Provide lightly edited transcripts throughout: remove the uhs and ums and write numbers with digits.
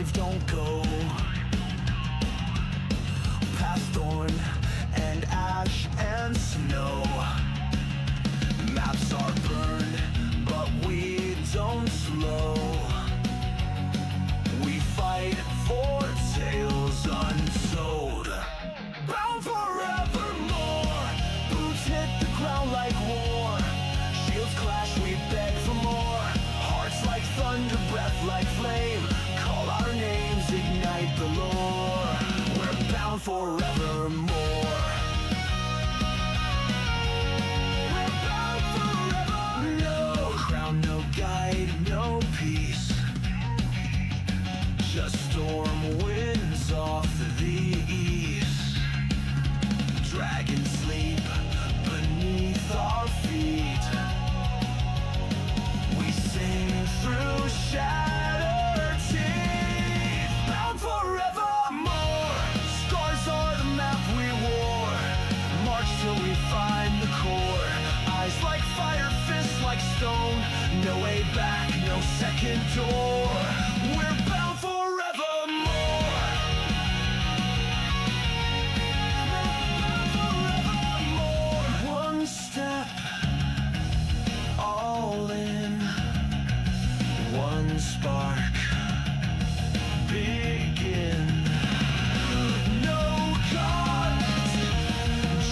brave don't go past thorn and ash and snow. Maps are burned, but we don't slow. We fight for tales untold. Bound forevermore. Boots hit the ground like war. Shields clash, we beg for more. Hearts like thunder, breath like flame. Call our names, ignite the lore. We're bound forevermore. We're bound forever. No crown, no guide, no peace. Just storm winds off the east. Dragons sleep beneath our feet. We sing through shattered teeth. Bound forevermore. Scars are the map we wore. March till we find the core. Eyes like fire, fists like stone. No way back, no second door. We're bound forevermore. One step, all in. One spark, begin. No gods,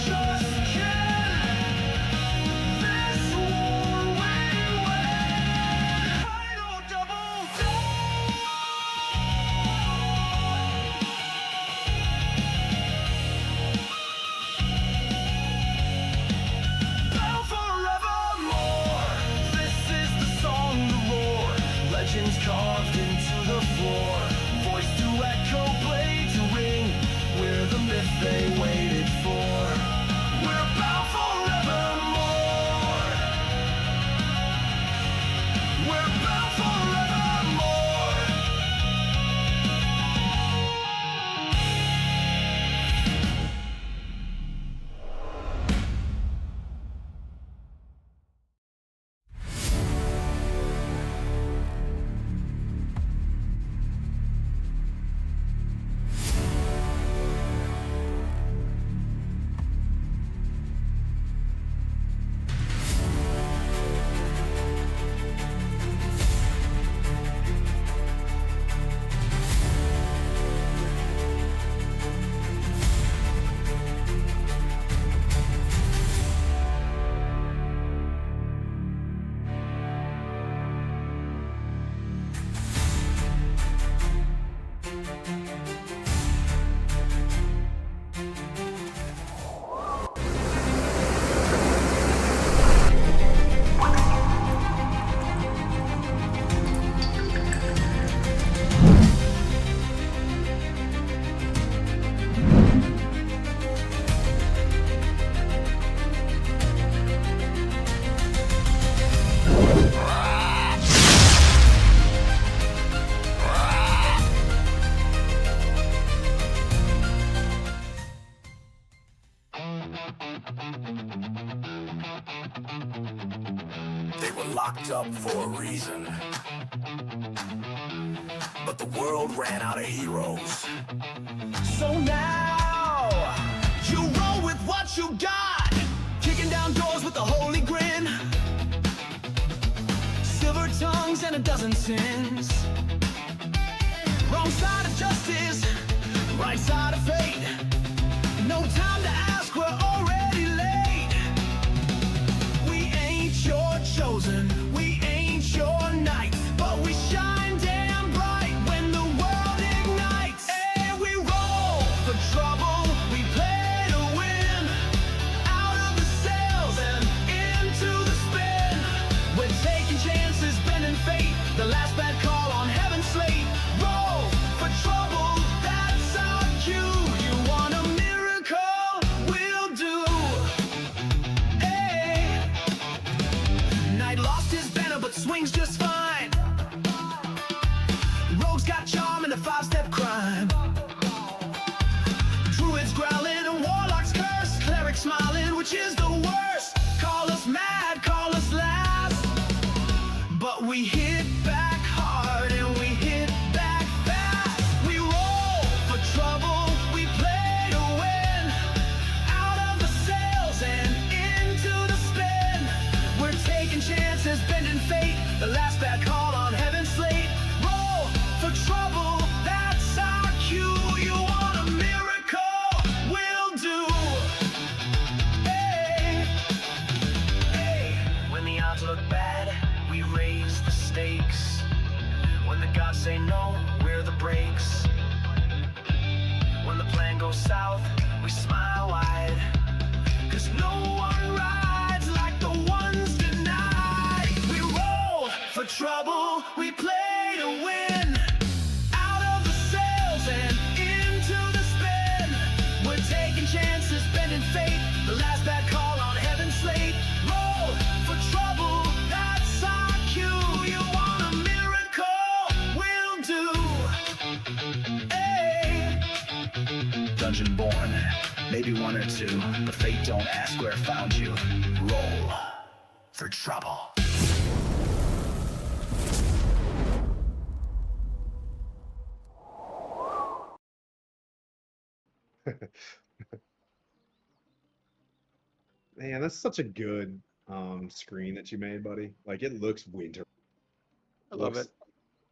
just kin. This war we win. Final double down. Bound forevermore. This is the song, the roar. Legends carved into the floor. Voice to echo, blade to ring. We're the myth they waited for. We're bound forevermore. We're bound forevermore. They were locked up for a reason, but the world ran out of heroes. So now, you roll with what you got, kicking down doors with a holy grin, silver tongues and a dozen sins. Wrong side of justice, right side of fate. No time to ask, we're already late. We ain't your chosen, we ain't your knight, but we shine damn bright when the world ignites. Hey, we roll for trouble, we play to win. Out of the sails and into the spin. We're taking chances, bending fate. The last bad call on heaven's slate. Roll for trouble, that's our cue. You want a miracle? We'll do. Hey, Knight lost his banner but swings just fine. Rogue's got charm and a five-step crime. Druids growling and warlocks curse. Clerics smiling, which is the worst. Call us mad, call us last, but we hit back hard and we hit back fast. mistakes. When the gods say no, we're the brakes. When the plan goes south, we smile wide. Cause no one rides like the ones denied. We roll for trouble, we play to win. Out of the sails and into the spin. We're taking chances, bending fate. The last bad call on heaven's slate. Roll for trouble, that's our cue. You want a miracle? We'll do. Hey. Dungeon born, maybe one or two, but fate don't ask where it found you. Roll for trouble. Man, that's such a good screen that you made, buddy. Like it looks winter. I love it.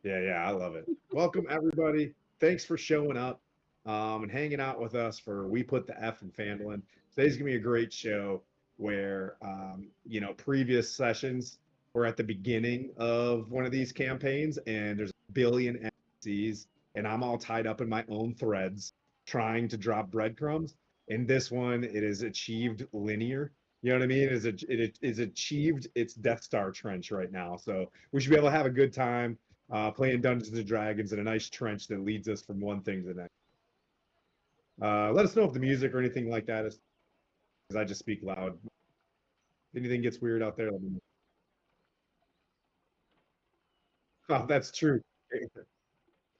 Yeah, I love it. Welcome everybody. Thanks for showing up and hanging out with us for We Put the F in Fandolin. Today's gonna be a great show where previous sessions were at the beginning of one of these campaigns and there's a billion NPCs and I'm all tied up in my own threads trying to drop breadcrumbs. In this one, it is achieved linear. You know what I mean? It is achieved its Death Star trench right now. So we should be able to have a good time playing Dungeons and Dragons in a nice trench that leads us from one thing to the next. Let us know if the music or anything like that is, because I just speak loud. If anything gets weird out there, let me know. Oh, that's true.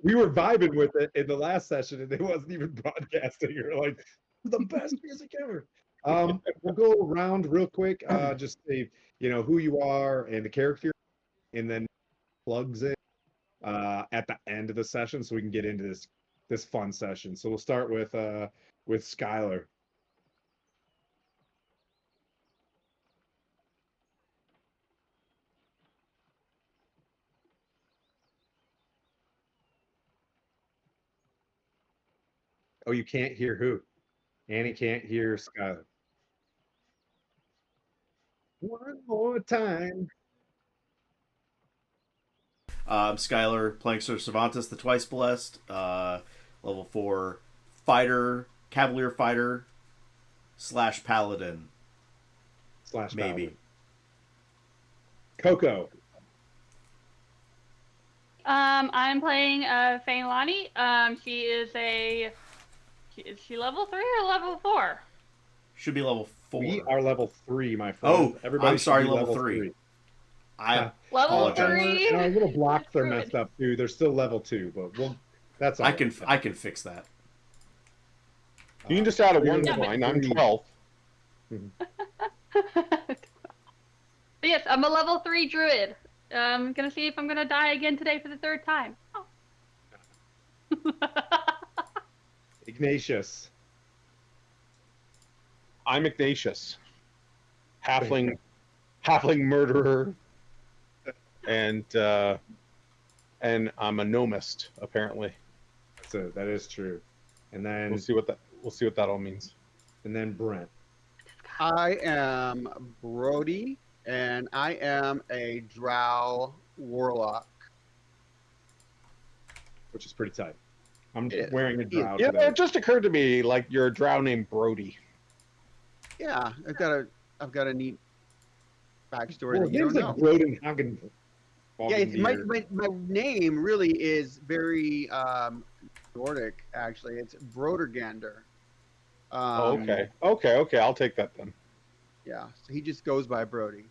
We were vibing with it in the last session, and it wasn't even broadcasting. You're like, the best music ever. We'll go around real quick. Just say, who you are and the character, and then plugs in at the end of the session, so we can get into this fun session. So we'll start with Skylar. Oh, you can't hear who? Annie can't hear Skylar. One more time. Skylar, playing Sir Cervantes the Twice Blessed, level 4 fighter, cavalier fighter / paladin. / Maybe. Paladin. Coco. I'm playing Feilani. Is she level 3 or level 4? Should be level 4. We are level 3, my friend. Oh, everybody I'm sorry, should be level 3. I level apologize. 3. And our little blocks are messed up too. They're still level 2, but that's all I right. can fix that. You can just add a 1 to mine. I'm 12. But yes, I'm a level 3 druid. I'm gonna see if I'm gonna die again today for the 3rd time. Oh. Ignatius. I'm Ignatius. Halfling murderer. And I'm a nomist, apparently. That is true. And then We'll see what that all means. And then Brent. I am Brody, and I am a Drow warlock. Which is pretty tight. I'm wearing a drow Yeah, today. it just occurred to me like you're a drow named Brody. Yeah, I've got a neat backstory Well, that you don't know. like Brodenhagen. Yeah, my name really is very Nordic. Actually, it's Brodergander. Okay, I'll take that then. Yeah, so he just goes by Brody.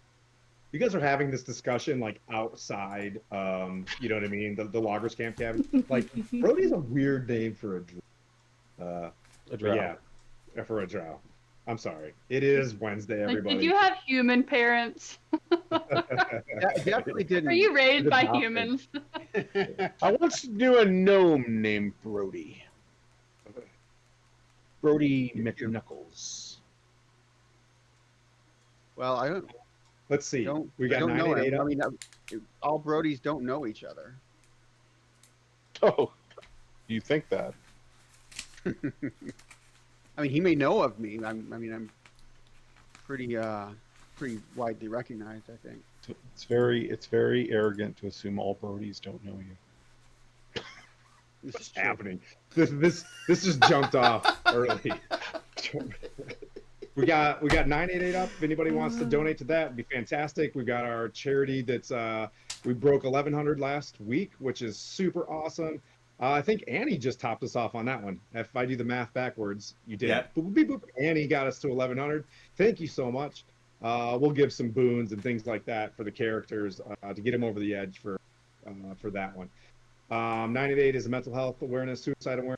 You guys are having this discussion like outside, you know what I mean? The loggers camp cabin. Like Brody's a weird name for a drow. Yeah, for a drow. I'm sorry. It is Wednesday, everybody. Did you have human parents? Definitely didn't. Were you raised by humans? I once knew a gnome named Brody. Brody McKnuckles. Well, I don't. Let's see. We got 9 know and 8 him. up. I mean, all Brodies don't know each other. Oh, you think that? I mean, he may know of me. I'm pretty pretty widely recognized, I think. It's very arrogant to assume all Brodies don't know you. This What's is true. happening? This just jumped off early. We got 988 up. If anybody wants to donate to that, it'd be fantastic. We got our charity that's we broke 1100 last week, which is super awesome. I think Annie just topped us off on that one. If I do the math backwards, you did. Yep. Boop, boop, boop. Annie got us to 1100. Thank you so much. We'll give some boons and things like that for the characters to get them over the edge for that one. 988 is a mental health awareness, suicide awareness.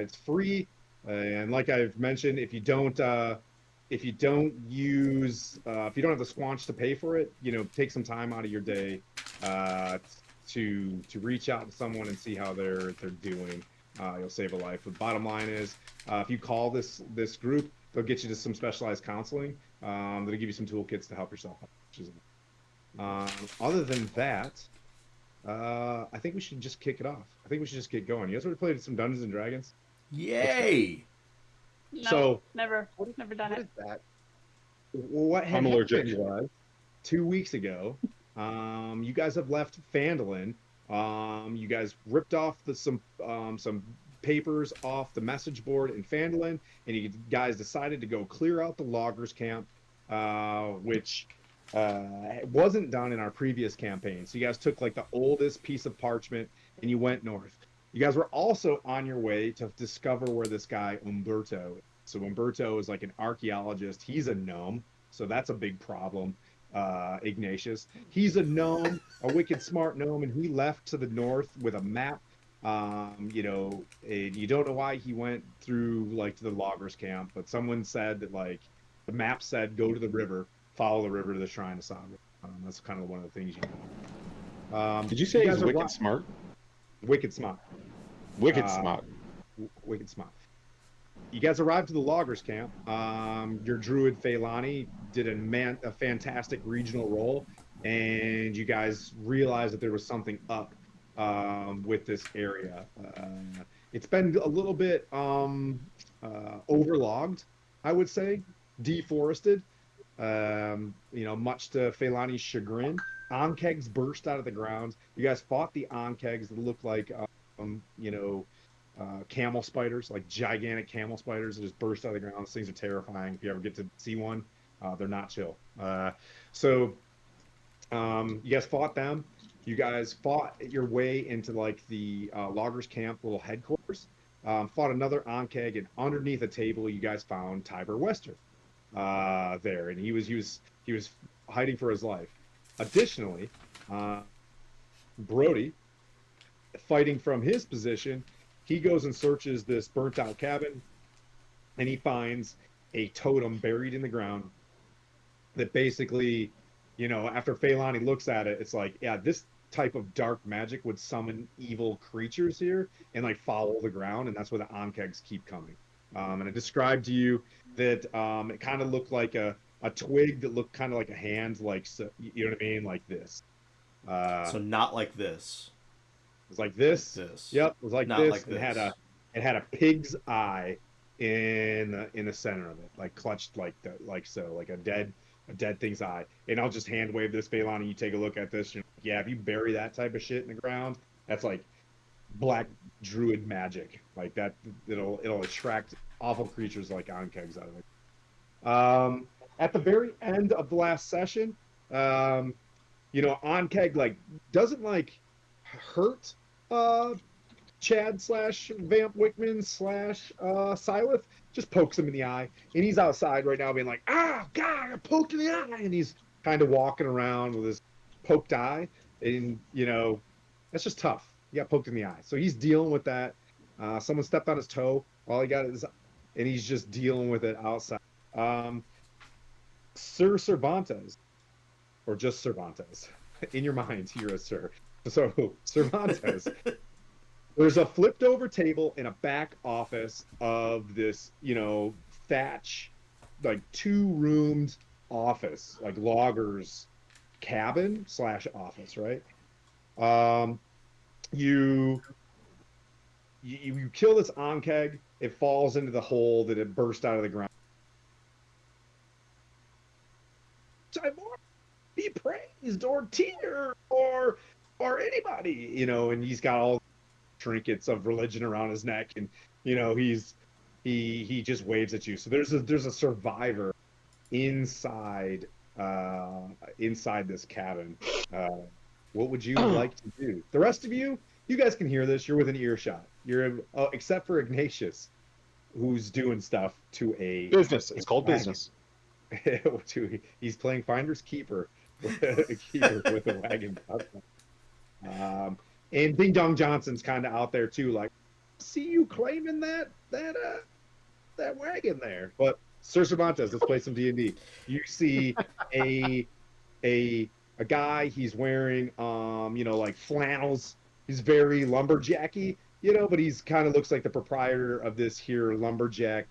It's free, and like I've mentioned, if you don't use if you don't have the squanch to pay for it, take some time out of your day to reach out to someone and see how they're doing. You'll save a life. The bottom line is, if you call this group, they'll get you to some specialized counseling. They'll give you some toolkits to help yourself out. Other than that, I think we should just kick it off. I think we should just get going. You guys ever played some Dungeons and Dragons? Yay! No, So- never done What it. is that? What had I'm allergic. happened was 2 weeks ago, you guys have left Phandalin. You guys ripped off some papers off the message board in Phandalin, and you guys decided to go clear out the loggers camp, which wasn't done in our previous campaign. So you guys took like the oldest piece of parchment and you went north. You guys were also on your way to discover where this guy Umberto is. So Umberto is like an archaeologist. He's a gnome, so that's a big problem. Ignatius, he's a gnome, a wicked smart gnome, and he left to the north with a map. And you don't know why he went through like to the loggers camp, but someone said that like the map said go to the river, follow the river to the shrine of Savras. That's kind of one of the things you know. Did you say guys he's are wicked smart? Wicked smart. Wicked Uh, smart. Wicked smart. You guys arrived to the loggers camp. Your druid Phailani did a fantastic regional role, and you guys realized that there was something up with this area. It's been a little bit overlogged, I would say, deforested. Much to Phailani's chagrin. Onkegs burst out of the ground. You guys fought the Onkegs that looked like camel spiders, like gigantic camel spiders that just burst out of the ground. Those things are terrifying. If you ever get to see one, they're not chill. So you guys fought them. You guys fought your way into like the loggers camp little headquarters. Fought another Onkeg, and underneath a table, you guys found Tiber Wester there, and he was hiding for his life. Additionally, Brody, fighting from his position, he goes and searches this burnt out cabin, and he finds a totem buried in the ground that basically, after Phailani looks at it, it's like, yeah, this type of dark magic would summon evil creatures here and like follow the ground, and that's where the Onkegs keep coming. And I described to you that it kind of looked like a twig that looked kind of like a hand, like, so, you know what I mean, like this. So not like this. It was like this. Like this. Yep, it was like Not this. like It had this. it had a pig's eye in the center of it, like clutched like a dead thing's eye. And I'll just hand wave this Phelan, and you take a look at this. Yeah, if you bury that type of shit in the ground, that's like black druid magic. Like that, it'll attract awful creatures like Onkegs out of it. At the very end of the last session, Onkeg like doesn't like hurt Chad slash Vamp Wickman slash Silith, just pokes him in the eye, and he's outside right now being like, ah, God, I got poked in the eye, and he's kind of walking around with his poked eye, and that's just tough. He got poked in the eye, so he's dealing with that. Someone stepped on his toe. All he got is, and he's just dealing with it outside. Sir Cervantes, or just Cervantes, in your mind, you're a sir. So Cervantes. There's a flipped over table in a back office of this, thatch, like 2-roomed office, like logger's cabin slash office, right? You kill this Onkeg, it falls into the hole that it burst out of the ground. praised or Tyr or anybody, you know, and he's got all trinkets of religion around his neck, and you know, he just waves at you. So there's a survivor inside inside this cabin. Uh, what would you like to do? The rest of you, you guys can hear this. You're within earshot. You're except for Ignatius, who's doing stuff to Business. It's called wagon. business. He's playing finders keeper with a wagon. And Ding Dong Johnson's kind of out there too, like, see you claiming that wagon there. But Sir Cervantes, let's play some D&D. You see a a a guy. He's wearing you know, like flannels. He's very lumberjacky, you know, but he's kind of looks like the proprietor of this here lumberjack.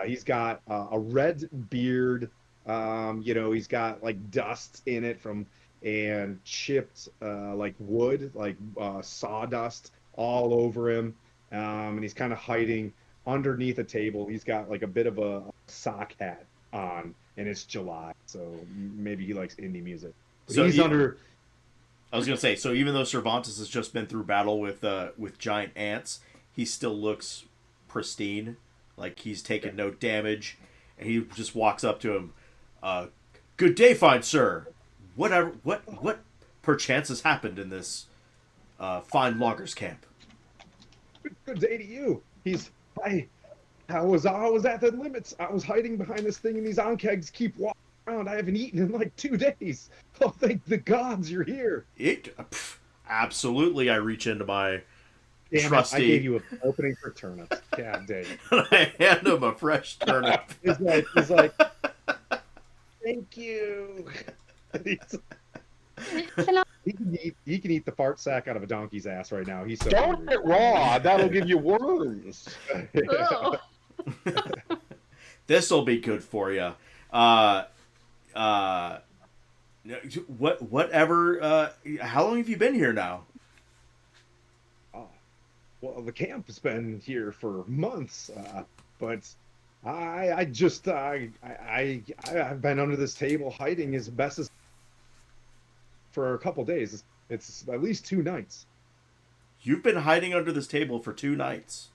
He's got a red beard. You know, he's got like dust in it from and chipped like wood, like sawdust all over him. And he's kind of hiding underneath a table. He's got like a bit of a sock hat on, and it's July, so maybe he likes indie music. But So he's he- under. I was gonna say, so even though Cervantes has just been through battle with giant ants, he still looks pristine, like he's taken no damage, and he just walks up to him. Good day, fine sir. What perchance has happened in this fine loggers camp? Good day to you. I was at the limits. I was hiding behind this thing, and these onkegs keep walking around. I haven't eaten in like 2 days. Oh, thank the gods you're here. Absolutely, I reach into my Damn trusty. it, I gave you an opening for turnips. God dang it. I hand him a fresh turnip. He's like, thank you. He can eat the fart sack out of a donkey's ass right now. He's so Don't hungry. get raw. That'll give you worms. Ugh. This'll be good for you. Whatever. How long have you been here now? Well, the camp has been here for months, but I've been under this table hiding as best as for a couple days. It's at least 2 nights. You've been hiding under this table for 2 nights.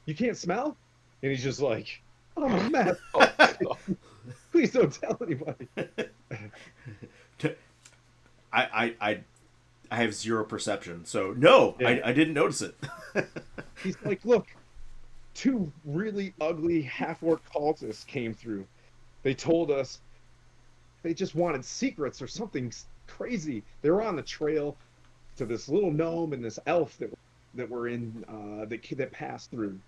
You can't smell? And he's just like, oh, I'm a mess. Please don't tell anybody. I have 0 perception, so no, Yeah. I didn't notice it. He's like, look, 2 really ugly half-orc cultists came through. They told us they just wanted secrets or something crazy. They were on the trail to this little gnome and this elf that were in that passed through.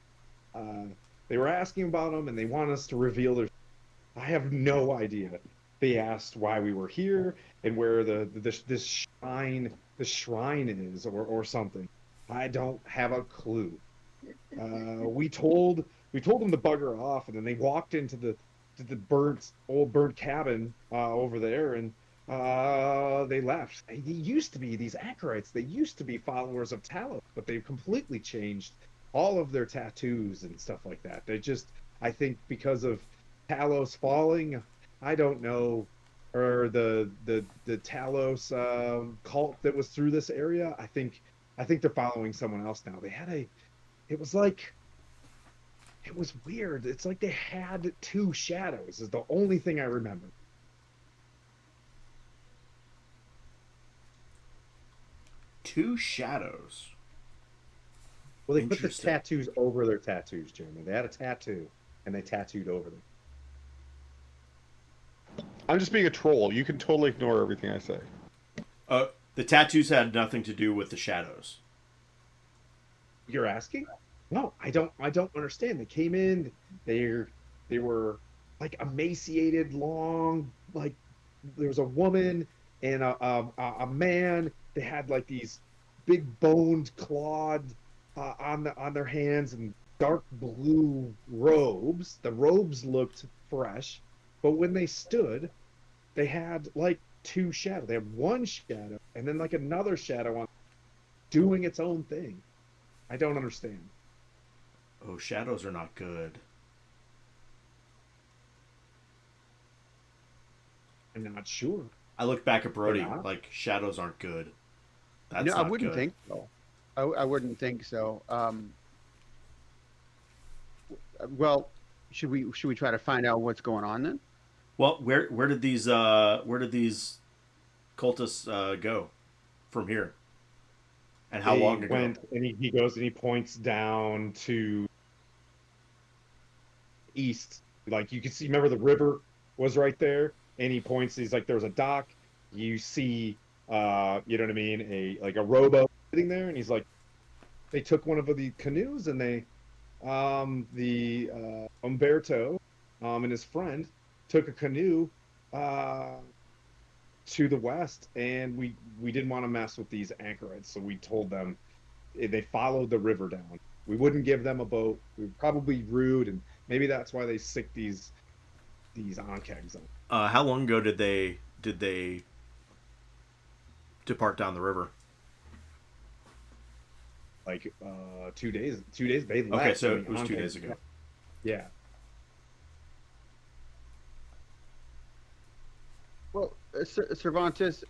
They were asking about them, and they want us to reveal their. I have no idea. They asked why we were here and where this shrine is or something. I don't have a clue. We told them to bugger off, and then they walked into the old burnt cabin over there, and they left. They used to be these acolytes. They used to be followers of Talos, but they've completely changed all of their tattoos and stuff like that. They just, I think, because of Talos falling, I don't know, or the Talos cult that was through this area. I think they're following someone else now. It was weird. It's like they had 2 shadows. Is the only thing I remember. Two shadows. Well, they put the Interesting. tattoos over their tattoos, Jeremy. They had a tattoo, and they tattooed over them. I'm just being a troll. You can totally ignore everything I say. The tattoos had nothing to do with the shadows. You're asking? No, I don't understand. They came in. They were like emaciated, long. Like there was a woman and a man. They had like these big boned, clawed on their hands and dark blue robes. The robes looked fresh, but when they stood, they had like 2 shadows. They had 1 shadow and then like another shadow on doing its own thing. I don't understand. Oh, shadows are not good. I'm not sure. I look back at Brody, They're not? like, shadows aren't good. That's No, I not wouldn't good. think so. I wouldn't think so. Well, should we try to find out what's going on then? Well, where did these cultists go from here? And how They long ago? went, and he goes and he points down to east. Like you can see, remember the river was right there, and he points. He's like, "There's a dock." You see, you know what I mean, a rowboat sitting there, and he's like, "They took one of the canoes, and the Umberto, and his friend took a canoe, uh, to the west, and we didn't want to mess with these anchorites, so we told them they followed the river down. We wouldn't give them a boat. We were probably rude, and maybe that's why they sick these onkegs on. How long ago did they depart down the river? Like 2 days. 2 days they left. Okay, so and it the was 2 onkegs days ago. left. Yeah. Well, Cervantes,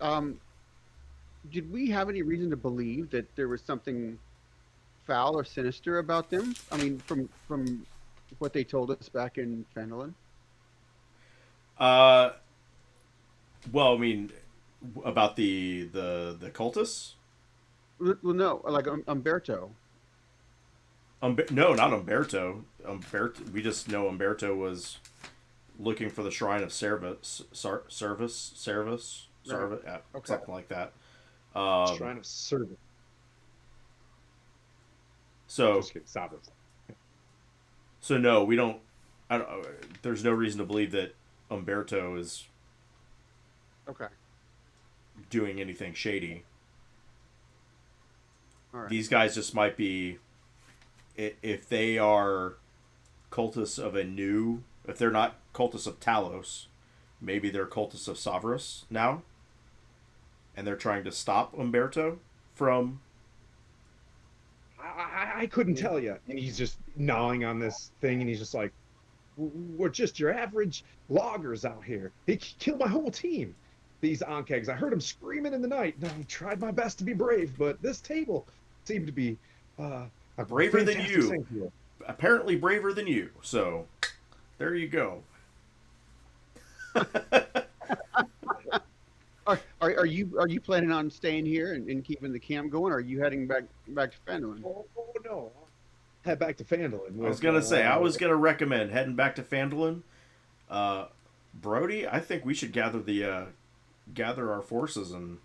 did we have any reason to believe that there was something foul or sinister about them? I mean, from what they told us back in Fenelon. Uh, well, I mean, about the cultists. Well, no, like Umberto. No, not Umberto. Umberto. We just know Umberto was looking for the shrine of Service, Right. yeah, Okay. something like that. Shrine of service. So Just kidding. Savras. so no, we don't. I don't. There's no reason to believe that Umberto is Okay. doing anything shady. All right. These guys just might be, if they are cultists of a new, if they're not cultists of Talos, maybe they're cultists of Savras now, and they're trying to stop Umberto from. I couldn't tell you. And he's just gnawing on this thing, and he's just like, "We're just your average loggers out here. He killed my whole team. These onkegs. I heard him screaming in the night. And I tried my best to be brave, but this table seemed to be a Braver than fantastic you. sanctuary." Apparently braver than you. So, there you go. Are you planning on staying here and keeping the camp going, or are you heading back to Fenelon? Oh no. Head back to Fandolin. I was gonna say I was gonna recommend heading back to Fandolin. Brody, I think we should gather our forces and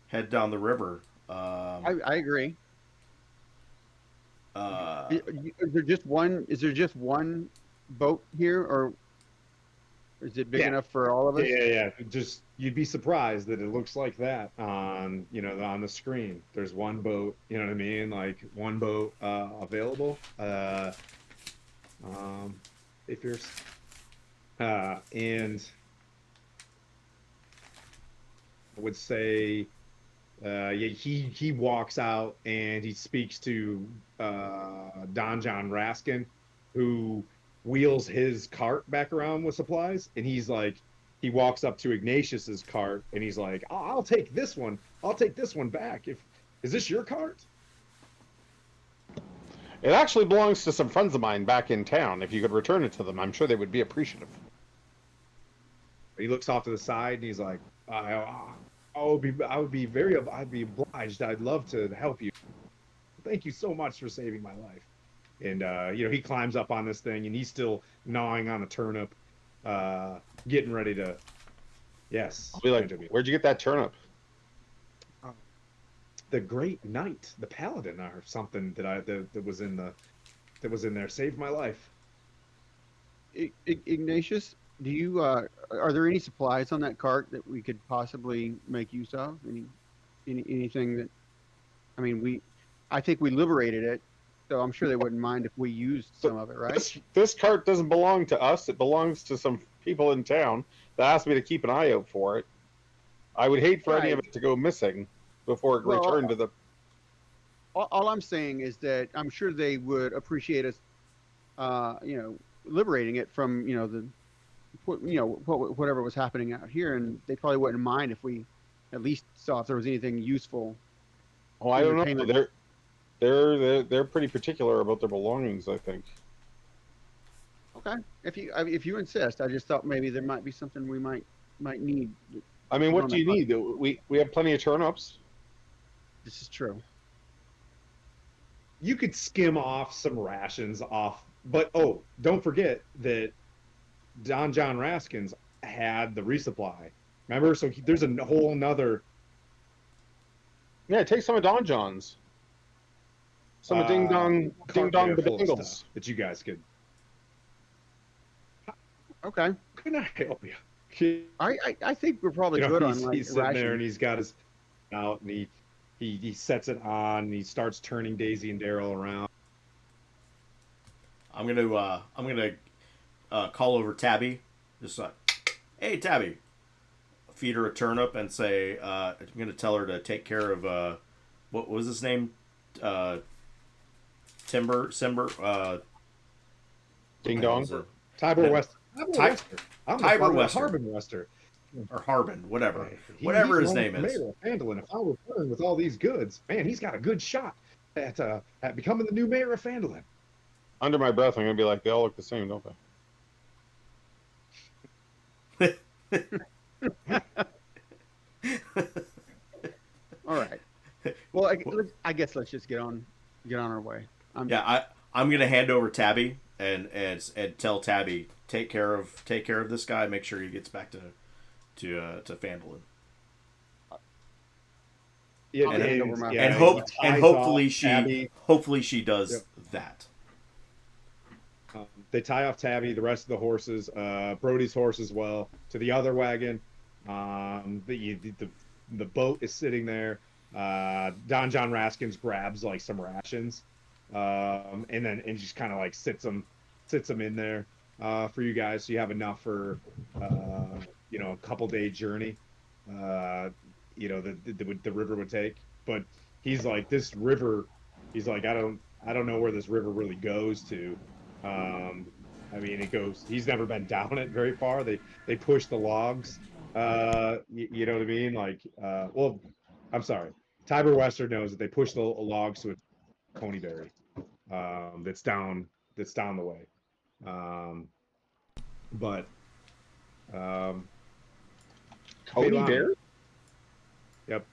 head down the river. I agree. Uh, Is there just one? Is there just one boat here, or is it big Yeah. enough for all of us? Yeah. Just you'd be surprised that it looks like that on on the screen. There's one boat, you know what I mean? Like one boat available. Hey Fierce. And I would say yeah, he walks out and he speaks to Don John Raskin, who wheels his cart back around with supplies, and he's like, he walks up to Ignatius's cart and he's like, I'll take this one. I'll take this one back. Is this your cart? It actually belongs to some friends of mine back in town. If you could return it to them, I'm sure they would be appreciative. He looks off to the side and he's like, I'd be obliged. I'd love to help you. Thank you so much for saving my life. And he climbs up on this thing and he's still gnawing on a turnip, getting ready to. Yes. I'll be like, where'd you get that turnip? The Great Knight, the Paladin, or something that was in there, saved my life. Ignatius, do you are there any supplies on that cart that we could possibly make use of? Anything that, I mean, I think we liberated it, so I'm sure they wouldn't mind if we used some of it, right? This cart doesn't belong to us. It belongs to some people in town that asked me to keep an eye out for it. I would hate for any of it to go missing before it returned to the. All I'm saying is that I'm sure they would appreciate us, liberating it from, whatever was happening out here, and they probably wouldn't mind if we at least saw if there was anything useful. Oh, I don't know. Entertainment. They're pretty particular about their belongings, I think. Okay, if you insist, I just thought maybe there might be something we might need. I mean, Put what on do that you need? We have plenty of turnips. This is true. You could skim off some rations off, but don't forget that Don John Raskins had the resupply. Remember? So there's a whole nother. Yeah, take some of Don John's. Some of Ding Dong cart there full of Badangles. stuff that you guys could. Okay, Can I help you? I think we're probably good on like he's sitting there and rations. he's got his out and he sets it on and he starts turning Daisy and Daryl around. I'm gonna call over Tabby, just like, hey Tabby, feed her a turnip and say I'm gonna tell her to take care of what was his name, Simber, Ding what Dong. was it? Tybor No. Wester. Wester. I'm the Tybor father of Wester. Harbin Wester. or Harbin, whatever, He- whatever he's his the name one is. mayor of Phandalin. If I return with all these goods, man, he's got a good shot at becoming the new mayor of Phandalin. Under my breath, I'm gonna be like, they all look the same, don't they? All right. Well, I guess let's just get on our way. I'm gonna hand over Tabby and tell Tabby take care of this guy. Make sure he gets back to Phandalin. Yeah, I'll hand over my- yeah, and he ties hopefully off Tabby. she does that. They tie off Tabby, the rest of the horses, Brody's horse as well, to the other wagon. The boat is sitting there. Don John Raskins grabs like some rations, and just kind of like sits them in there for you guys, so you have enough for a couple day journey. The river would take, but he's like, this river. He's like, I don't know where this river really goes to. I mean, it goes. He's never been down it very far. They push the logs. You know what I mean? Like, well, I'm sorry. Tybor Wester knows that they push the logs to a Coneyberry. That's down the way. But Cody Phelan- Bear? Yep.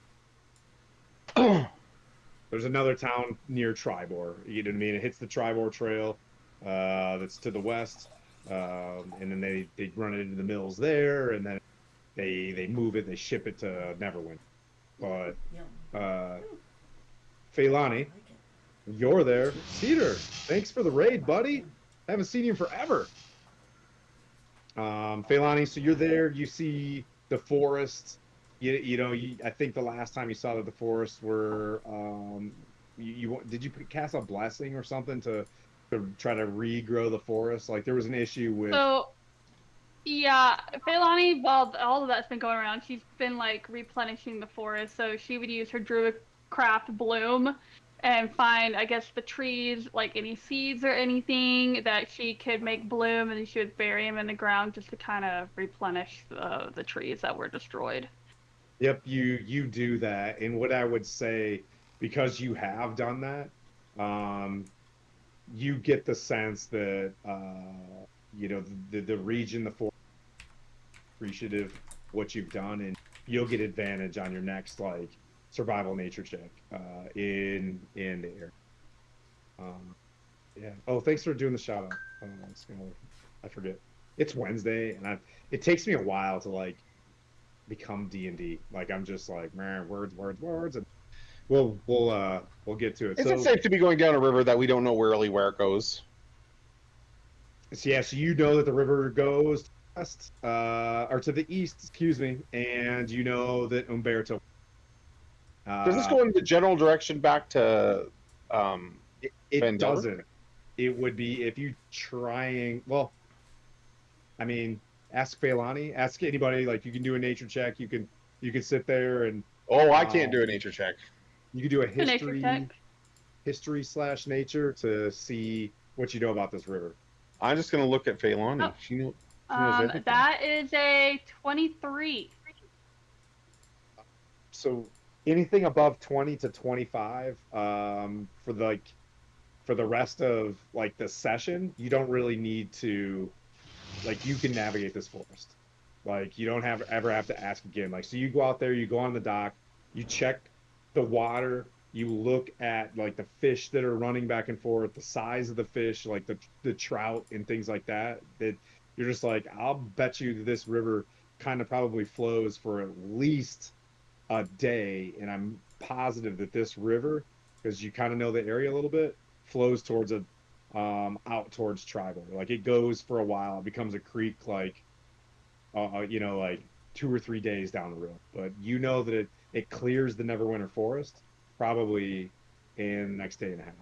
There's another town near Tribor. You know what I mean? It hits the Tribor Trail. That's to the west, and then they run it into the mills there, and then they move it, they ship it to Neverwinter. But Phelani, you're there. Cedar, thanks for the raid, buddy. Haven't seen you in forever. Phelani, so you're there. You see the forest. I think the last time you saw that the forests were. Did you cast a blessing or something to try to regrow the forest? Like there was an issue with. So, yeah, Phelani, while all of that's been going around, she's been like replenishing the forest. So she would use her druid craft bloom and find, I guess, the trees, like any seeds or anything that she could make bloom, and then she would bury them in the ground just to kind of replenish the trees that were destroyed. Yep, you do that, and what I would say, because you have done that, you get the sense that the region, the forest, appreciative what you've done, and you'll get advantage on your next like survival nature check in the air. Yeah. Oh, thanks for doing the shout out. I forget. It's Wednesday, and it takes me a while to like become D&D. Like I'm just like, man, words, and we'll get to it. Is it safe to be going down a river that we don't know really where it goes? So you know that the river goes to the west, or to the east, excuse me, and you know that Umberto. Does this go in the general direction back to? It Vandelver? doesn't. It would be if you trying. Well, I mean, ask Phelani. Ask anybody. Like you can do a nature check. You can sit there and. Oh, I can't do a nature check. You can do a nature history. check. History/nature to see what you know about this river. I'm just gonna look at Phelani. Oh. She knew. That is a 23. So anything above 20 to 25 for the rest of like the session, you don't really need to, like, you can navigate this forest. Like you don't ever have to ask again. Like, so you go out there, you go on the dock, you check the water, you look at like the fish that are running back and forth, the size of the fish, like the trout and things like that. That you're just like, I'll bet you that this river kind of probably flows for at least a day, and I'm positive that this river, because you kind of know the area a little bit, flows towards a out towards tribal. Like it goes for a while, it becomes a creek, like like 2 or 3 days down the road. But you know that it clears the Neverwinter Forest probably in the next day and a half.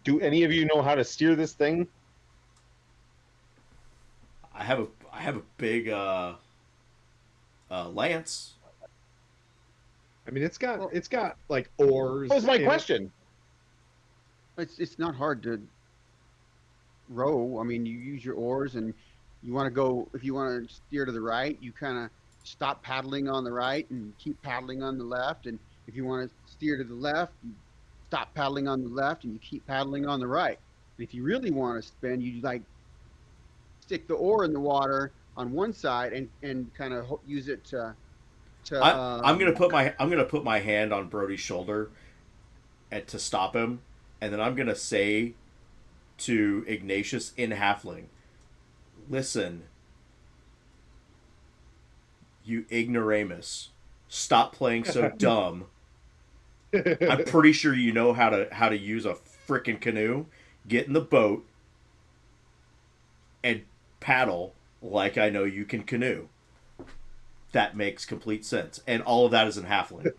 Do any of you know how to steer this thing? I have a big lance. I mean, it's got like oars. That was my in it. question. It's not hard to row. I mean, you use your oars, and you want to go. If you want to steer to the right, you kind of stop paddling on the right and keep paddling on the left. And if you want to steer to the left, you stop paddling on the left and you keep paddling on the right. And if you really want to spin, you like stick the oar in the water on one side and kind of use it to. I'm gonna put my hand on Brody's shoulder to stop him, and then I'm gonna say to Ignatius in Halfling, listen, you ignoramus, stop playing so dumb. I'm pretty sure you know how to use a frickin' canoe. Get in the boat and paddle like I know you can canoe. That makes complete sense. And all of that is in Halfling.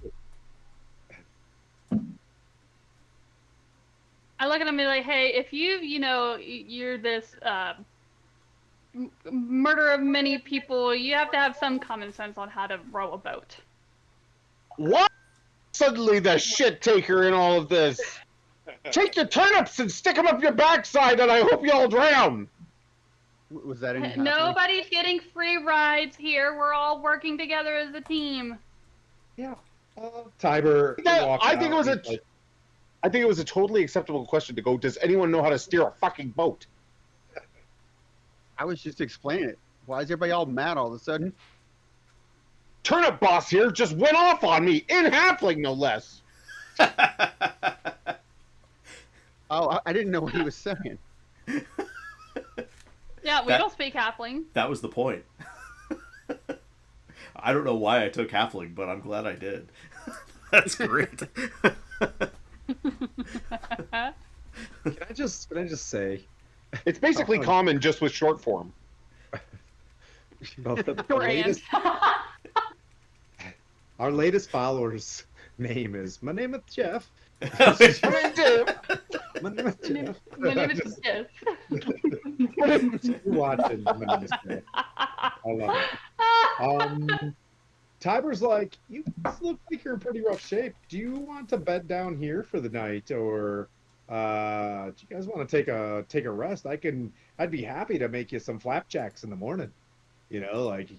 I look at him and be like, hey, if you're this murder of many people, you have to have some common sense on how to row a boat. What? Suddenly the shit taker in all of this. Take your turnips and stick them up your backside, and I hope you all drown. Was that any? Nobody's getting free rides here. We're all working together as a team. Yeah. Tiber. I think it was a totally acceptable question to go, does anyone know how to steer a fucking boat? I was just explaining it. Why is everybody all mad all of a sudden? Turnip boss here just went off on me in Halfling, no less. Oh, I didn't know what he was saying. Yeah, we don't speak halfling. That was the point. I don't know why I took Halfling, but I'm glad I did. That's great. Can I just say, It's basically common, just with short form. Our latest follower's name is, my name is Jeff. My name is Jeff. You're watching My Name is Jeff. I love it. Tiber's like, you look like you're in pretty rough shape. Do you want to bed down here for the night, or do you guys want to take a rest? I'd be happy to make you some flapjacks in the morning. Like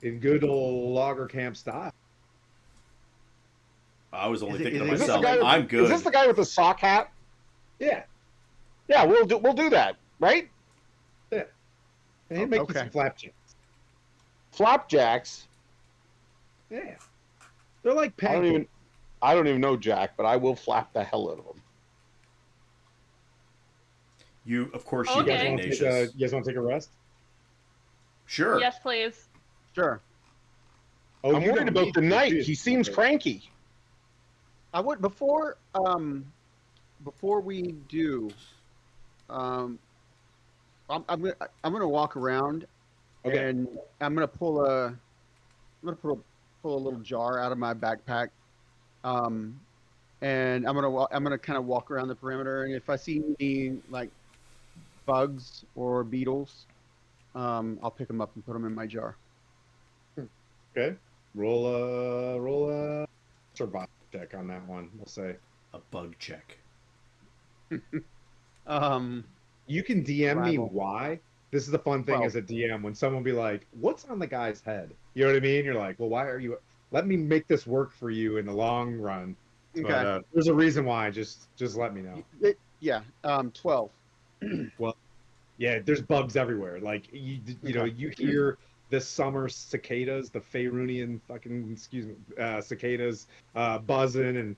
in good old logger camp style. I was only thinking to Is this myself, the guy I'm good. Is this the guy with the sock hat? Yeah. Yeah, we'll do that, right? Yeah. And he'd make you Okay. some flapjacks. Flapjacks. Yeah. They're like I pancakes. don't even know Jack, but I will flap the hell out of him. You, of course, Okay. you get Ignatius. You guys want to take a rest? Sure. Yes, please. Sure. Oh, I'm you worried don't about need the to. night. You He just- seems cranky. I would before we do. I'm gonna walk around, Okay. and I'm gonna pull a little jar out of my backpack, and I'm gonna kind of walk around the perimeter, and if I see any like bugs or beetles, I'll pick them up and put them in my jar. Okay. Roll a survival check on that one. We'll say A bug check. Um, you can DM me Survival. why, this is the fun thing Well- as a DM when someone be like, "What's on the guy's head?" You know what I mean? You're like, "Well, why are you? Let me make this work for you in the long run." But Okay. there's a reason why. Just let me know. Yeah. 12. Well, yeah, there's bugs everywhere. Like you know, Okay. you hear the summer cicadas, the Faerunian fucking cicadas buzzing, and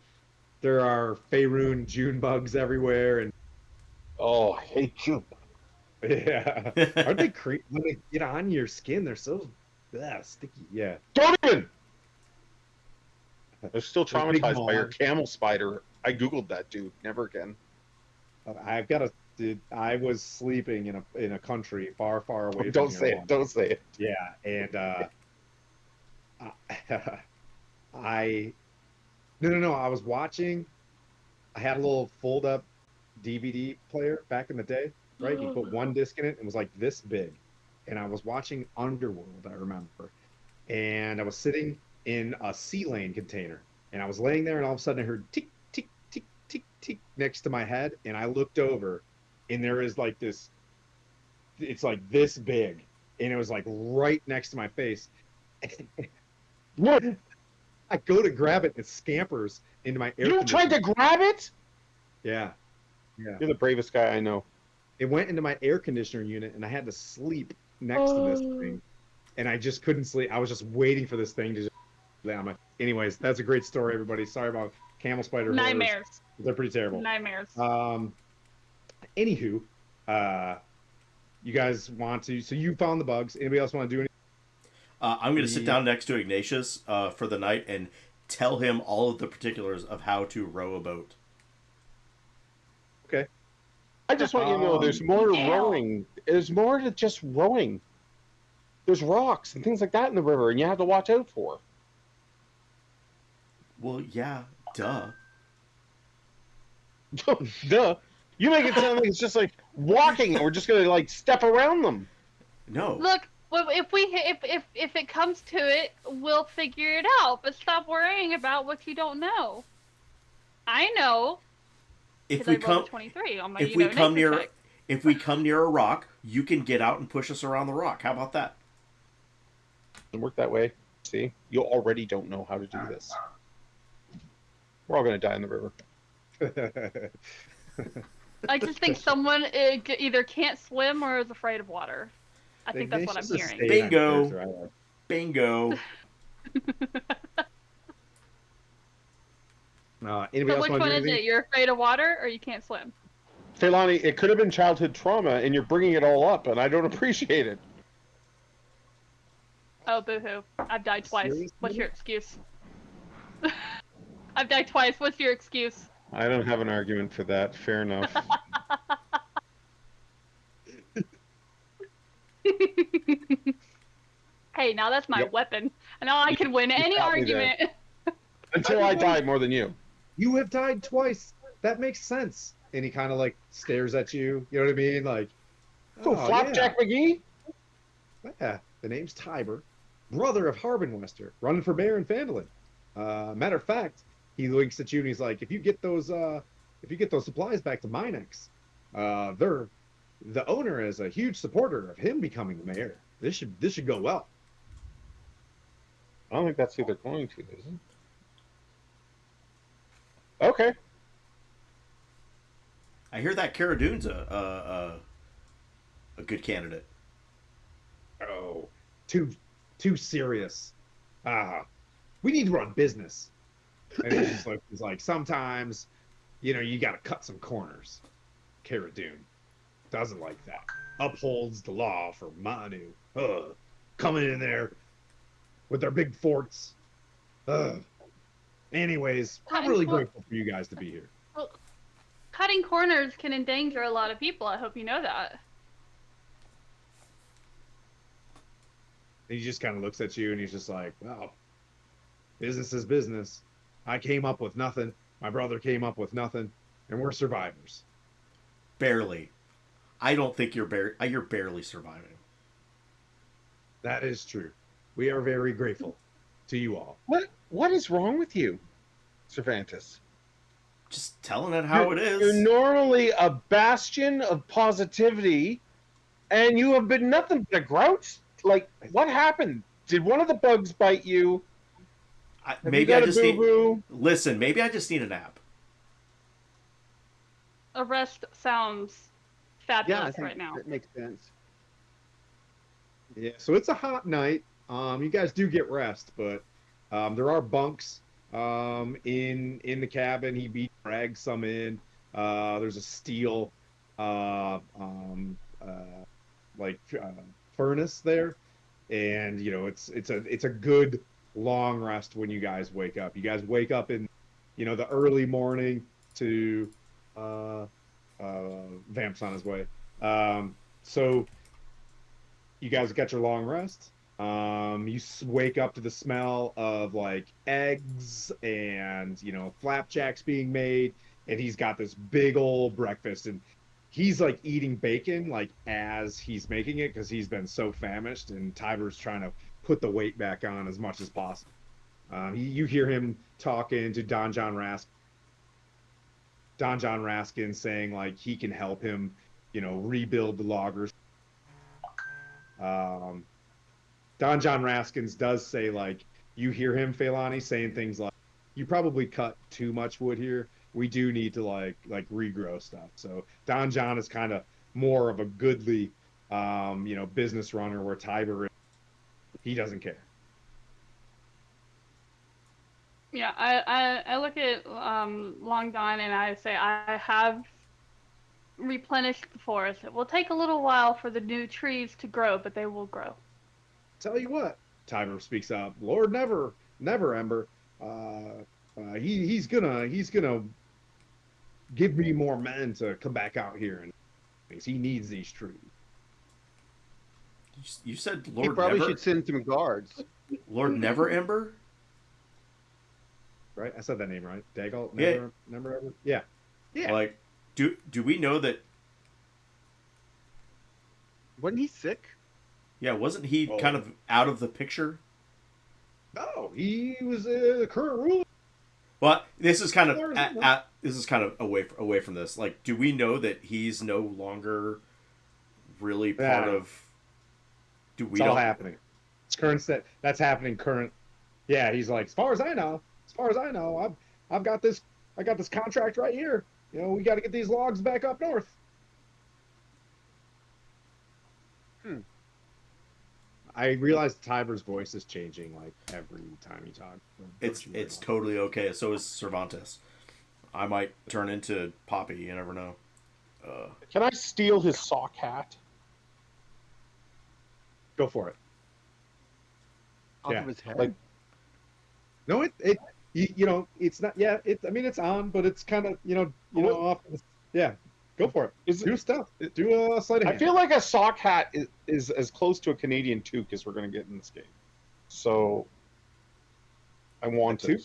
there are Faerun June bugs everywhere, and Oh, I hate you. yeah, aren't they creep when they get on your skin? They're so sticky. Yeah, Don't even. I'm still those big traumatized by your maws. camel spider. I googled that dude. Never again. I've got a. Dude, I was sleeping in a country far, far away from Don't here say it. once. Don't say it. Yeah, and I no. I was watching. I had a little fold up DVD player back in the day, right? You put one disc in it and it was like this big. And I was watching Underworld, I remember. And I was sitting in a sea lane container. And I was laying there and all of a sudden I heard tick, tick, tick, tick, tick next to my head. And I looked over and there is like this, it's like this big. And it was like right next to my face. What? I go to grab it and it scampers into my air You tried conditioner. to grab it? Yeah. Yeah. You're the bravest guy I know. It went into my air conditioner unit and I had to sleep next to this thing. And I just couldn't sleep. I was just waiting for this thing to just down. Anyways, that's a great story, everybody. Sorry about camel spider horrors. Nightmares. They're pretty terrible. Nightmares. Anywho, you guys want to? So you found the bugs. Anybody else want to do anything? I'm going to sit down next to Ignatius for the night and tell him all of the particulars of how to row a boat. Okay. I just want you to know there's more to rowing. There's more to just rowing. There's rocks and things like that in the river, and you have to watch out for. Well, yeah, duh. Duh. You make it sound like it's just like walking, and we're just gonna like step around them. No. Look, well, if it comes to it, we'll figure it out. But stop worrying about what you don't know. I know. If 'Cause we I rolled come, a 23 on my if we come nature near, check. if we come near a rock, you can get out and push us around the rock. How about that? Doesn't work that way. See, you already don't know how to do this. We're all gonna die in the river. I just think someone either can't swim or is afraid of water. I think that's what I'm Ignatius is hearing. staying on Bingo. character, I like. Bingo. Anybody So else which want to one do is anything? it? You're afraid of water or you can't swim? Feilani, it could have been childhood trauma, and you're bringing it all up, and I don't appreciate it. Oh, boo-hoo. I've died twice. Seriously? What's your excuse? I've died twice. What's your excuse? I don't have an argument for that. Fair enough. Hey, now that's my Yep. weapon. And now I can win any got me there. argument. Until I die more than you. You have died twice. That makes sense. And he kind of like stares at you. You know what I mean? Like, So, oh, Flapjack McGee? yeah. The name's Tiber, brother of Harbinwester, running for mayor in Fandolin. Matter of fact, he looks at you and he's like, if you get those supplies back to Minex, they're the owner is a huge supporter of him becoming the mayor. This should go well. I don't think that's who they're going to, is it? Okay. I hear that Cara Dune's a good candidate. Oh, too serious. We need to run business. And he's like, sometimes, you got to cut some corners. Cara Dune doesn't like that. Upholds the law for Manu. Coming in there with their big forts. Anyways, I'm really grateful for you guys to be here. Well, cutting corners can endanger a lot of people. I hope you know that. And he just kind of looks at you and he's just like, well, business is business. I came up with nothing. My brother came up with nothing. And we're survivors. Barely. I don't think you're barely surviving. That is true. We are very grateful to you all. What is wrong with you, Cervantes? Just telling it how it You're is. normally a bastion of positivity and you have been nothing but a grouch. Like, what happened? Did one of the bugs bite you? Have you Maybe got I a just need. boo-boo? Listen, maybe I just need a nap. A rest sounds Yeah, I fabulous think right now. that makes sense. Yeah, so it's a hot night. You guys do get rest, but there are bunks in the cabin. He drags some in. There's a steel uh, um, uh, like furnace there, and it's a good long rest when you guys wake up. You guys wake up in the early morning to uh, Vamp's on his way. So you guys got your long rest. You wake up to the smell of like eggs and flapjacks being made, and he's got this big old breakfast, and he's like eating bacon like as he's making it because he's been so famished, and Tiber's trying to put the weight back on as much as possible. You hear him talking to Don John Raskin saying like he can help him, rebuild the loggers. Um, Don John Raskins does say like you hear him, Phelani, saying things like, "You probably cut too much wood here. We do need to like regrow stuff." So Don John is kind of more of a goodly, business runner, where Tiber he doesn't care. Yeah, I look at Long John and I say I have replenished the forest. It will take a little while for the new trees to grow, but they will grow. Tell you what, Tiber speaks up. Lord never Ember. He's gonna give me more men to come back out here, and things. He needs these trees. You said He Lord probably Never. should send some guards. Lord Never Ember. Right? I said that name right. Dagalt, Yeah. never ever. Yeah. Yeah. Like, do we know that? Wasn't he sick? Yeah, wasn't he Oh. kind of out of the picture? No, he was the current ruler. Well, this is kind of Lord, no. this is kind of away from this. Like, do we know that he's no longer really part Yeah. of? Do we It's all don't? happening. It's current set. That's happening current. Yeah, he's like, as far as I know, I've got this. I got this contract right here. We got to get these logs back up north. Hmm. I realize Tiber's voice is changing like every time he talks. It's totally okay. So is Cervantes. I might turn into Poppy. You never know. Can I steal his sock hat? Go for it. Off Yeah. of his head. Like- No, it's not. Yeah, I mean, it's on, but it's kind of off. Yeah, go for it. Is Do stuff. Do a sleight of I hand. feel like a sock hat is as close to a Canadian toque as we're going to get in this game. So I want to. Yeah,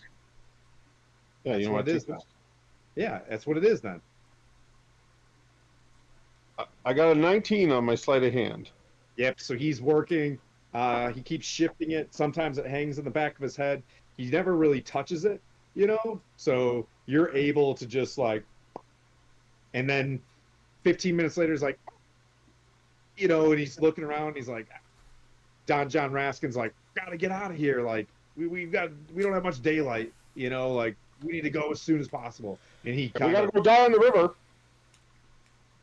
That's you know what what it is. toque is? Yeah, that's what it is then. I got a 19 on my sleight of hand. Yep. So he's working. He keeps shifting it. Sometimes it hangs in the back of his head. He never really touches it, So you're able to just like, and then 15 minutes later, he's like, and he's looking around. He's like, Don John Raskin's like, gotta get out of here. Like we don't have much daylight. Like we need to go as soon as possible. And he We kind got to of, go down the river.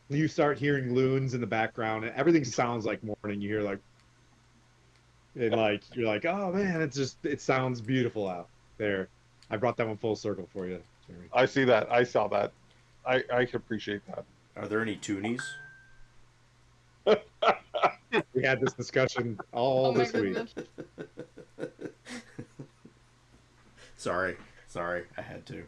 you start hearing loons in the background, and everything sounds like morning. You hear like, and like you're like, oh man, it sounds beautiful out there. I brought that one full circle for you, Jeremy. I see that. I saw that. I can appreciate that. Are there any toonies? We had this discussion all Oh my this week. goodness. Sorry, I had to.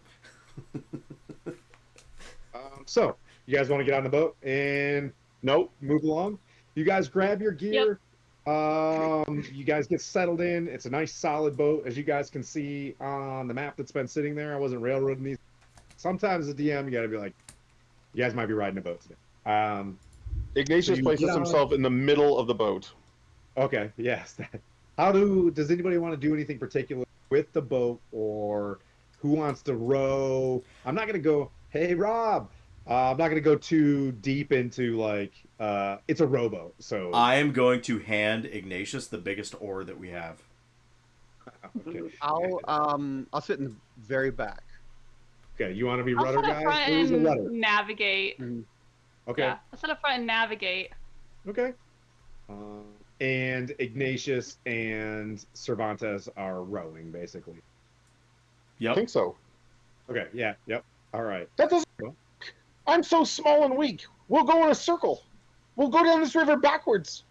So you guys want to get on the boat and Nope. move along? You guys grab your gear. You guys get settled in. It's a nice solid boat, as you guys can see on the map that's been sitting there. I wasn't railroading these. Sometimes as a DM, you got to be like, you guys might be riding a boat today. Ignatius So you places get on- himself in the middle of the boat. Okay, yes. Does anybody want to do anything particular with the boat, or who wants to row? I'm not going to go, hey, Rob, I'm not going to go too deep into like it's a rowboat. So I am going to hand Ignatius the biggest oar that we have. okay, I'll sit in the very back. okay. You want to be I'll rudder sit up guy? front Who's a and rudder? navigate. Mhm. Okay, Yeah, I'll sit up front and navigate. okay. And Ignatius and Cervantes are rowing basically. I Yep. think so. Okay, yeah, yep. All right. That doesn't. Well, I'm so small and weak. We'll go in a circle. We'll go down this river backwards.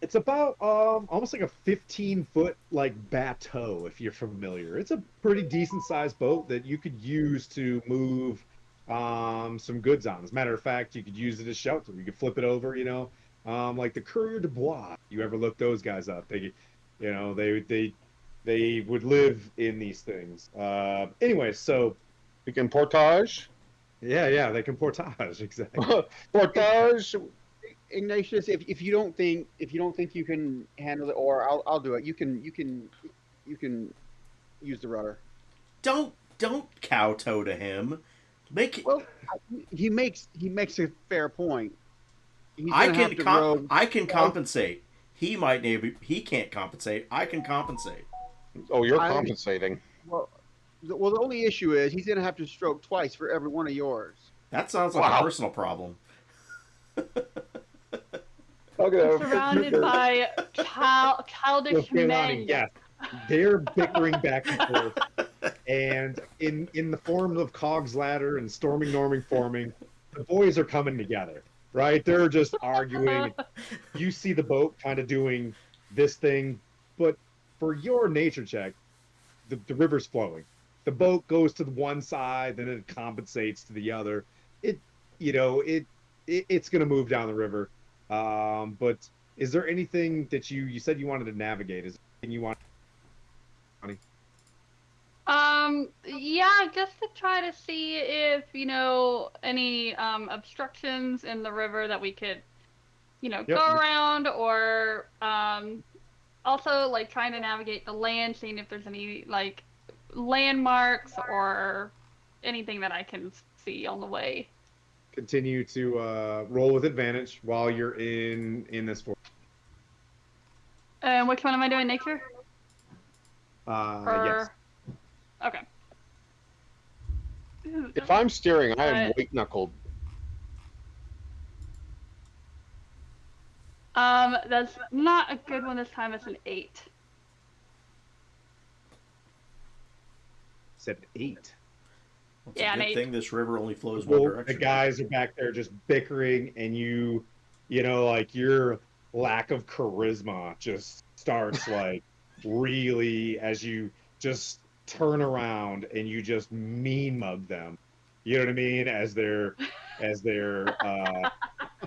it's about almost like a 15-foot like bateau if you're familiar. It's a pretty decent sized boat that you could use to move some goods on. As a matter of fact, you could use it as shelter. You could flip it over, like the Courier de Bois. You ever look those guys up? They would live in these things. Anyway, so We can portage. yeah, they can portage exactly. Portage. Ignatius, if you don't think you can handle it, or I'll do it. You can use the rudder. Don't kowtow to him. Make Well, he makes a fair point. He's gonna have to row. I can compensate. He might maybe he can't compensate. I can compensate. Oh, you're I- compensating. Well, the only issue is he's gonna have to stroke twice for every one of yours. That sounds like Wow. a personal problem. Okay. Surrounded by childish Leilani, men. yes, they're bickering back and forth, and in the form of Cog's ladder and storming, norming, forming, the boys are coming together, right? They're just arguing. You see the boat kind of doing this thing, but for your nature check, the river's flowing. The boat goes to the one side, then it compensates to the other. It, it's going to move down the river. But is there anything that you said you wanted to navigate? Is there anything you want? Yeah, just to try to see if, any obstructions in the river that we could, Yep. go around, or also like trying to navigate the land, seeing if there's any like landmarks or anything that I can see on the way. Continue to roll with advantage while you're in this forest. And which one am I doing? Nature? Yes. Or okay. Ooh, If I'm steering, I am Alright. white knuckled. That's not a good one this time. It's an 8. Said 8. It's Yeah, a an good 8. thing this river only flows one Well, direction. the guys are back there just bickering, and like your lack of charisma just starts like really as you just turn around and you just mean mug them. You know what I mean? As they're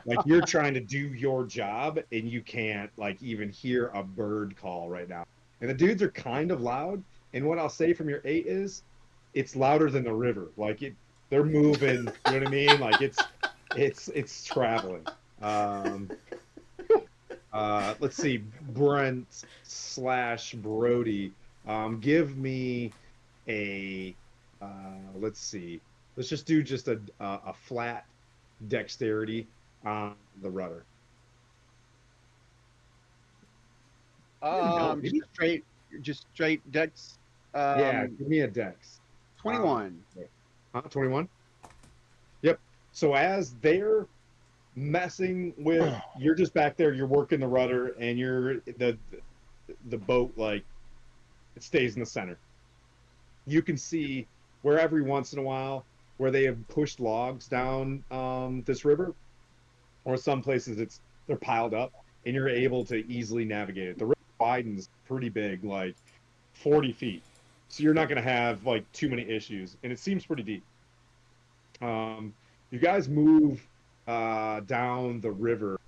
like you're trying to do your job and you can't like even hear a bird call right now. And the dudes are kind of loud. And what I'll say from your 8 is it's louder than the river. Like they're moving, you know what I mean? Like it's traveling. Let's see, Brent / Brody. Give me a let's see. Let's just do just a flat dexterity on the rudder. No, maybe- Just straight dex. Yeah, give me a dex. 21. 21? Yep. So as they're messing with, you're just back there, you're working the rudder, and the boat like it stays in the center. You can see where every once in a while where they have pushed logs down this river, or some places they're piled up, and you're able to easily navigate it. The river widens pretty big, like 40 feet. So you're not going to have like too many issues, and it seems pretty deep. You guys move down the river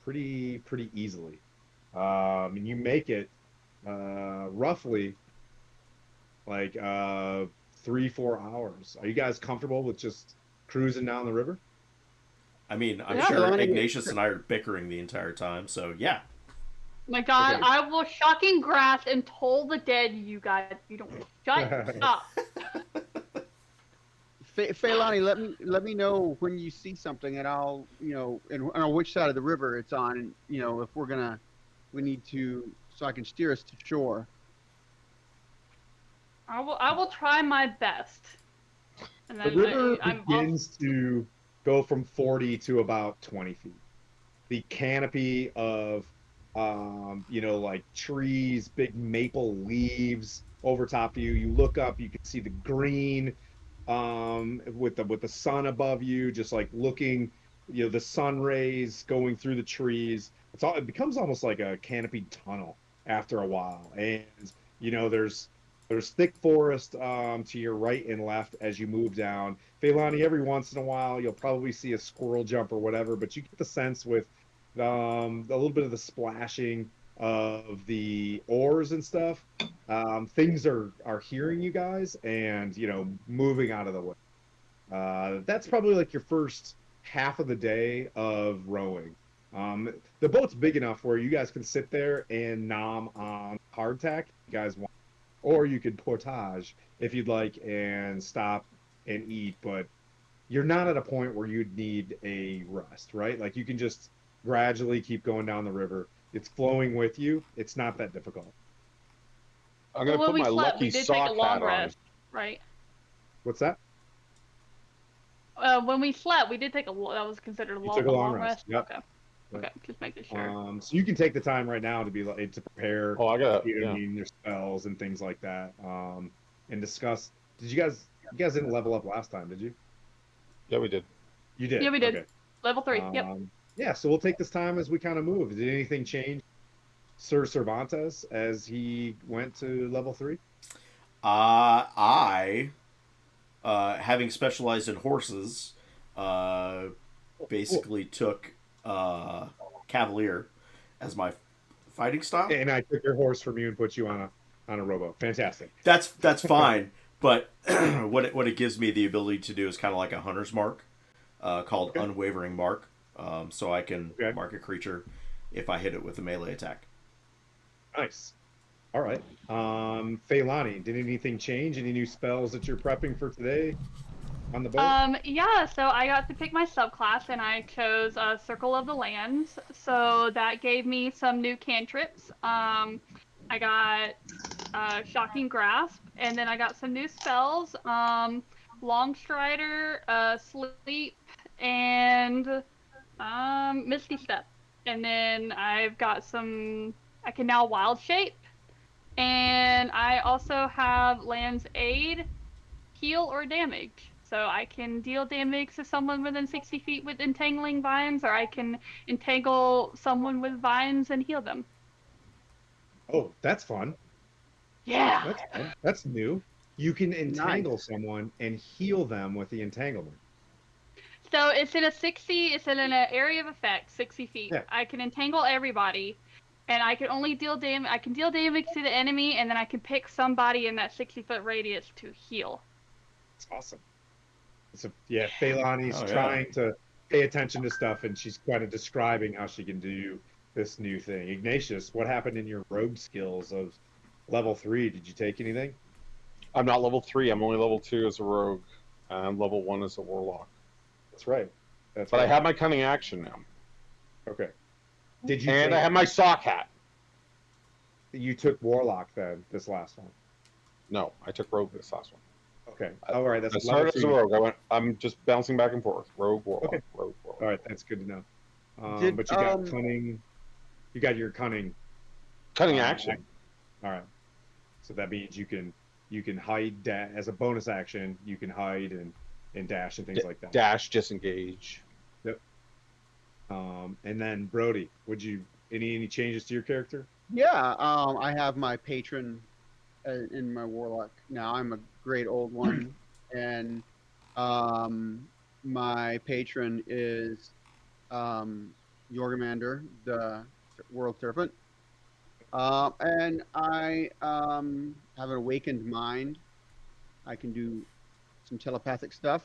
pretty easily, and you make it roughly like 3-4 hours. Are you guys comfortable with just cruising down the river? I mean, I'm Yeah. sure Ignatius and I are bickering the entire time, so yeah. My God, Okay. I will shocking grass and toll the dead, you guys. You don't shut up. Feilani, let me know when you see something, and I'll and on which side of the river it's on, and if we need to, so I can steer us to shore. I will try my best. And The then river I'll begins to go from 40 to about 20 feet. The canopy of like trees, big maple leaves over top of you. You look up, you can see the green with the sun above you, just like looking, the sun rays going through the trees. It becomes almost like a canopied tunnel after a while. And there's thick forest to your right and left as you move down. Feilani, every once in a while you'll probably see a squirrel jump or whatever, but you get the sense with a little bit of the splashing of the oars and stuff. Things are hearing you guys and moving out of the way. That's probably like your first half of the day of rowing. The boat's big enough where you guys can sit there and nom on hardtack if you guys want, or you could portage if you'd like and stop and eat. But you're not at a point where you'd need a rest, right? Like you can just gradually keep going down the river. It's flowing with you. It's not that difficult. I'm well, gonna when put we my slept, we lucky did take a sock long hat on. rest, right? What's that? When we slept, we did take that was considered You took a a long long rest. rest. Yep. Okay, Yep. okay, just making sure. So you can take the time right now to to prepare, Oh, I got what I yeah. mean, your spells and things like that. And discuss. You guys didn't level up last time, did you? Yeah, we did. You did. Yeah, we did. Okay. Level 3. Yep. Yeah. So we'll take this time as we kind of move. Did anything change, Sir Cervantes, as he went to level 3? I, having specialized in horses, basically took Cavalier as my fighting style. And I took your horse from you and put you on a rowboat. Fantastic. That's fine, but what it gives me the ability to do is kind of like a hunter's mark, called Okay. Unwavering Mark. So I can Okay. mark a creature if I hit it with a melee attack. Nice. All right. Feilani, did anything change? Any new spells that you're prepping for today on the boat? Yeah, so I got to pick my subclass and I chose Circle of the Lands. So that gave me some new cantrips. I got Shocking Grasp, and then I got some new spells. Long Strider, Sleep, and Misty Step. And then I've got I can now Wild Shape. And I also have Land's Aid, Heal, or Damage. So I can deal damage to someone within 60 feet with entangling vines, or I can entangle someone with vines and heal them. Oh, that's fun. Yeah. That's fun. That's new. You can entangle Nice. someone and heal them with the entanglement. So it's in an area of effect, 60 feet. Yeah, I can entangle everybody, and I can only deal damage. I can deal damage to the enemy, and then I can pick somebody in that 60-foot radius to heal. it's awesome. Yeah, Feilani's Oh yeah. trying to pay attention to stuff, and she's kind of describing how she can do this new thing. Ignatius, what happened in your rogue skills of level 3? Did you take anything? I'm not level 3. I'm only level 2 as a rogue. I'm level 1 as a warlock. That's right. That's But I right. have my cunning action now, Okay. Did you and take, I have my sock hat. you took Warlock then this last one? No, I took rogue this last one. Okay. All right. That's I level started as a 2. rogue. I'm just bouncing back and forth. Rogue, warlock, Okay. rogue, warlock. All right. That's good to know. Did But you got cunning. You got your cunning. Cunning Uh, action. All right. So that means you can hide as a bonus action. You can hide and dash and things like that. Dash, disengage. Yep. And then Brody, would you any changes to your character? Yeah, I have my patron in my warlock now. I'm a great old one, and my patron is Jorgamander, the world serpent. And I have an awakened mind. I can do some telepathic stuff,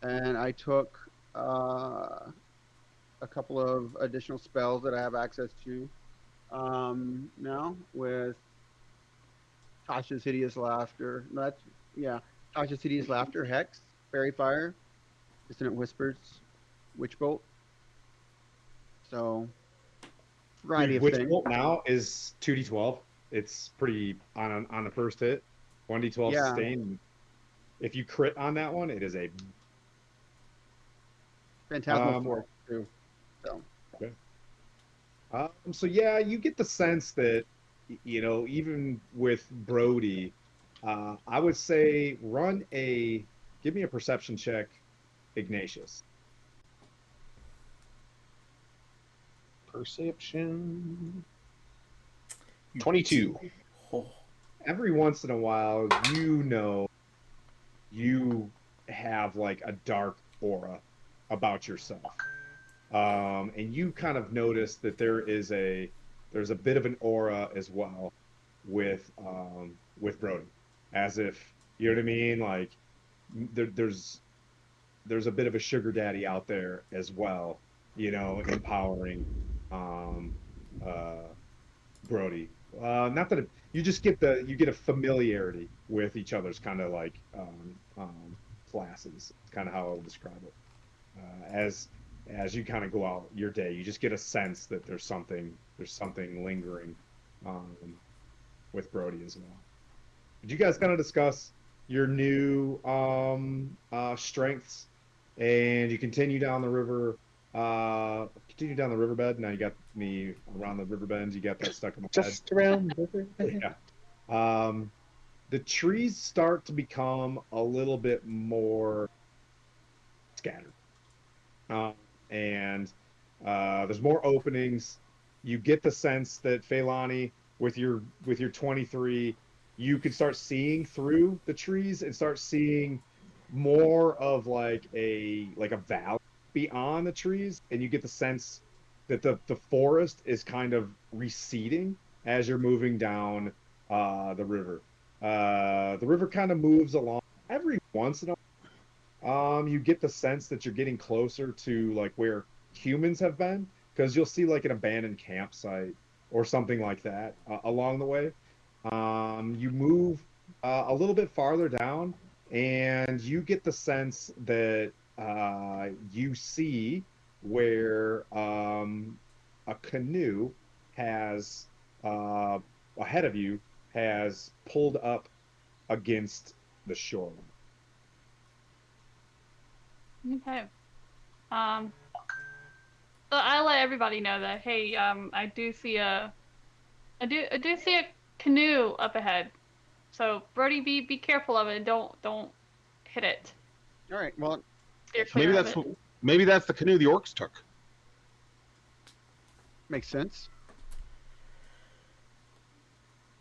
and I took a couple of additional spells that I have access to now with Tasha's Hideous Laughter. That's, yeah, Tasha's Hideous Laughter, Hex, fairy fire, dissonant whispers, witch bolt. So variety Dude, of Witch things. Bolt now is 2d12. It's pretty on the first hit. 1d12 Yeah, sustain. If you crit on that one, it is a phantasmal um force too. So okay. So yeah, you get the sense that even with Brody, I would say give me a perception check, Ignatius. Perception. You 22. Oh, Every once in a while, you have like a dark aura about yourself. And you kind of notice that there's a bit of an aura as well with Brody, as if you know what I mean. Like there's a bit of a sugar daddy out there as well, empowering um, uh, Brody. Not that you just you get a familiarity with each other's kind of like classes. It's kind of how I would describe it. As you kind of go out your day, you just get a sense that there's something lingering um, with Brody as well. Did you guys kind of discuss your new strengths, and you continue down the riverbed? Now you got me around the river bends. You got that stuck in my head. Just around. Yeah. Um, the trees start to become a little bit more scattered. Um, and there's more openings. You get the sense that Feilani, with your 23, you could start seeing through the trees and start seeing more of like a valley beyond the trees, and you get the sense that the forest is kind of receding as you're moving down the river. The river kind of moves along every once in a you get the sense that you're getting closer to like where humans have been, because you'll see like an abandoned campsite or something like that along the way. You move a little bit farther down, and you get the sense that you see where a canoe has uh, ahead of you has pulled up against the shore. Okay. Um, so I let everybody know that, hey, I do see a canoe up ahead. So Brody, be careful of it. Don't hit it. all right, well, Steer Maybe clear of that's it. maybe that's the canoe the orcs took. makes sense.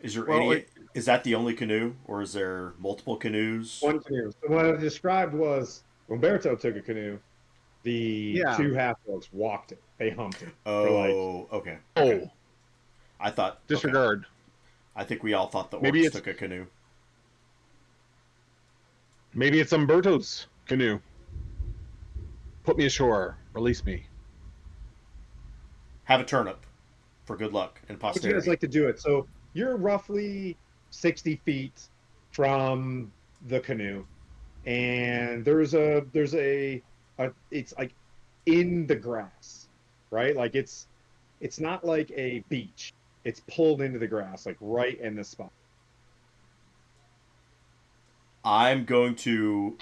is there Well, any? Is that the only canoe, or is there multiple canoes? One canoe. So what I described was Umberto took a canoe. The yeah, two half orcs walked it. They humped it for like Oh, okay. Oh, I thought. Okay. disregard. I think we all thought the Maybe orcs it's took a canoe. maybe it's Umberto's canoe. Put me ashore. Release me. Have a turnip for good luck and would you guys posterity. like to do it? So you're roughly 60 feet from the canoe, and there's a it's like in the grass, right? Like it's not like a beach. It's pulled into the grass, like right in the spot. I'm going to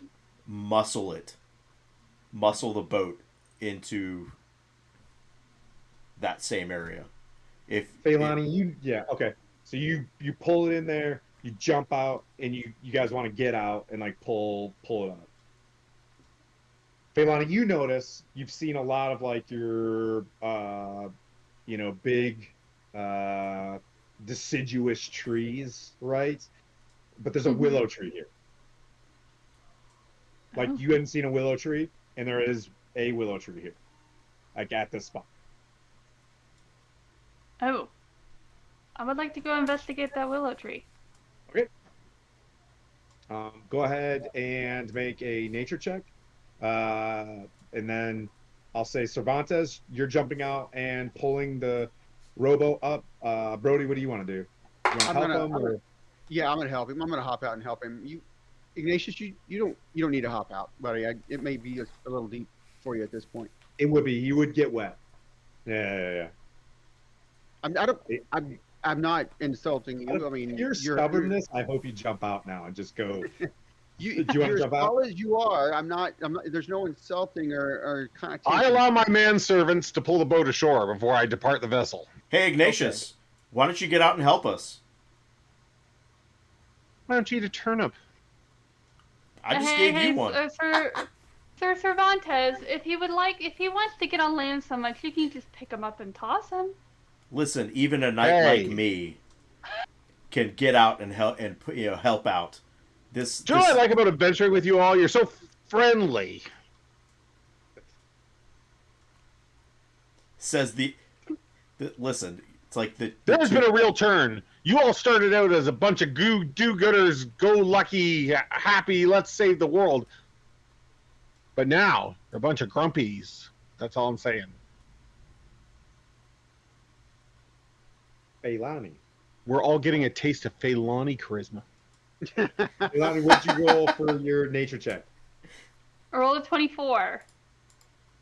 muscle it, muscle the boat into that same area. If it, Feilani, yeah, okay. So you pull it in there, you jump out, and you guys want to get out and like pull it up. Feilani, you notice you've seen a lot of like your big uh deciduous trees, right? But there's a Mm-hmm. willow tree here. Like Oh. you hadn't seen a willow tree, and there is a willow tree here, like at this spot. Oh. I would like to go investigate that willow tree. Okay. Go ahead and make a nature check. And then I'll say, Cervantes, you're jumping out and pulling the robo up. Brody, what do you want to do? You want to help him I'm gonna, or yeah, I'm gonna help him. I'm gonna hop out and help him. Ignatius, you don't need to hop out, buddy. It may be a little deep for you at this point. It would be. You would get wet. Yeah. I don't. It- I'm not insulting you. I mean, Your stubbornness. I hope you jump out now and just go. Do you want you're to as jump out? tall as you are. I'm not. There's no insulting or connotation. I allow my manservants to pull the boat ashore before I depart the vessel. Hey, Ignatius, why don't you get out and help us? Why don't you eat a turnip? I just gave you one. Sir Cervantes, if he wants to get on land so much, you can just pick him up and toss him. Listen, even a knight Hey. like me can get out and help out. Do you know what I like about adventuring with you all? You're so friendly. Says listen, it's like There's been a real turn. You all started out as a bunch of do-gooders, go-lucky, happy, let's save the world. But now, you're a bunch of grumpies. That's all I'm saying. Feilani. We're all getting a taste of Feilani charisma. Feilani, what'd you roll for your nature check? I rolled a 24.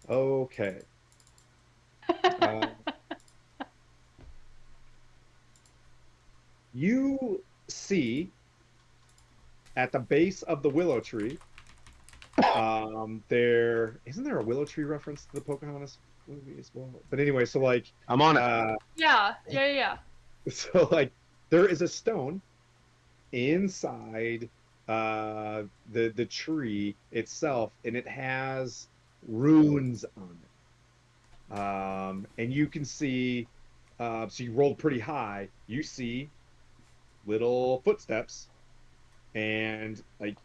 Okay. You see at the base of the willow tree, there isn't there a willow tree reference to the Pocahontas movie as well? But anyway, so like, I'm on it. Yeah. so like, there is a stone inside the tree itself, and it has runes on it. And you can see, so you rolled pretty high. You see little footsteps and like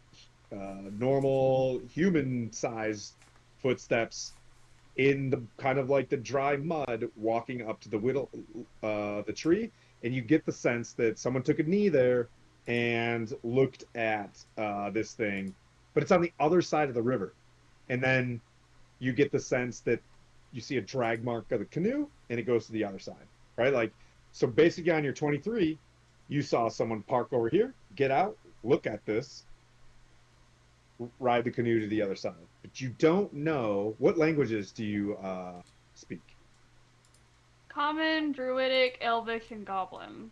normal human-sized footsteps in the kind of like the dry mud walking up to the tree, and you get the sense that someone took a knee there and looked at this thing, but it's on the other side of the river. And then you get the sense that you see a drag mark of the canoe and it goes to the other side, right? Like, so basically on your 23, you saw someone park over here, get out, look at this, ride the canoe to the other side. But you don't know, what languages do you speak? Common, Druidic, Elvish, and Goblin.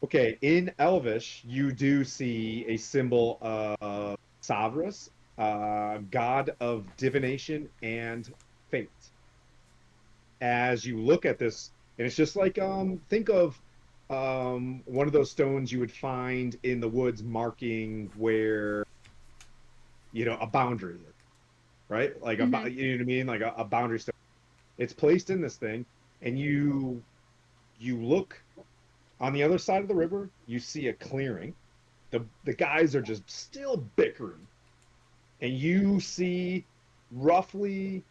Okay, in Elvish, you do see a symbol of Savras, god of divination and fate. As you look at this, and it's just like think of one of those stones you would find in the woods marking where a boundary is, right? Like you know what I mean, like a boundary stone. It's placed in this thing, and you look on the other side of the river. You see a clearing. The guys are just still bickering, and you see roughly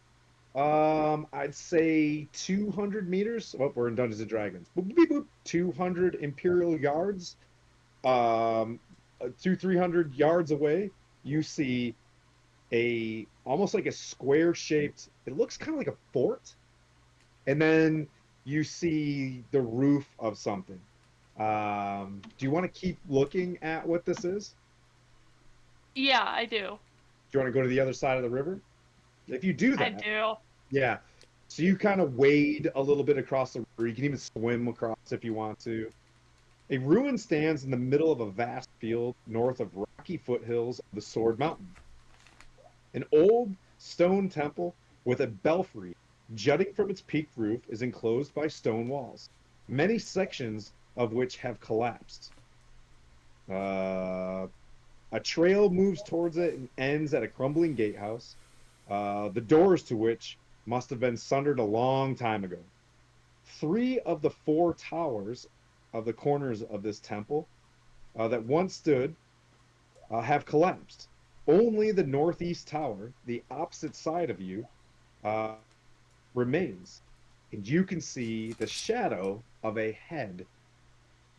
I'd say 200 meters. Oh, we're in Dungeons and Dragons. Boop, boop, boop, 200 Imperial yards. 300 yards away, you see almost like a square shaped. It looks kind of like a fort, and then you see the roof of something. Do you want to keep looking at what this is? Yeah, I do. Do you want to go to the other side of the river? If you do that, I do. yeah. So you kind of wade a little bit across the river. You can even swim across if you want to. A ruin stands in the middle of a vast field north of rocky foothills of the Sword Mountain. An old stone temple with a belfry jutting from its peaked roof is enclosed by stone walls, many sections of which have collapsed. A trail moves towards it and ends at a crumbling gatehouse, the doors to which must have been sundered a long time ago. 3 of the 4 towers of the corners of this temple that once stood have collapsed. Only the northeast tower, the opposite side of you, remains. And you can see the shadow of a head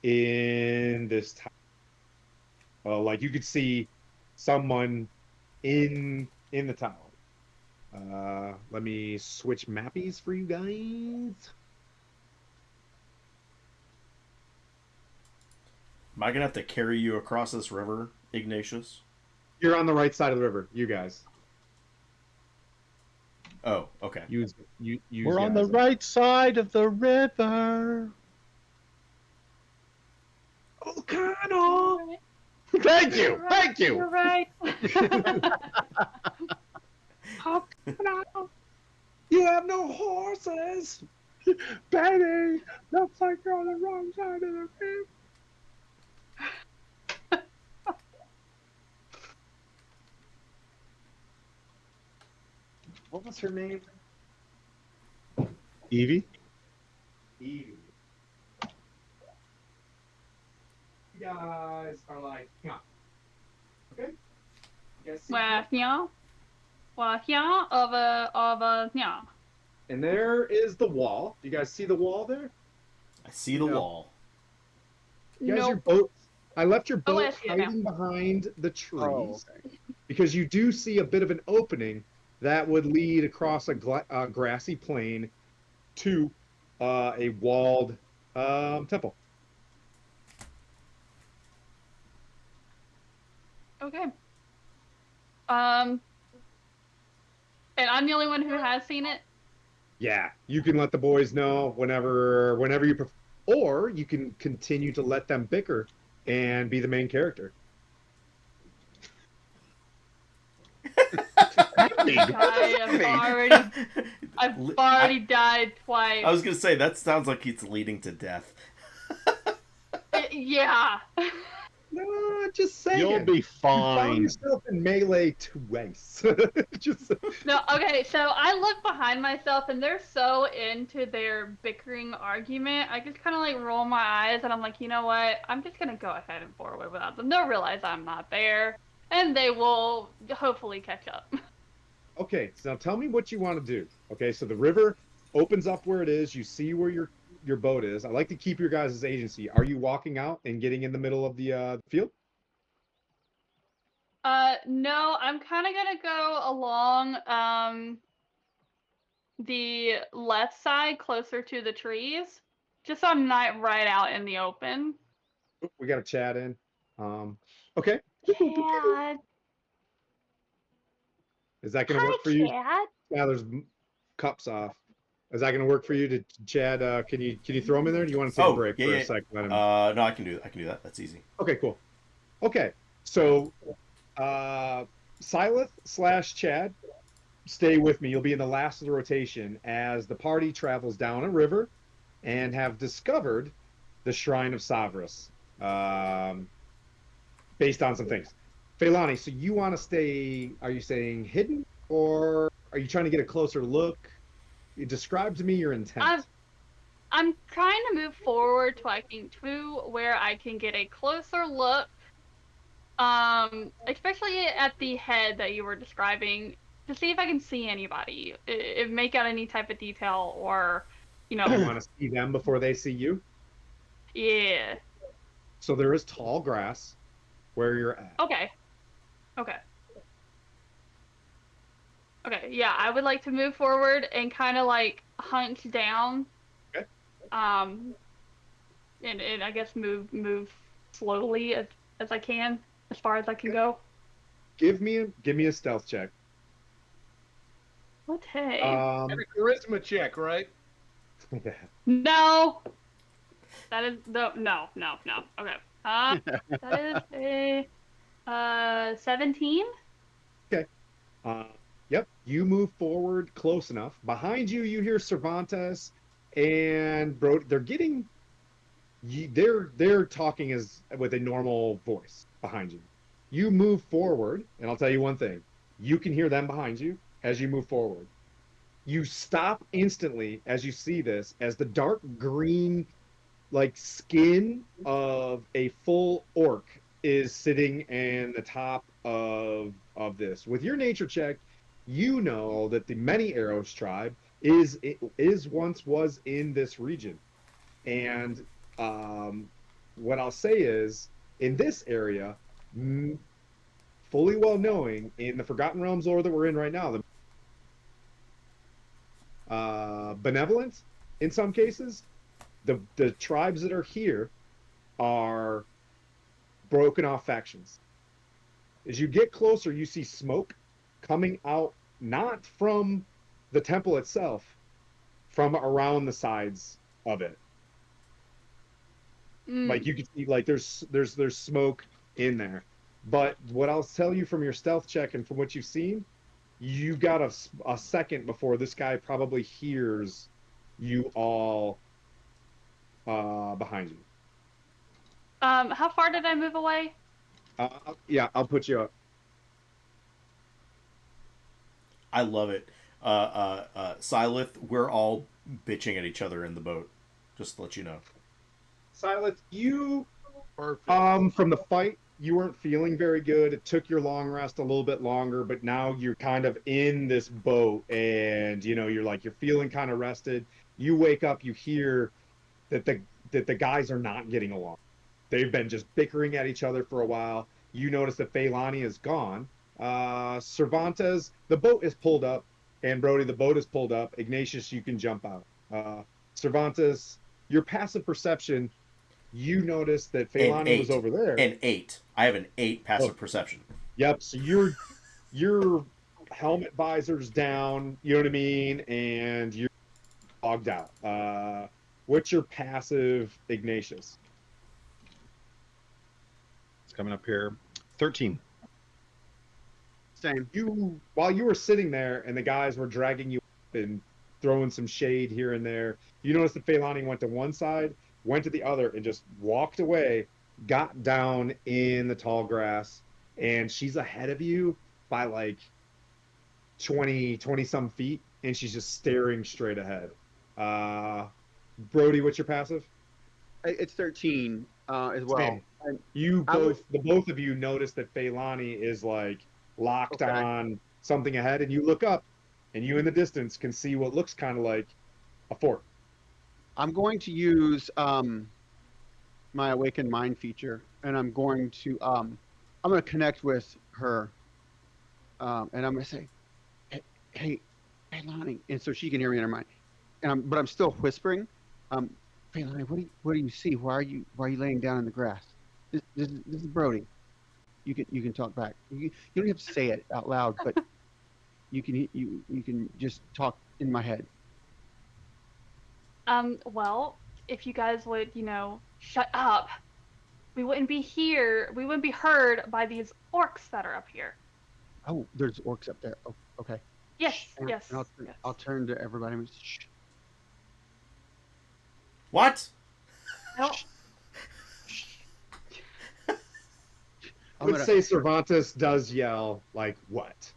in this tower. Like you could see someone in the tower. Let me switch mappies for you guys. Am I gonna have to carry you across this river, Ignatius? You're on the right side of the river, you guys. Oh, okay. Use We're on the guys. right side of the river. O'Connell! Thank You're you. right. Thank you. You're right. You have no horses! Benny, looks like you're on the wrong side of the river. What was her name? Evie? Evie. You guys are like, yeah. Okay? You guys see Well, yeah. Well, yeah, of a, yeah. And there is the wall. Do you guys see the wall there? I see the No. wall. You guys, your Nope. boat. I left your Oh, boat I see it now. hiding behind the trees Oh, okay. because you do see a bit of an opening that would lead across a grassy plain to a walled temple. Okay. And I'm the only one who has seen it. Yeah, you can let the boys know whenever you prefer, or you can continue to let them bicker and be the main character. I've already died twice. I was gonna say that sounds like it's leading to death. Yeah. No, just saying. You'll be You found fine. yourself in melee twice. Just No, okay, so I look behind myself and they're so into their bickering argument. I just kind of like roll my eyes and I'm like, you know what? I'm just gonna go ahead and forward without them. They'll realize I'm not there and they will hopefully catch up. okay. So now tell me what you want to do. Okay, so the river opens up where it is. You see where your boat is. I like to keep your guys' agency. Are you walking out and getting in the middle of the field? No, I'm kind of gonna go along the left side closer to the trees, just so I'm not right out in the open. We got a chat in. Okay. Chad. Is that going to Hi, work for you? Chad. Yeah, there's cups off. Is that going to work for you? To Chad, can you throw him in there? Or do you want to take a Oh, break yeah, for yeah. a second? Let him... No, I can do that. I can do that. That's easy. Okay, cool. Okay, so Silith / Chad, stay with me. You'll be in the last of the rotation as the party travels down a river and have discovered the Shrine of Savras, based on some things. Feilani, so you want to stay, are you saying hidden, or are you trying to get a closer look? Describe to me your intent. I'm trying to move forward to where I can get a closer look, especially at the head that you were describing, to see if I can see anybody, if make out any type of detail, or, you You know, want to see them before they see you? yeah. So there is tall grass where you're at. Okay. Okay. Okay, yeah, I would like to move forward and kind of like hunch down. Okay. And I guess move slowly as I can, as far as I can go. Give me a stealth check. Okay. Every charisma check, right? No. That is no. Okay. That is a 17. Okay. Yep. You move forward close enough. Behind you, you hear Cervantes and Bro. They're talking as with a normal voice behind you. You move forward, and I'll tell you one thing: you can hear them behind you as you move forward. You stop instantly as you see this, as the dark green, like skin of a full orc is sitting in the top of this. With your nature check, you know that the Many Arrows tribe is once was in this region, and what I'll say is in this area, fully well knowing in the Forgotten Realms lore that we're in right now, the benevolent in some cases, the tribes that are here are broken off factions. As you get closer, you see smoke coming out, not from the temple itself, from around the sides of it. Like you can see, like there's smoke in there. But what I'll tell you from your stealth check and from what you've seen, you got a second before this guy probably hears you all behind you. How far did I move away? Yeah, I'll put you up. I love it. Silith, we're all bitching at each other in the boat. Just to let you know. Silas, you Perfect. from the fight, you weren't feeling very good. It took your long rest a little bit longer, but now you're kind of in this boat and you're feeling kind of rested. You wake up, you hear that the guys are not getting along. They've been just bickering at each other for a while. You notice that Feilani is gone. Cervantes, the boat is pulled up, and Brody, the boat is pulled up. Ignatius, you can jump out. Cervantes, your passive perception, you notice that An Feilani was 8. over there. An 8. I have an 8 passive Oh. perception. Yep. So your helmet visor's down, you know what I mean, and you're logged out. What's your passive, Ignatius? It's coming up here. 13. Same. While you were sitting there and the guys were dragging you up and throwing some shade here and there, you noticed that Feilani went to one side, went to the other, and just walked away, got down in the tall grass, and she's ahead of you by like 20 some feet, and she's just staring straight ahead. Brody, what's your passive? It's 13 as well. Same. You I would- the both of you notice that Feilani is like locked Okay. on something ahead, and you look up, and you in the distance can see what looks kind of like a fort. I'm going to use my awakened mind feature, and I'm going to connect with her, and I'm going to say, hey, Lonnie, and so she can hear me in her mind, but I'm still whispering. Hey, Lonnie, what do you see? Why are you laying down in the grass? This is Brody. You can talk back. You don't have to say it out loud, but you can just talk in my head. Well, if you guys would, shut up, we wouldn't be here. We wouldn't be heard by these orcs that are up here. Oh, there's orcs up there. Oh, okay. Yes, And yes. I'll turn to everybody and shh. What? No, I would say Cervantes does yell like, "What?"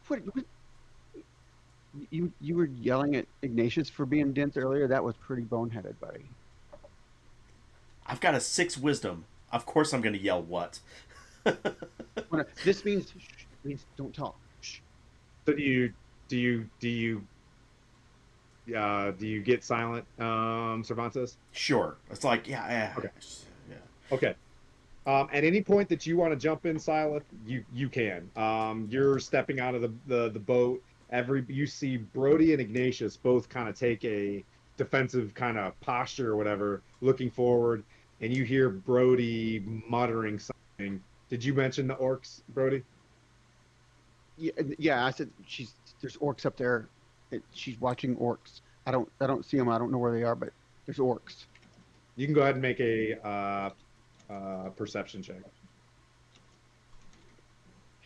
What, you were yelling at Ignatius for being dense earlier? That was pretty boneheaded, buddy. I've got a 6 wisdom. Of course I'm going to yell what? This means don't talk. Shh. So do you get silent, Cervantes? Sure. It's like, yeah. Okay. Yeah. Okay. At any point that you want to jump in, Silas, you can. You're stepping out of the boat. You see Brody and Ignatius both kind of take a defensive kind of posture or whatever, looking forward, and you hear Brody muttering something. Did you mention the orcs, Brody? Yeah. I said there's orcs up there. She's watching orcs. I don't see them. I don't know where they are, but there's orcs. You can go ahead and make a perception check.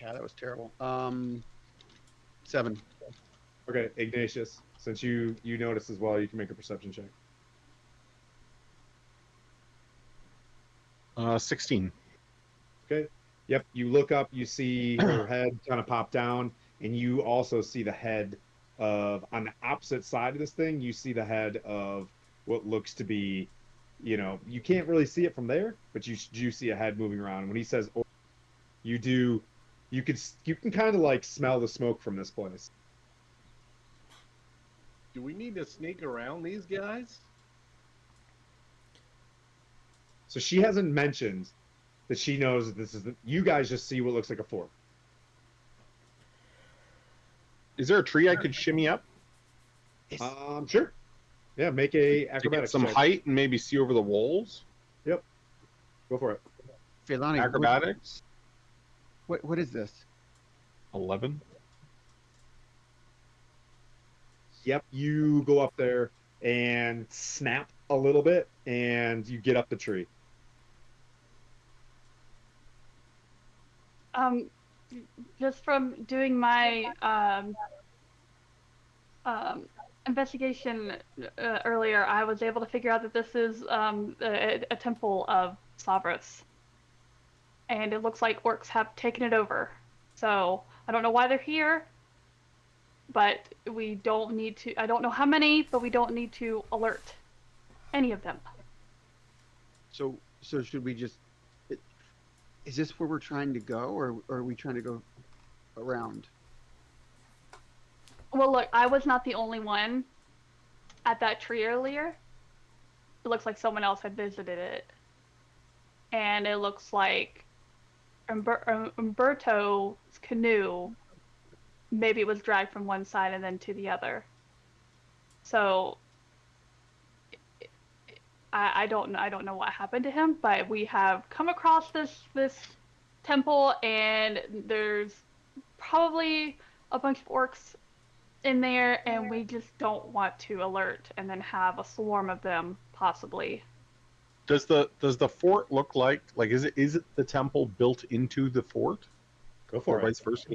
Yeah, that was terrible. 7. Okay, Ignatius, since you noticed as well, you can make a perception check. 16. Okay. Yep. You look up, you see her head kind of pop down, and you also see the head on the opposite side of this thing, you see the head of what looks to be, you can't really see it from there, but you do see a head moving around. When he says, "Oh," you can kind of like smell the smoke from this place. Do we need to sneak around these guys? So she hasn't mentioned that she knows that this is you guys just see what looks like a fort. Is there a tree I could shimmy up? Sure. Yeah, make a To get acrobatics some check. height and maybe see over the walls? Yep. Go for it. Feilani, Acrobatics, what is this? 11. Yep, you go up there and snap a little bit, and you get up the tree. Just from doing my investigation earlier, I was able to figure out that this is a temple of Savras, and it looks like orcs have taken it over. So I don't know why they're here, but we don't need to. I don't know how many, but we don't need to alert any of them. So should we just? Is this where we're trying to go, or are we trying to go around? Well, look, I was not the only one at that tree earlier. It looks like someone else had visited it, and it looks like Umberto's canoe maybe it was dragged from one side and then to the other. So I don't know what happened to him, but we have come across this temple, and there's probably a bunch of orcs in there, and we just don't want to alert and then have a swarm of them possibly. Does the fort look like is it the temple built into the fort? Go for Or it. vice versa?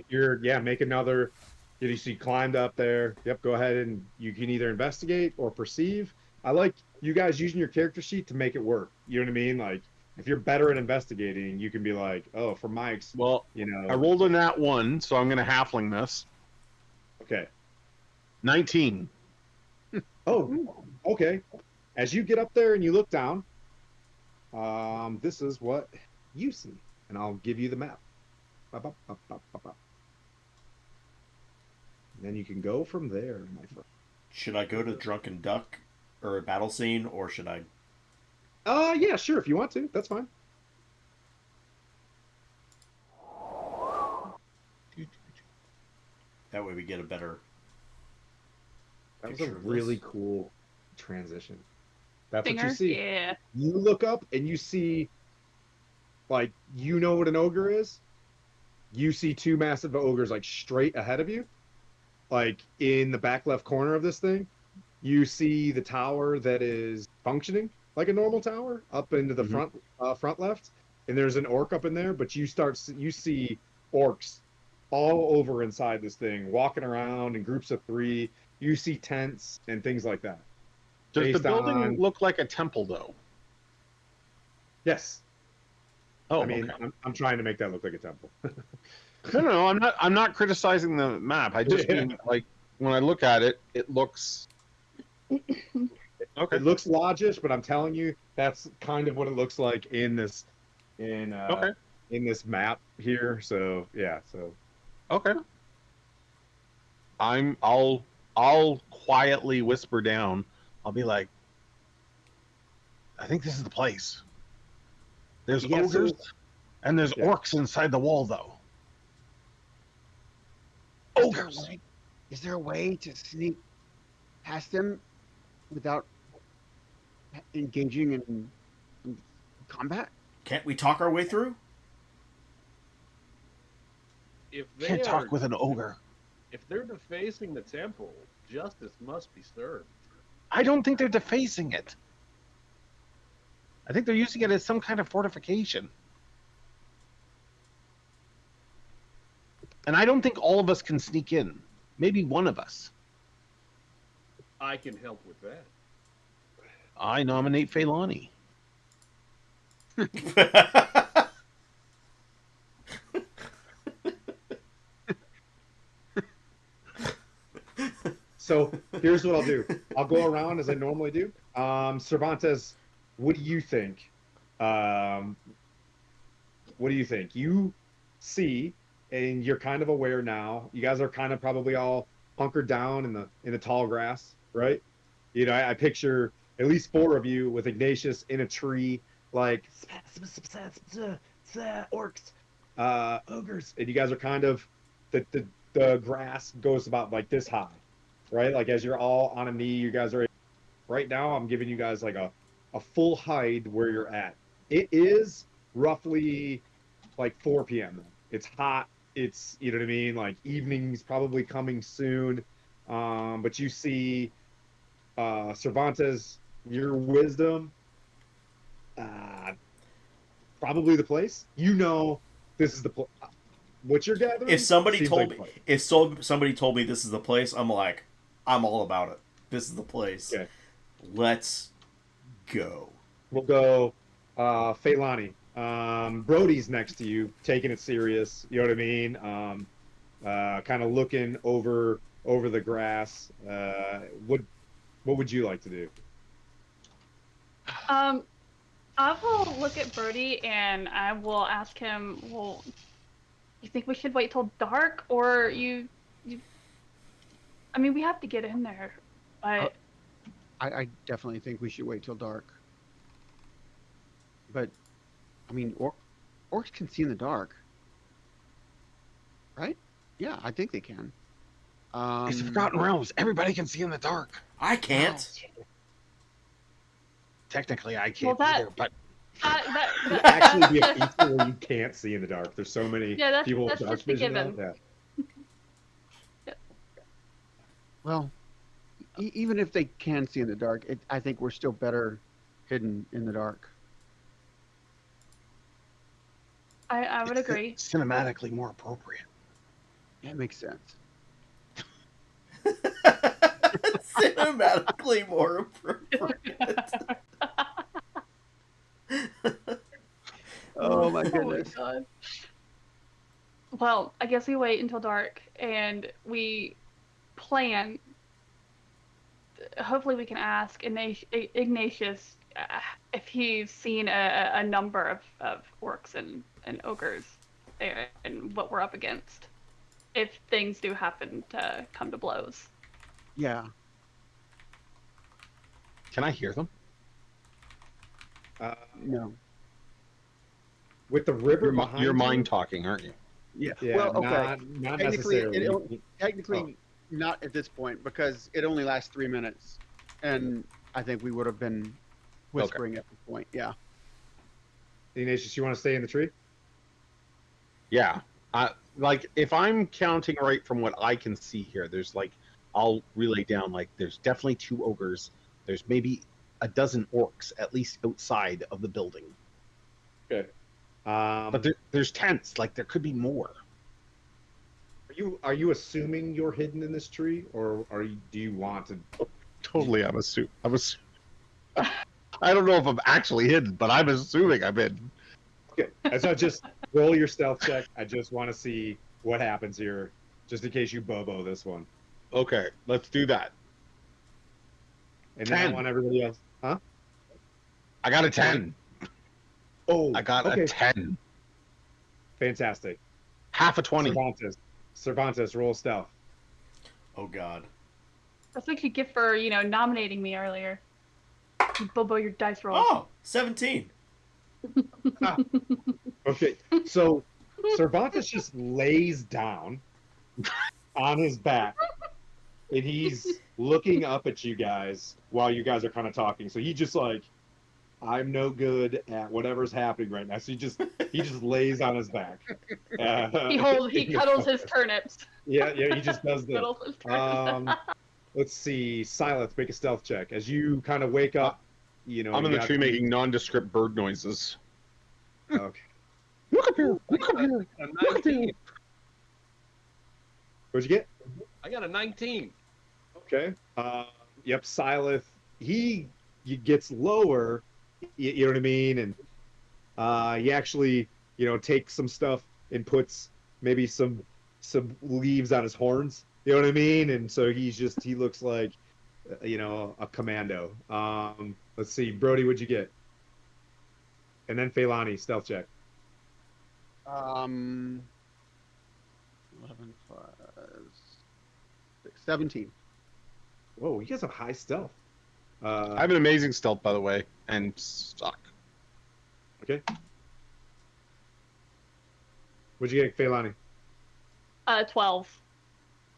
Make another. You see, climbed up there. Yep, go ahead and you can either investigate or perceive. I like you guys using your character sheet to make it work. You know what I mean? Like, if you're better at investigating, you can be like, oh, from my, Well, I rolled a nat 1, so I'm going to halfling this. Okay. 19. Oh, okay. As you get up there and you look down, this is what you see, and I'll give you the map. And then you can go from there, my friend. Should I go to Drunken Duck or a battle scene, or should I? Yeah, sure. If you want to, that's fine. That way we get a better. That was a picture of really this. cool transition. That's what Stinger? you see. Yeah. You look up and you see, like, you know what an ogre is? You see two massive ogres, like, straight ahead of you. Like, in the back left corner of this thing, you see the tower that is functioning like a normal tower up into the front left. And there's an orc up in there, but you see orcs all over inside this thing, walking around in groups of 3. You see tents and things like that. Does the Based building on- look like a temple, though? Yes. Oh, I mean, okay. I'm trying to make that look like a temple. No, I'm not criticizing the map. I just mean, like, when I look at it, it looks okay. It looks lodgish, but I'm telling you, that's kind of what it looks like in this in this map here. So yeah, Okay. I'll quietly whisper down. I'll be like, I think this is the place. There's Yeah, so- ogres and there's Yeah. orcs inside the wall, though. Ogres. Is there a way to sneak past them without engaging in combat? Can't we talk our way through? If they Can't are, talk with an ogre. if they're defacing the temple, justice must be served. I don't think they're defacing it. I think they're using it as some kind of fortification. And I don't think all of us can sneak in. Maybe one of us. I can help with that. I nominate Feilani. So here's what I'll do. I'll go around as I normally do. Cervantes, what do you think? What do you think? You see, and you're kind of aware now. You guys are kind of probably all hunkered down in the tall grass, right? You know, I picture at least 4 of you with Ignatius in a tree, like orcs, ogres, and you guys are kind of the grass goes about like this high, right? Like as you're all on a knee, you guys are right now. I'm giving you guys like a full hide where you're at. It is roughly like 4 p.m. It's hot. It's, you know what I mean? Like evening's probably coming soon. But you see Cervantes, your wisdom, uh, probably the place. You know, this is the place. What you're gathering If somebody seems told like me, the place. if somebody told me this is the place, I'm like, I'm all about it. This is the place. Okay. Let's go. We'll go Feilani. Brody's next to you, taking it serious. You know what I mean? Kind of looking over the grass. What would you like to do? I will look at Brody and I will ask him, well, you think we should wait till dark, or you I mean, we have to get in there, but I definitely think we should wait till dark. But I mean, orcs can see in the dark, right? Yeah, I think they can. It's the Forgotten Realms. Everybody can see in the dark. I can't. Technically, I well, can't that either, but It'd actually be a feature where you can't see in the dark. There's so many yeah, that's people with that's dark just a vision now. given. Yeah. Well, even if they can see in the dark, I think we're still better hidden in the dark. I would it's agree. cinematically more appropriate. That makes sense. Cinematically more appropriate. Oh my Oh my goodness. god. Well, I guess we wait until dark and we plan. Hopefully, we can ask Ignatius if he's seen a number of orcs and ogres and what we're up against. If things do happen to come to blows. Yeah. Can I hear them? No. With the river behind You're you, mind talking, aren't you? Yeah. yeah, Well, okay. not Technically, necessarily. technically not at this point because it only lasts 3 minutes, and I think we would have been whispering at this point. Yeah. Ignatius, you want to stay in the tree? Yeah. Like if I'm counting right from what I can see here, there's like I'll relay down like there's definitely 2 ogres. There's maybe a dozen orcs at least outside of the building. Okay. But there's tents. Like there could be more. Are you assuming you're hidden in this tree, or do you want to? Totally, I'm assuming. I don't know if I'm actually hidden, but I'm assuming I'm hidden. Okay, so just roll your stealth check. I just want to see what happens here, just in case you bobo this one. Okay, let's do that. And then I 10. want everybody else. Huh? I got a 10. Oh, I got okay. a 10. Fantastic. Half a 20. Cervantes, roll stealth. Oh god. That's what you get for nominating me earlier. You bobo your dice roll. Oh, 17. Okay, so Cervantes just lays down on his back, and he's looking up at you guys while you guys are kind of talking. So he just like, I'm no good at whatever's happening right now. So he just lays on his back. He cuddles his turnips. Yeah, he just does this. Cuddles his turnips. Let's see, Silence, make a stealth check as you kind of wake up. I'm in the tree making nondescript bird noises. Okay. Look up here! Look up here! A Look up here! 19. What'd you get? I got a 19. Okay. Yep, Silith. He gets lower. You know what I mean? And he actually, takes some stuff and puts maybe some leaves on his horns. You know what I mean? And so he looks like, a commando. Let's see, Brody, what'd you get? And then Feilani, stealth check. 11 plus 6, 17. Whoa, you guys have high stealth. I have an amazing stealth, by the way, and suck. Okay. What'd you get, Feilani? 12.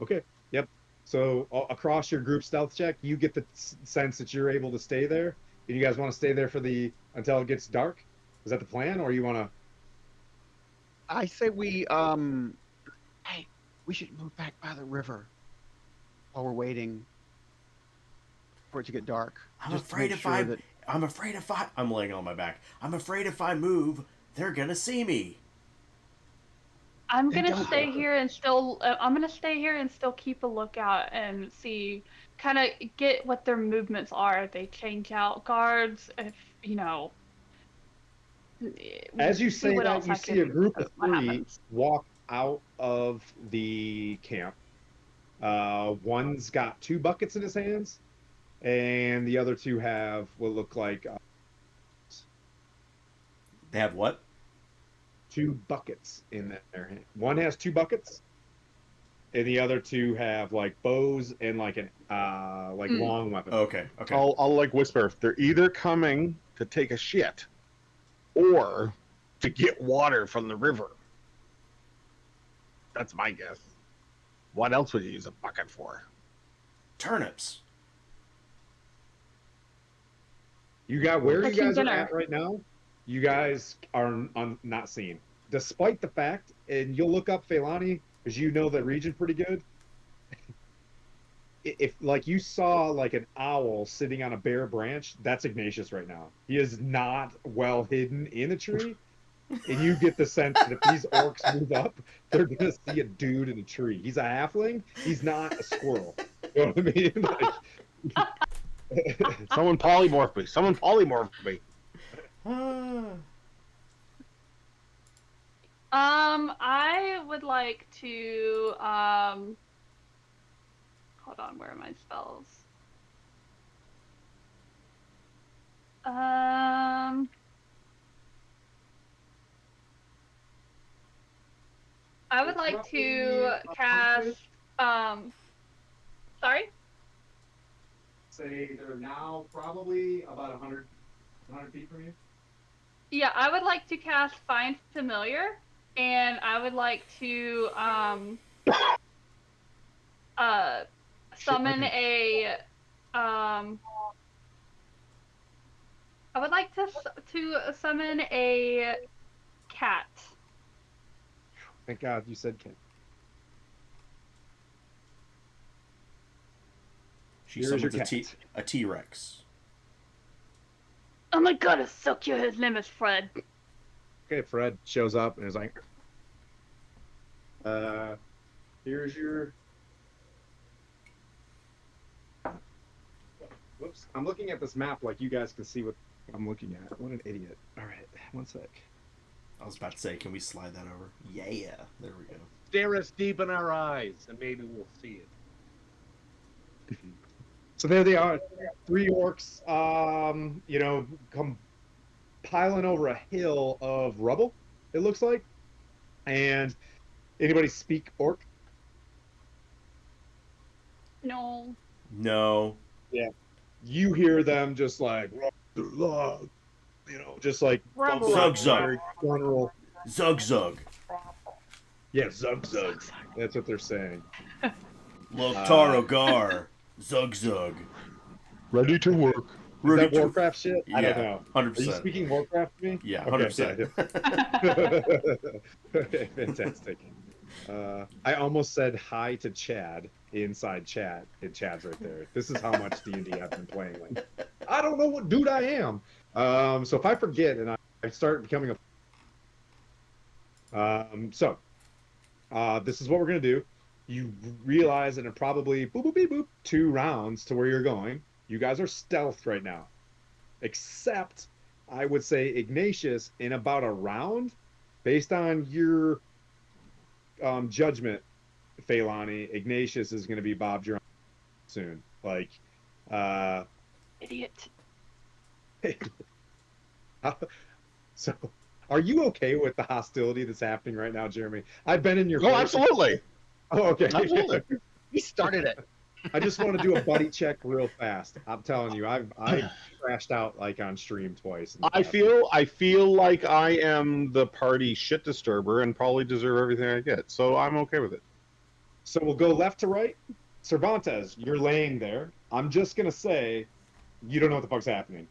Okay. Yep. So across your group stealth check, you get the sense that you're able to stay there. And you guys want to stay there until it gets dark? Is that the plan, or you want to? I say we hey, we should move back by the river while we're waiting for it to get dark. I'm Just to afraid make if sure I, that I'm afraid if I, I'm laying on my back. I'm afraid if I move, they're gonna see me. I'm Then gonna don't stay move. here and still. I'm gonna stay here and still keep a lookout and see, kind of get what their movements are. If they change out guards, if you know, As you see say what that, else you I see a can. group of What three happens? walk out of the camp. One's got two buckets in his hands, and the other two have what look like They have what? two buckets in their hand. One has two buckets, and the other two have like bows and like an like Mm. long weapon. Okay, okay. I'll like whisper. They're either coming to take a shit or to get water from the river. That's my guess. What else would you use a bucket for? Turnips. You got where you Cooking guys are dinner. at right now. You guys are not seen, despite the fact, and you'll look up Feilani because you know the region pretty good. If like you saw like an owl sitting on a bare branch, that's Ignatius right now. He is not well hidden in a tree, and you get the sense that if these orcs move up, they're gonna see a dude in a tree. He's a halfling. He's not a squirrel. You know what I mean? Like, Someone polymorph me. Someone polymorph me. I would like to hold on, where are my spells? I would like to cast sorry? say they're now probably about 100 feet from you. Yeah, I would like to cast Find Familiar, and I would like to summon a I would like to summon a cat. Thank God you said Ken. She Here's your summons cat. a T-Rex. Oh my god, it's so cute. His name is Fred. Okay, Fred shows up and is like, here's your. Whoops. I'm looking at this map like you guys can see what I'm looking at. What an idiot. All right, one sec. I was about to say, can we slide that over? Yeah, there we go. Stare us deep in our eyes, and maybe we'll see it. So there they are, three orcs, come piling over a hill of rubble, it looks like. And anybody speak orc? No. No. You hear them just like, just like Rubble. Zug zug. very general. Zug zug. Yeah, zug zug. That's what they're saying. Loktar Ogar. Zug zug. Ready to work. Is that Warcraft shit? I don't Yeah, know. 100%. Are you speaking Warcraft to me? Yeah, Okay, 100%. yeah. Fantastic. I almost said hi to Chad inside chat, and Chad's right there. This is how much D&D I've been playing. Like, I don't know what dude I am. So if I forget and I start becoming this is what we're gonna do. You realize that in probably boop boop beep boop 2 rounds to where you're going. You guys are stealthed right now, except I would say Ignatius in about a round, based on your judgment, Feilani, Ignatius is going to be Bob Durant soon. Like, Idiot. so are you okay with the hostility that's happening right now, Jeremy? I've been in your Oh, face. absolutely. Oh, okay. Absolutely. He started it. I just want to do a buddy check real fast. I'm telling you, I've crashed out like on stream twice. I feel like I am the party shit disturber and probably deserve everything I get. So I'm okay with it. So we'll go left to right. Cervantes, you're laying there. I'm just gonna say, you don't know what the fuck's happening,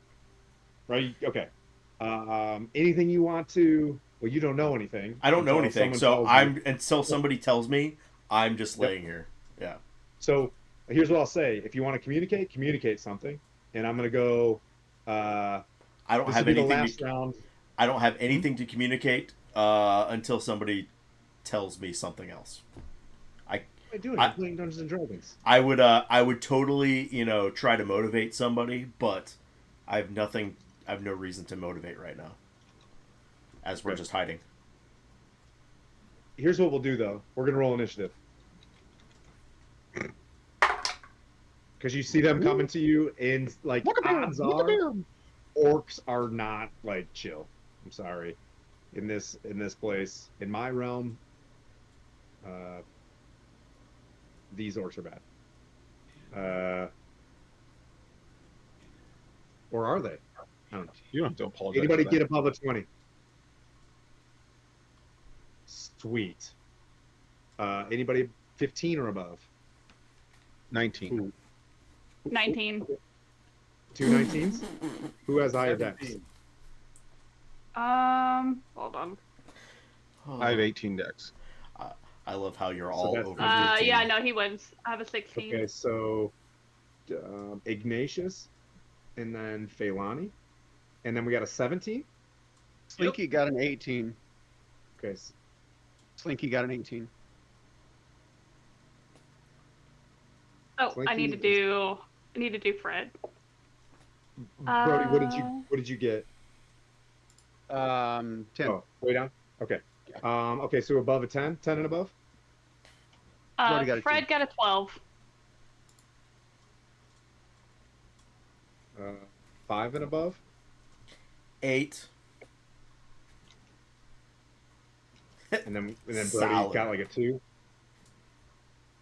right? Okay. Anything you want to? Well, you don't know anything. I don't know until anything, someone so tells you. I'm until somebody tells me. I'm just Yep. laying here. Yeah. So here's what I'll say: if you want to communicate, communicate something. And I'm gonna go. Uh, I don't this will have be the anything last to. round. I don't have Hmm? anything to communicate until somebody tells me something else. I What am I doing? I I'm playing Dungeons and Dragons. I would totally try to motivate somebody, but I have nothing. I have no reason to motivate right now, as we're Okay. just hiding. Here's what we'll do though. We're gonna roll initiative because you see them coming to you, and like Look at odds him! Look at are, him! orcs are not like chill. I'm sorry. In this place, in my realm, uh, these orcs are bad. Or are they? I don't know. You don't have to apologize. Anybody for get that. above a 20? Sweet. Anybody 15 or above? 19. Ooh, 19. two 19s? Who has the higher dex? 17. Hold on. I have 18 decks. I love how you're So all that's over. gonna be 15. Yeah, no, he wins. I have a 16. Okay, so Ignatius, and then Phailani, and then we got a 17. Slinky got an 18. Okay, Slinky got an 18. Oh, I Slinky need to do. I need to do Fred. Brody, what did you get? 10. Oh, way down. Okay. Okay, so above a 10, 10 and above. already got a Fred 10. got a 12. 5 and above. 8. And then Brody Solid. got like a 2.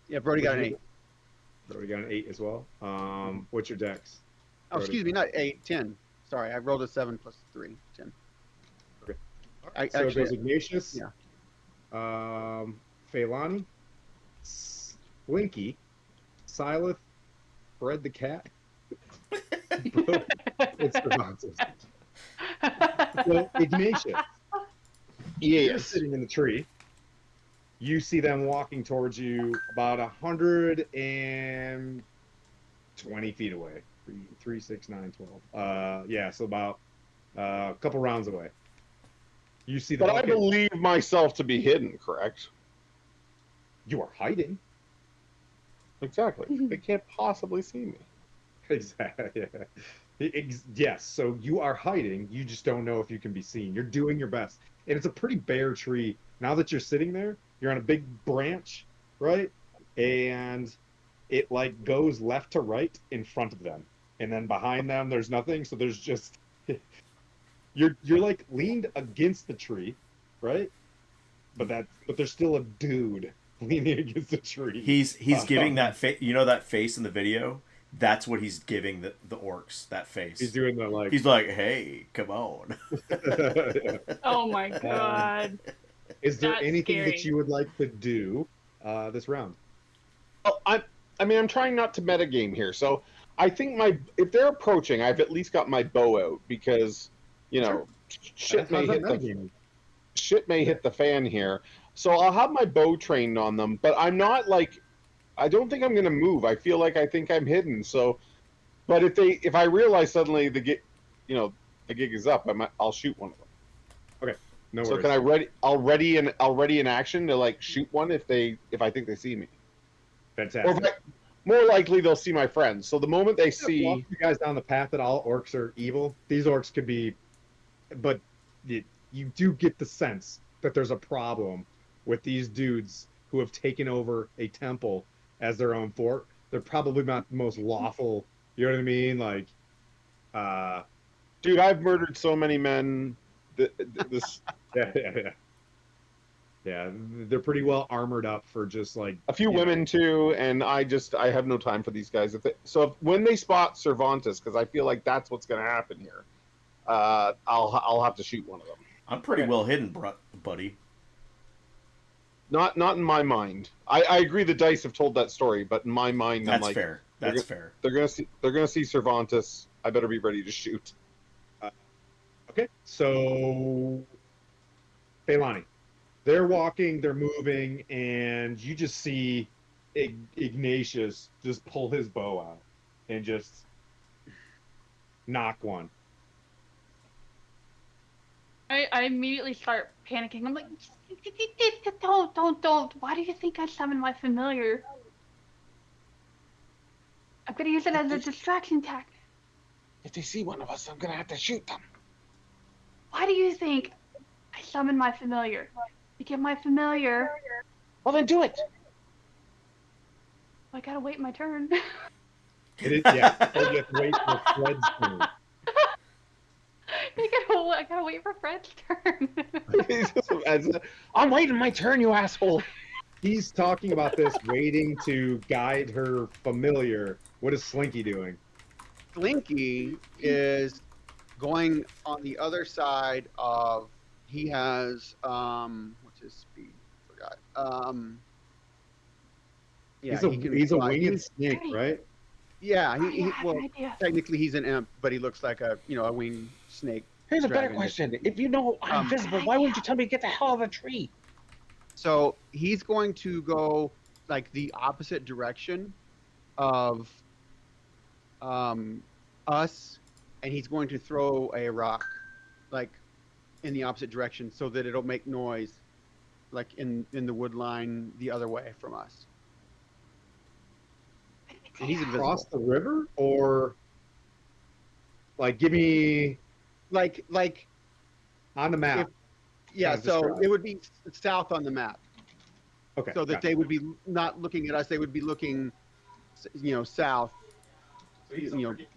Yeah, Brody got an What'd 8. Brody got an 8 as well. What's your dex? Oh, excuse me, not 8, 10. Sorry, I rolled a 7 plus 3, 10. Okay. I So it actually, goes Ignatius, yeah. Phailani, Slinky, Silith, Fred the cat, Brody, and Cervantes. So Ignatius, you're Yes. sitting in the tree. You see them walking towards you about 120 feet away. 3, 6, 9, 12. Yeah, so about a couple rounds away. You see the But I bucket. believe myself to be hidden, correct? You are hiding. Exactly. They can't possibly see me. Exactly. Yeah. Yes. So you are hiding. You just don't know if you can be seen. You're doing your best. And it's a pretty bare tree. Now that you're sitting there, you're on a big branch, right? And it like goes left to right in front of them. And then behind them there's nothing. So there's just you're like leaned against the tree, right? But there's still a dude leaning against the tree. He's giving that face. You know that face in the video. That's what he's giving the orcs. That face. He's doing the like. He's like, "Hey, come on." Yeah. Oh my god. Is there That's anything that scary. you would like to do this round? Well, I'm trying not to metagame here. So I think if they're approaching, I've at least got my bow out because, Sure. shit How's may that hit the metagaming? shit may hit the fan here. So I'll have my bow trained on them, but I'm not like I don't think I'm gonna move. I think I'm hidden. So, but if I realize suddenly the gig is up, I'll shoot one of them. Okay, no So worries. can I'll ready in action to like shoot one if I think they see me, or Fantastic. more likely they'll see my friends. So the moment they Walk see, you guys down the path that all orcs are evil. These orcs could be, but you do get the sense that there's a problem with these dudes who have taken over a temple as their own fort. They're probably not the most lawful. You know what I mean? Like, dude, I've murdered so many men. This yeah. Yeah, they're pretty well armored up for just like a few women too, and I have no time for these guys. When they spot Cervantes, because I feel like that's what's going to happen here, I'll have to shoot one of them. I'm pretty Okay. well hidden, buddy. Not in my mind. I agree the dice have told that story, but in my mind, I'm That's like, fair. That's fair. they're gonna see Cervantes. I better be ready to shoot. Okay, so Feilani, they're walking, they're moving, and you just see Ignatius just pull his bow out and just knock one. I immediately start panicking. I'm like, don't. Why do you think I summoned my familiar? I'm gonna use it as a distraction tactic. If they see one of us, I'm gonna have to shoot them. Why do you think I summoned my familiar? To get my familiar, Well, then do it. I gotta wait my turn. It is, yeah. Oh, you have to wait for Fred's turn. I gotta wait for Fred's turn. I'm waiting my turn, you asshole. He's talking about this, waiting to guide her familiar. What is Slinky doing? Slinky is going on the other side of. He has what's his speed? Forgot. Yeah, he can He's a fly. winged snake, right? Yeah, Oh, yeah, I have well, an idea. technically he's an imp, but he looks like a winged snake. Here's a better dragon. question. If you know I'm invisible, why wouldn't you tell me to get the hell out of the tree? So he's going to go like the opposite direction of us, and he's going to throw a rock like in the opposite direction so that it'll make noise like in the wood line the other way from us. And he's invisible. Across the river, or like give me Like on the map. yeah, Kind of so describe. it would be south on the map. Okay, So that gotcha. they would be not looking at us, they would be looking south,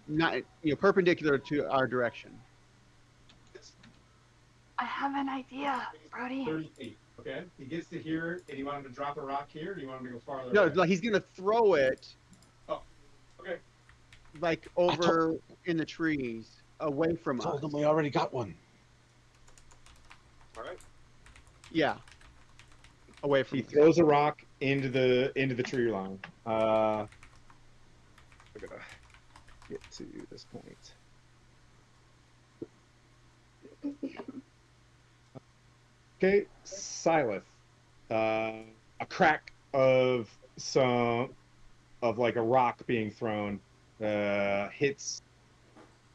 not perpendicular to our direction. I have an idea, Brody. 30 feet. Okay, he gets to here, and you want him to drop a rock here, or do you want him to go farther? No, away? like he's gonna throw it Oh, okay. like over in the trees away from us. Told them we already got one. All right. Yeah, away from He us. throws a rock into the tree line. We're gonna get to this point. Okay, Silith. A crack of like a rock being thrown hits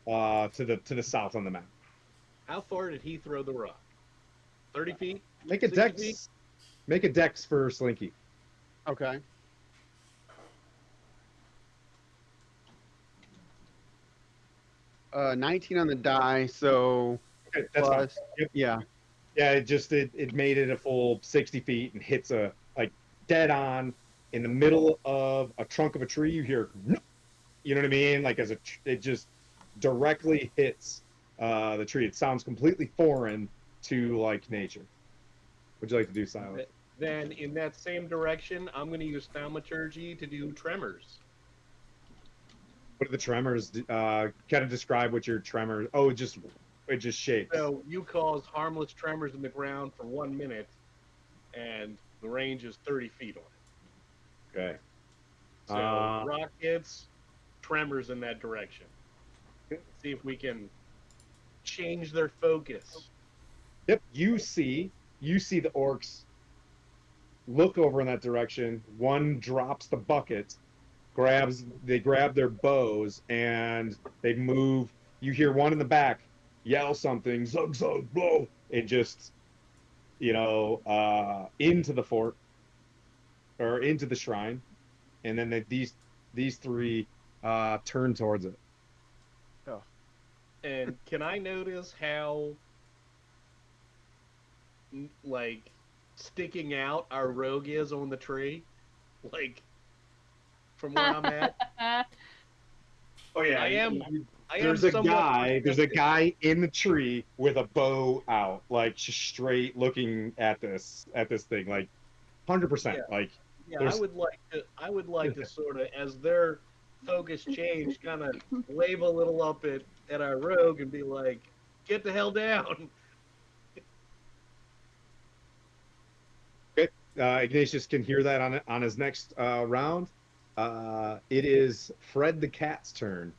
to the south on the map. How far did he throw the rock? 30 feet? Make a 60 dex. feet? Make a dex for Slinky. Okay. Uh, 19 on the die, so Okay, that's fine. plus, Yep. yeah. Yeah, it made it a full 60 feet and hits a like dead on in the middle of a trunk of a tree. You hear, you know what I mean? Like it just directly hits the tree. It sounds completely foreign to like nature. Would you like to do silent? Then in that same direction, I'm going to use thaumaturgy to do tremors. What are the tremors? Kind of describe what your tremors. Oh, it just shakes. So you cause harmless tremors in the ground for 1 minute, and the range is 30 feet on it. Okay. So rock hits, tremors in that direction. See if we can change their focus. Yep. You see the orcs look over in that direction. One drops the bucket, they grab their bows, and they move. You hear one in the back yell something, zug zug, blow, and just into the fort or into the shrine, and then these three turn towards it. And can I notice how, like, sticking out our rogue is on the tree? Like, from where I'm at? Oh yeah, I am There's a somewhat guy in the tree with a bow out, like just straight looking at this thing, like 100%. Like Yeah, there's- I would like to sort of, as their focus change, kind of wave a little up at our rogue and be like, "Get the hell down!" Ignatius can hear that on his next round. It is Fred the cat's turn.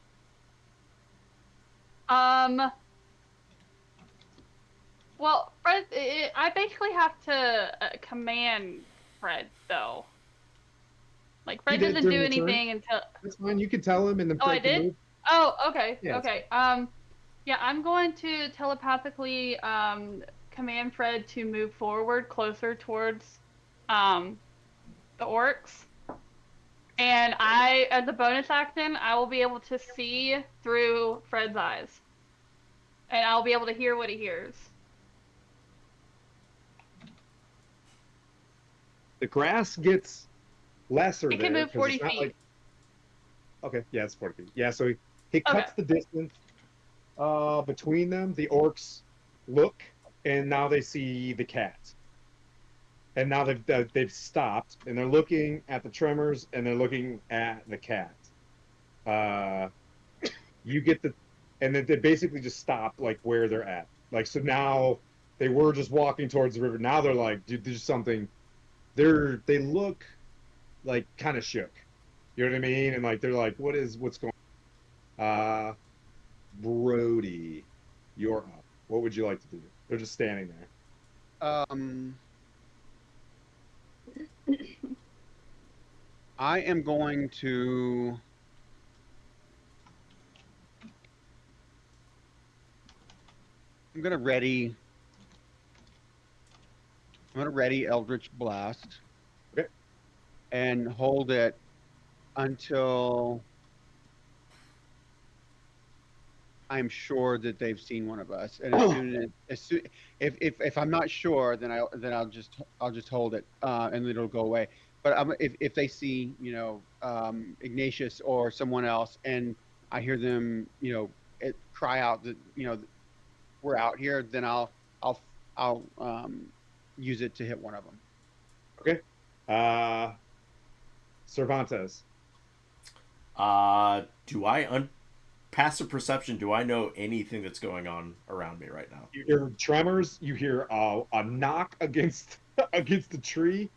Well, Fred, I basically have to command Fred though. Like Fred did doesn't during do the turn. anything until. That's fine. You can tell him and then Oh, I break the did. move. Oh, okay, Yeah, it's okay. Yeah, I'm going to telepathically command Fred to move forward closer towards um the orcs. And as a bonus action, I will be able to see through Fred's eyes. And I'll be able to hear what he hears. The grass gets lesser It can there move because 40 it's not feet. like. Okay, yeah, it's 40 feet. Yeah, so he Okay. cuts the distance between them. The orcs look, and now they see the cat. And now they've stopped, and they're looking at the tremors, and they're looking at the cat. Uh, you get the, and then they basically just stop like where they're at. Like so now they were just walking towards the river. Now they're like, dude, there's something. They look like kind of shook. You know what I mean? And like they're like, what's going on? Brody, you're up. What would you like to do? They're just standing there. I am going to. I'm gonna ready. I'm gonna ready Eldritch Blast. Okay. And hold it until I'm sure that they've seen one of us. And as soon if I'm not sure, then I'll just hold it and it'll go away. But if they see Ignatius or someone else and I hear them cry out that we're out here, then I'll use it to hit one of them. Okay. Cervantes. Do I passive perception? Do I know anything that's going on around me right now? You hear tremors. You hear a knock against against the tree,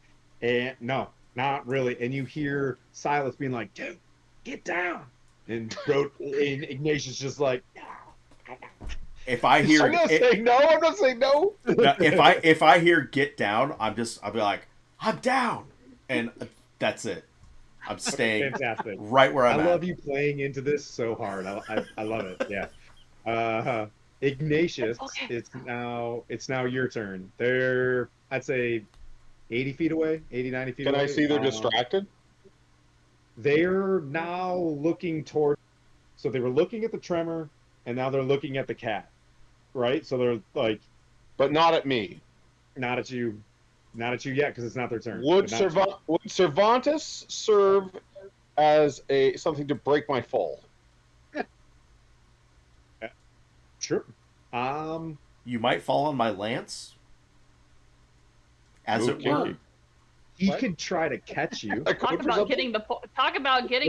and no, not really. And you hear Silas being like, "Dude, get down!" And Ignatius just like, If I hear, I'm gonna say no. I'm gonna say no. no, if I hear get down, I'll be like, I'm down, and that's it. I'm staying fantastic. right where I I'm at. love you playing into this so hard. I love it. Yeah. Ignatius, Okay. it's now your turn. They're I'd say 80 feet away, 80, 90 feet Can away. I see they're distracted? They're now looking toward. So they were looking at the tremor, and now they're looking at the cat, right? So they're like, But not at me. not at you yet because it's not their turn. Would But not at Would Cervantes serve as something to break my fall? you. Sure. You might fall on my lance, as Okay. it were. He What? could try to catch you. I could Talk for about something? getting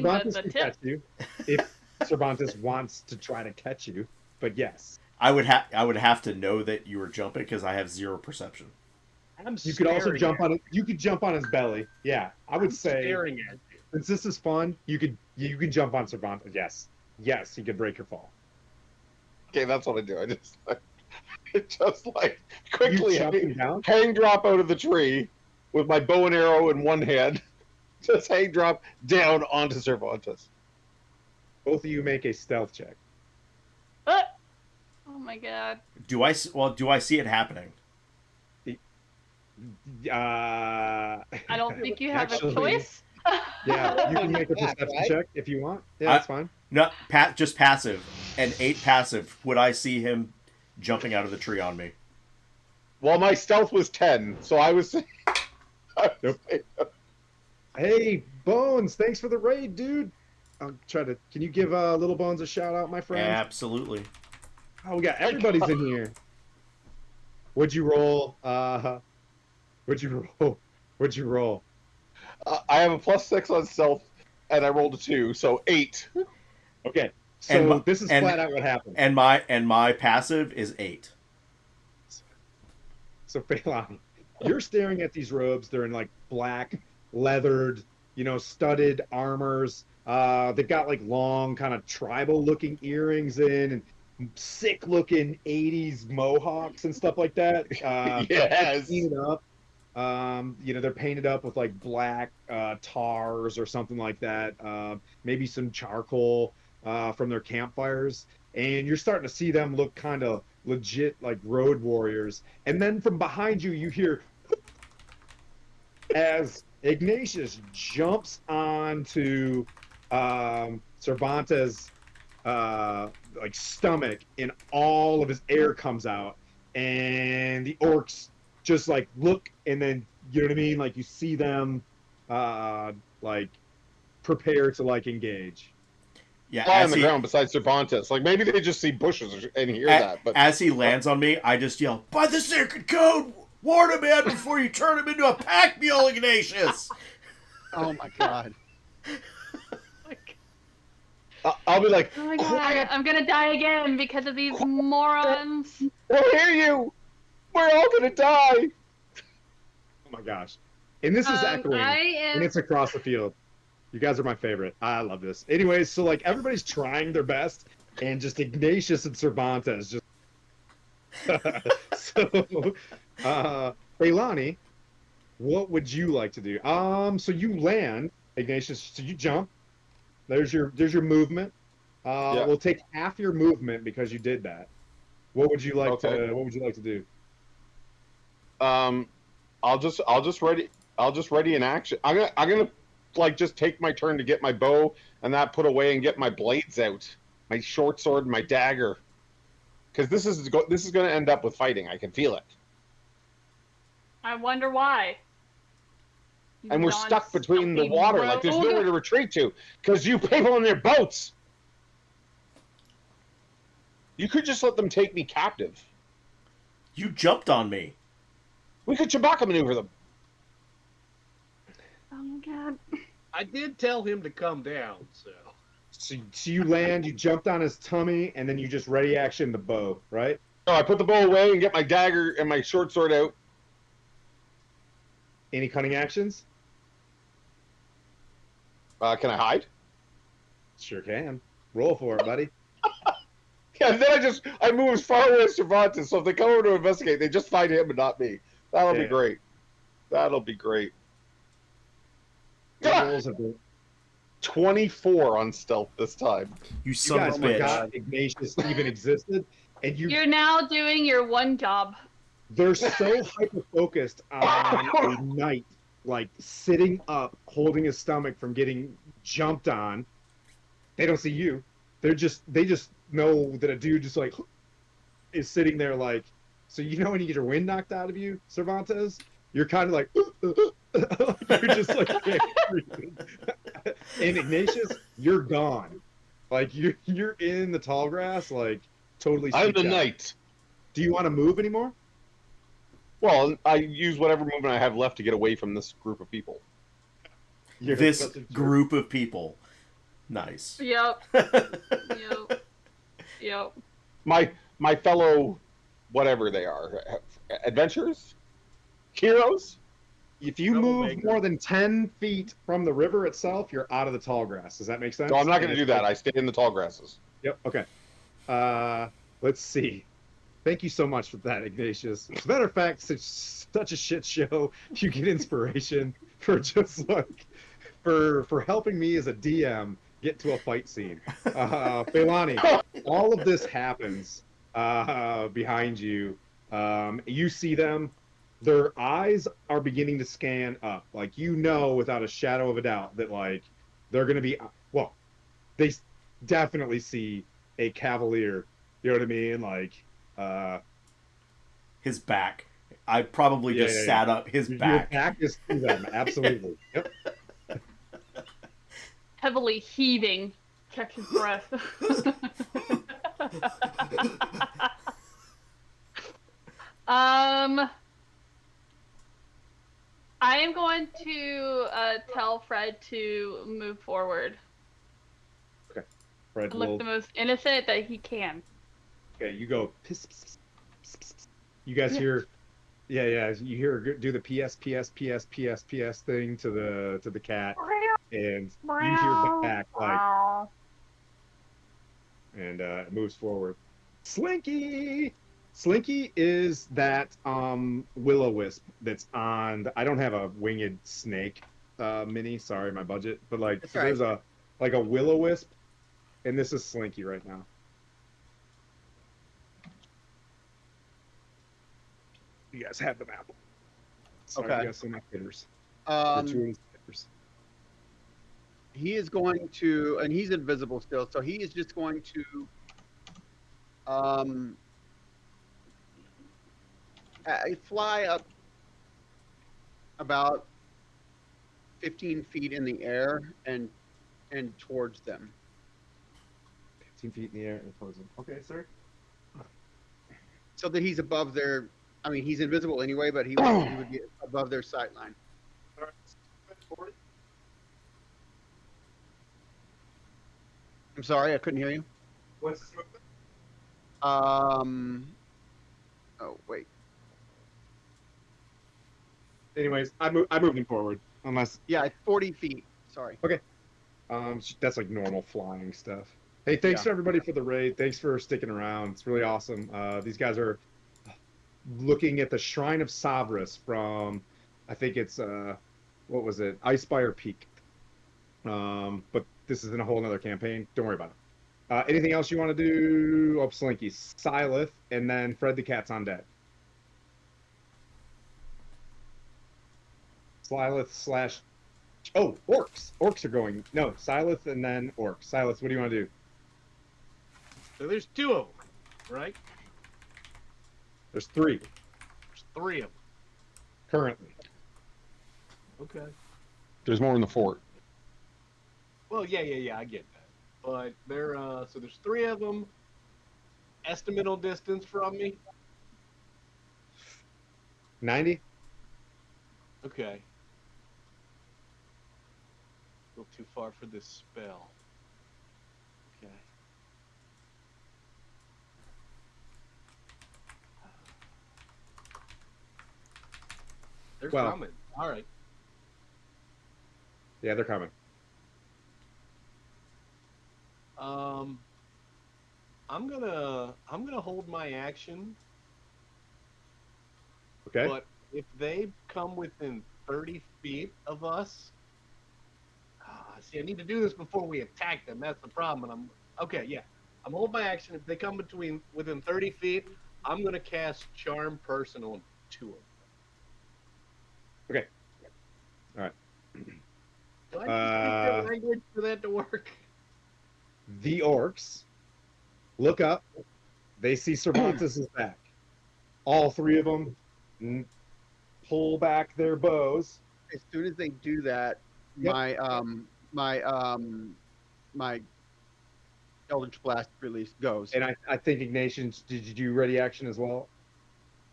Cervantes the can tip. catch you if Cervantes wants to try to catch you. But yes, I would have to know that you were jumping because I have 0 perception. I'm you could also staring jump at on it. You could jump on his belly. Yeah, I would I'm say staring at you. since this is fun, you could jump on Cervantes. Yes, he could break your fall. Okay, that's what I do. I just like You quickly chop him down. hang drop out of the tree with my bow and arrow in one hand. Just hang drop down onto Cervantes. Both of you make a stealth check. Oh my god. Do I see it happening? I don't think you have a choice. Yeah, you can make a perception check if you want. Yeah, that's fine. No, just passive. An 8 passive. Would I see him jumping out of the tree on me? Well, my stealth was 10, so I was. Nope. Hey, Bones, thanks for the raid, dude. I'll try to. Can you give Little Bones a shout out, my friend? Absolutely. Oh, we got everybody's in here. What'd you roll? What'd you roll? What'd you roll? I have a +6 on stealth, and I rolled a 2, so 8. Okay, so this is and- flat out what happened. And my passive is 8. So, Phelan, you're staring at these robes. They're in like black, leathered, studded armors. They've got like long, kind of tribal-looking earrings in, and sick looking 80s mohawks and stuff like that. Yes. Painted up. They're painted up with like black tars or something like that. Maybe some charcoal from their campfires. And you're starting to see them look kind of legit like road warriors. And then from behind you, you hear as Ignatius jumps onto Cervantes' like stomach, and all of his air comes out, and the orcs just like look, and then you know what I mean, like you see them like prepare to like engage. Yeah, Fly on the ground beside Cervantes. Like maybe they just see bushes and hear that. But as he lands on me, I just yell, "By the sacred code, warn a man before you turn him into a pack mule, Ignatius!" Oh my god. I'll be like, Oh my god, quiet, I'm gonna die again because of these morons. we'll hear you. We're all gonna die. Oh my gosh. And this is echoing, I and am. it's across the field. You guys are my favorite. I love this. Anyways, so like everybody's trying their best, and just Ignatius and Cervantes just so Leilani, what would you like to do? So you land, Ignatius, so you jump. There's your movement. Yeah. We'll take half your movement because you did that. What would you like Okay. to what would you like to do? I'll just ready in action. I'm gonna like just take my turn to get my bow and that put away and get my blades out, my short sword and my dagger, because this is going to end up with fighting. I can feel it, I wonder why. You and we're stuck between the water. Like there's nowhere to retreat to because you people in their boats. You could just let them take me captive. You jumped on me. We could Chewbacca maneuver them. Oh my god. I did tell him to come down, so. So you land, you jumped on his tummy, and then you just ready action the bow, right? No, I put the bow away and get my dagger and my short sword out. Any cunning actions? Can I hide? Sure can. Roll for it, buddy. Yeah, and then I move as far away as Cervantes, so if they come over to investigate, they just find him and not me. That'll be great. That'll be great. What rolls have been? 24 on stealth this time. You You son guys of a bitch. forgot Ignatius even existed, and You're now doing your one job. they're so hyper focused on a knight like sitting up, holding his stomach from getting jumped on. They don't see you. They just know that a dude just like is sitting there like. So you know when you get your wind knocked out of you, Cervantes, you're kind of like you're just like can't breathe. And Ignatius, you're gone. Like you're in the tall grass, like totally. I'm the skeeved out. knight. Do you want to move anymore? Well, I use whatever movement I have left to get away from this group of people. You're This such a jerk. group of people. Nice. Yep. Yep. My fellow, whatever they are, adventurers, heroes. If you move Troublemaker. more than 10 feet from the river itself, you're out of the tall grass. Does that make sense? No, I'm not going to do that. I stay in the tall grasses. Yep. Okay. Let's see. Thank you so much for that, Ignatius. As a matter of fact, such a shit show. You get inspiration for just like for helping me as a DM get to a fight scene. Feilani, all of this happens behind you. You see them. Their eyes are beginning to scan up. Like you know, without a shadow of a doubt, that like they're going to be. Well, they definitely see a cavalier. You know what I mean? Like. His back. I probably just sat up. His back. Your back is to them. Absolutely. Yep. Heavily heaving. Check his breath. I am going to tell Fred to move forward. Fred And look will. the most innocent that he can. Okay, you go. Piss, piss, piss, piss, piss, piss. You guys hear? Yeah. You hear her do the PS thing to the cat, and you hear back like, and it moves forward. Slinky. Slinky is that will-o-wisp that's on. I don't have a winged snake mini. Sorry, my budget. But like, That's so all right. there's a like a will-o-wisp, and this is Slinky right now. You guys have the map. Sorry, Okay. you guys see my hitters. Gratuitous hitters. He is going to, and he's invisible still, so he is just going to um, fly up about 15 feet in the air and towards them. 15 feet in the air and towards them. Okay, sir. So that he's above their, I mean, he's invisible anyway, but he would be above their sight line. All right. I'm sorry, I couldn't hear you. What's this movement? Oh, wait. Anyways, I moved him forward. Unless Yeah, it's 40 feet. Sorry. that's like normal flying stuff. Hey, thanks Yeah. to everybody for the raid. Thanks for sticking around. It's really awesome. These guys are looking at the Shrine of Savras from, I think it's what was it, Icefire Peak. But this is in a whole other campaign. Don't worry about it. Anything else you want to do? Oh, Slinky, Silith, and then Fred the Cat's on deck. Silith / oh, orcs. Orcs are going. No, Silith and then orcs. Silith, what do you want to do? So there's 2 of them, right? There's 3 There's 3 of them. currently. Okay. There's more in the fort. Well, yeah, I get that. But they're so there's 3 of them. Estimatal distance from me. 90? Okay. A little too far for this spell. Okay. They're Well- coming. All right. Yeah, they're coming. I'm gonna hold my action, Okay. but if they come within 30 feet of us, see, I need to do this before we attack them. That's the problem. And okay. Yeah, I'm holding my action. If they come within 30 feet, I'm gonna cast Charm Person on 2 of them. Okay. All right. Do I need to speak their language for that to work? The orcs look up. They see Cervantes is back. All 3 of them pull back their bows. As soon as they do that, Yep. my Eldritch Blast release goes. And I think Ignatius, did you do ready action as well?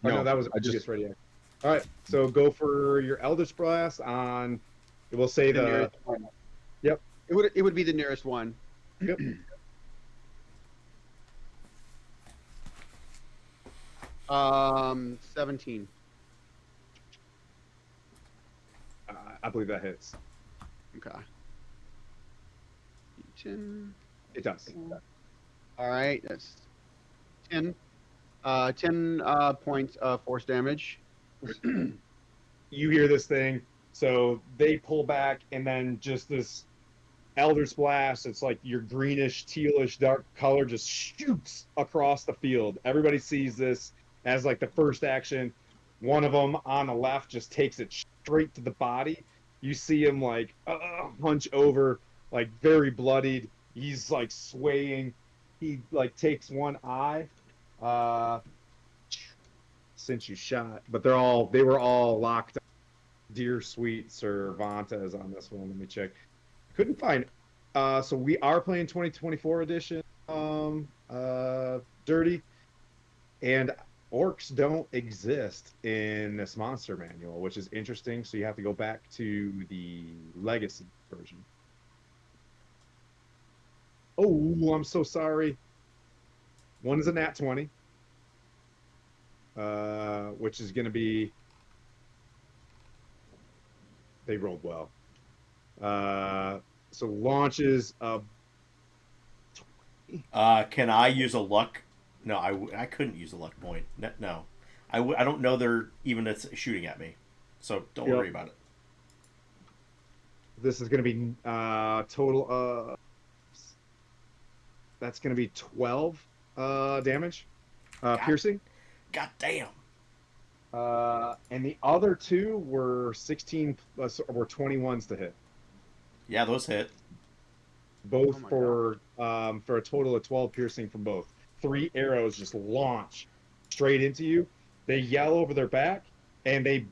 Oh, no, that was a I just previous ready action. All right, so go for your Eldritch Blast on. We'll say the the. nearest one. Yep. It would be the nearest one. Yep. 17. I believe that hits. Okay. 10. It does. All right, that's 10. 10 points of force damage. You hear this thing, so they pull back, and then just this Eldritch Blast. It's like your greenish, tealish, dark color just shoots across the field. Everybody sees this as like the first action. One of them on the left just takes it straight to the body. You see him like hunch over, like very bloodied. He's like swaying. He like takes one eye. Since you shot, but they were all locked up. Dear sweet Cervantes on this one. Let me check. Couldn't find. So we are playing 2024 edition. Dirty, and orcs don't exist in this monster manual, which is interesting. So you have to go back to the legacy version. Oh, I'm so sorry. One is a nat 20, which is going to be. They rolled well. So launches. Can I use a luck No, I couldn't use a luck point. No. I don't know they're even shooting at me. So don't Yep. worry about it. This is going to be total. That's going to be 12 damage, piercing. God damn. And the other two were 16 plus, were 21s to hit. Yeah, those hit. Both Oh my for a total of 12 piercing from both. 3 arrows just launch straight into you. They yell over their back, and they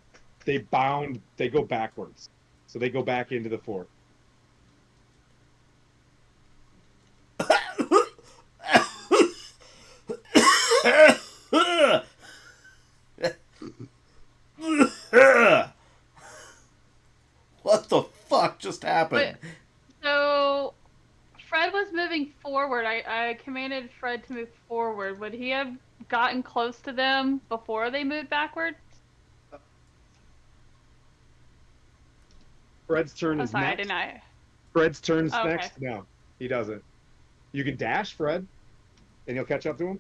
bound. They go backwards, so they go back into the fort. What the fuck just happened? Wait, so Fred was moving forward. I commanded Fred to move forward. Would he have gotten close to them before they moved backwards? Fred's turn I'm is sorry, I next. didn't know. Fred's turn's Oh, okay. next. No, he doesn't. You can dash Fred, and you'll catch up to him.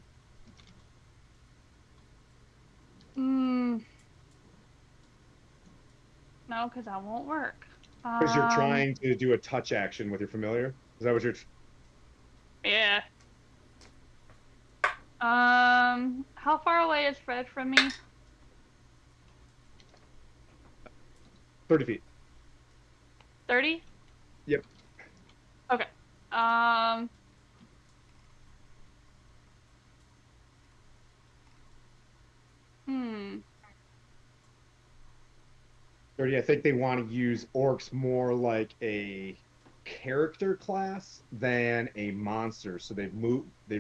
Mm, no, because that won't work. Because you're trying to do a touch action with your familiar. Is that what you're? Yeah. How far away is Fred from me? 30 feet. 30? Yep. Okay. Um. Hmm. 30. I think they want to use orcs more like a character class than a monster. So they've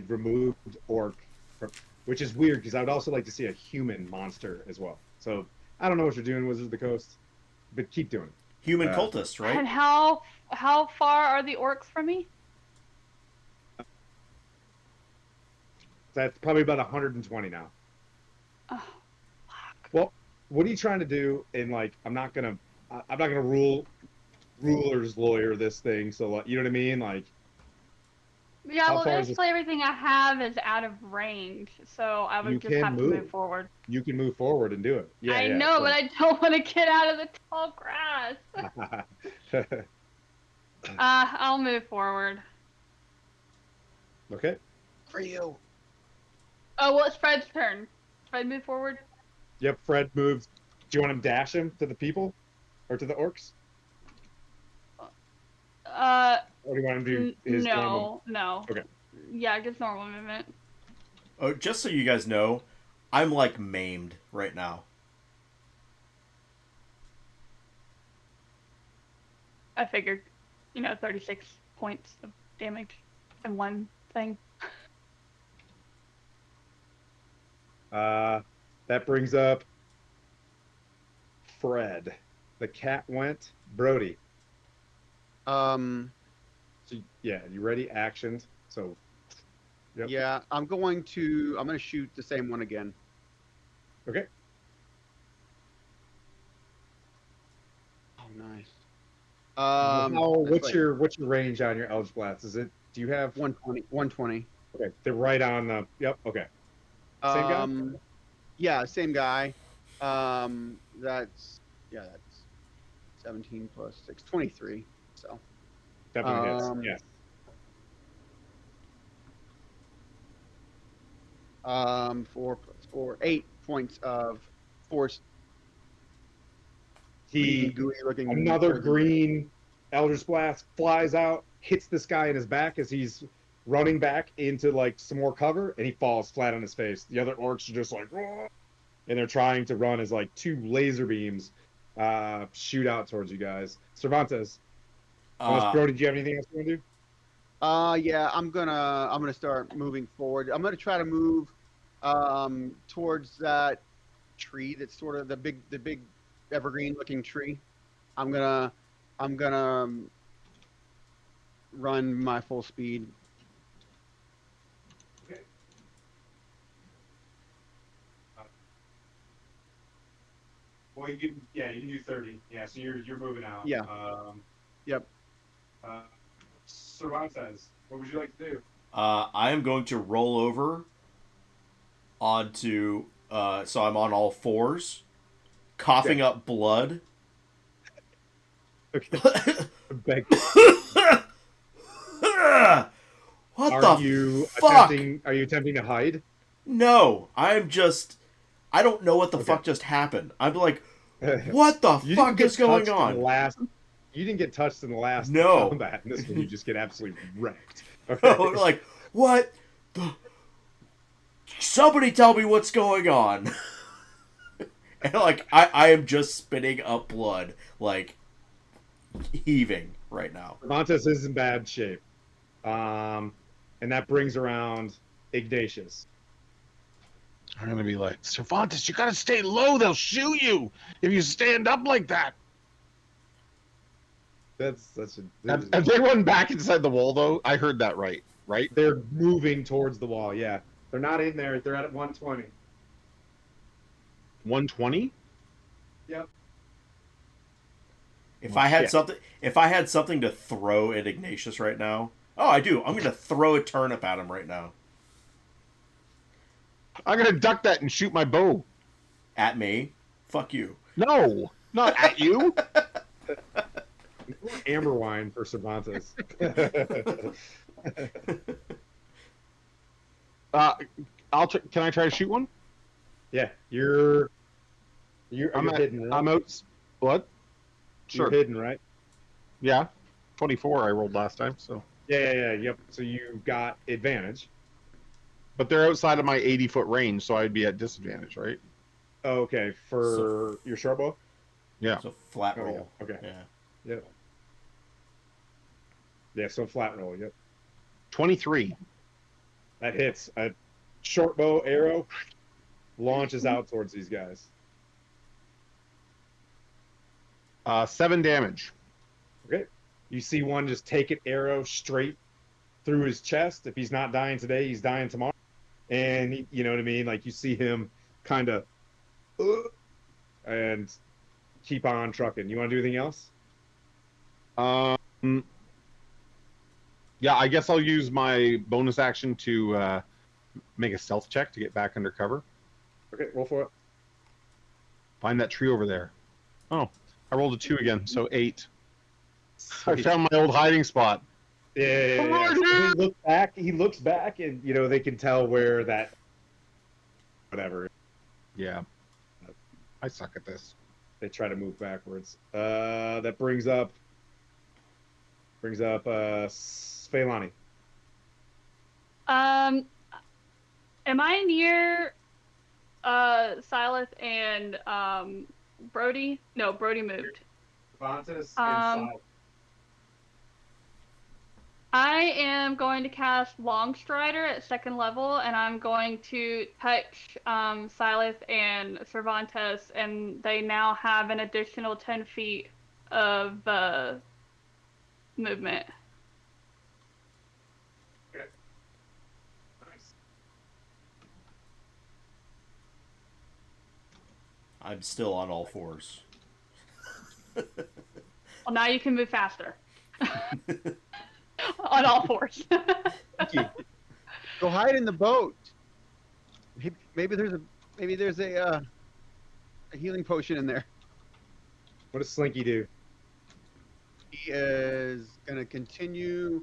removed orc from, which is weird because I would also like to see a human monster as well. So I don't know what you're doing, Wizards of the Coast, but keep doing it. Human cultist, right? And how far are the orcs from me? That's probably about 120 now. Oh, fuck. Well, what are you trying to do? And like, I'm not gonna ruler's lawyer this thing. So like, you know what I mean? Like, Yeah, how well, far is this? basically everything I have is out of range, so I You would just can have to move move. forward. You can move forward and do it. Yeah, I yeah. know, but I don't want to get out of the tall grass. I'll move forward. Okay. For you. Oh, well, it's Fred's turn. Fred, move forward. Yep. Fred moves. Do you want him to dash him to the people or to the orcs, Uh, or do you want him to do his normal? no. Okay. Yeah, just normal movement. Oh, just so you guys know, I'm like maimed right now. I figured, 36 points of damage in one thing. That brings up Fred. The cat went. Brody. Um, So yeah, you ready? Actions. So. Yep. yeah, I'm going to shoot the same one again. Okay. Oh, nice. What's your range on your Eldritch Blast? Do you have 120? Okay, they're right on the. Yep. Okay. Same guy. Yeah, same guy. That's 17 plus 6, 23. So Definitely hits. Yes. 4 plus 4, 8 points of force. He Gooey looking. Another green Eldritch Blast flies out, hits this guy in his back as he's running back into like some more cover, and he falls flat on his face. The other orcs are just like, "Whoa," and they're trying to run as like 2 laser beams shoot out towards you guys. Cervantes, unless Brody, do you have anything else you want to do? Yeah, I'm gonna start moving forward. I'm gonna try to move towards that tree that's sort of the big evergreen looking tree. I'm gonna run my full speed. Okay. Well, you can do 30. Yeah, so you're moving out. Yeah. Yep. Cervantes, what would you like to do? I am going to roll over onto. So I'm on all fours, coughing up blood. Okay. Beg- What Are the you fuck? attempting to hide? No, I'm just. I don't know what the Okay. fuck just happened. I'm like, what the You didn't fuck get is going touched in the on? last. You didn't get touched in the last No. combat. In this one, you just get absolutely wrecked. No, Okay. like, what? Somebody tell me what's going on. And like, I am just spitting up blood, like heaving right now. Montes is in bad shape. And that brings around Ignatius. I'm gonna be like, Cervantes, you gotta stay low. They'll shoot you if you stand up like that. Have They run back inside the wall though. I heard that right. They're moving towards the wall. Yeah, they're not in there. They're at 120. 120. Yep. If Oh, I had shit. something, if I had something to throw at Ignatius right now, oh, I do. I'm gonna throw a turnip at him right now. I'm gonna duck that and shoot my bow. At me? Fuck you. No, not at you. Amber wine for Cervantes. Can I try to shoot one? Yeah, you're I'm hidden. Right? I'm out. What? You're Sure. hidden, right? Yeah. 24 I rolled last time, so. Yep. So you've got advantage. But they're outside of my 80-foot range, so I'd be at disadvantage, right? Oh, okay, for your short bow. Yeah. So flat Oh, roll. yeah. Okay. Yeah. Yep. Yeah. So flat roll. Yep. 23. That hits. A short bow arrow launches out towards these guys. 7 damage. Okay. You see one just take an arrow straight through his chest. If he's not dying today, he's dying tomorrow. And you know what I mean? Like you see him kind of and keep on trucking. You want to do anything else? Yeah, I guess I'll use my bonus action to make a stealth check to get back under cover. Okay, roll for it. Find that tree over there. Oh, I rolled a 2 again, so 8. I found my old hiding spot. Yeah. So he looks back, and they can tell where that whatever. Yeah. I suck at this. They try to move backwards. That brings up Svelani. Am I near Silas and Brody? No, Brody moved. Fontes I am going to cast Longstrider at 2nd level, and I'm going to touch Silas and Cervantes, and they now have an additional 10 feet of movement. Okay. Nice. I'm still on all fours. Well, now you can move faster. On all fours. Thank you. Go hide in the boat. Maybe there's a healing potion in there. What does Slinky do? He is going to continue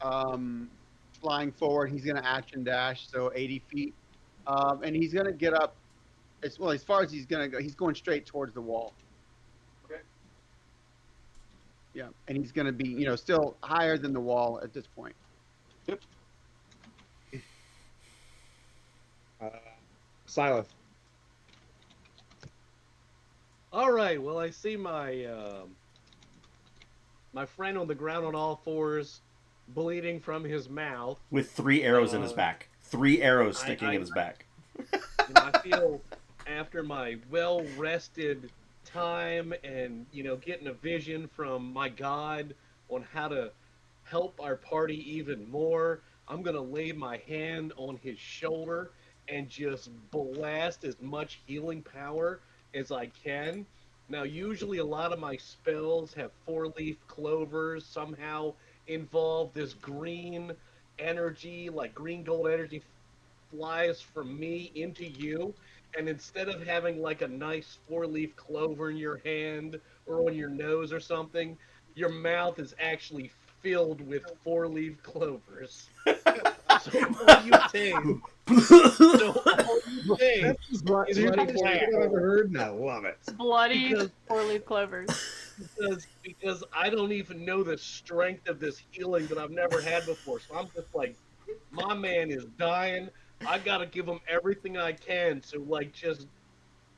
flying forward. He's going to action dash, so 80 feet. And he's going to get up as far as he's going to go. He's going straight towards the wall. Okay. Yeah, and he's going to be, still higher than the wall at this point. Silas. All right. Well, I see my my friend on the ground on all fours, bleeding from his mouth. With 3 arrows in his back. 3 arrows sticking in his back. I feel after my well-rested time and getting a vision from my God on how to help our party even more, I'm gonna lay my hand on his shoulder and just blast as much healing power as I can. Now, usually a lot of my spells have 4-leaf clovers somehow involve this green energy, like green gold energy flies from me into you, and instead of having like a nice four-leaf clover in your hand or on your nose or something, your mouth is actually filled with four-leaf clovers. So all you taste, so all you taste That's the is stupidest black. shit I've ever heard, and I love it. Bloody Because four-leaf clovers. because I don't even know the strength of this healing that I've never had before. So I'm just like, my man is dying. I gotta give him everything I can. So like, just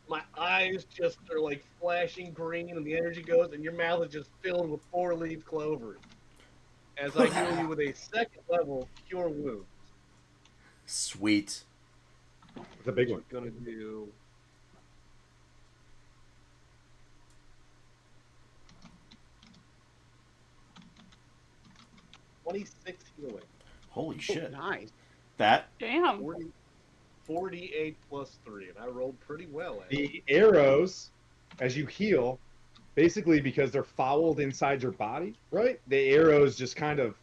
my eyes just are like flashing green, and the energy goes, and your mouth is just filled with four-leaf clovers. As I heal you with a second level cure wounds, Sweet. It's a big which one. is gonna do 26 healing. Holy shit. Nice. That Damn. 40, 48 plus 3, and I rolled pretty well at it. The arrows, as you heal, basically because they're fouled inside your body, right? The arrows just kind of,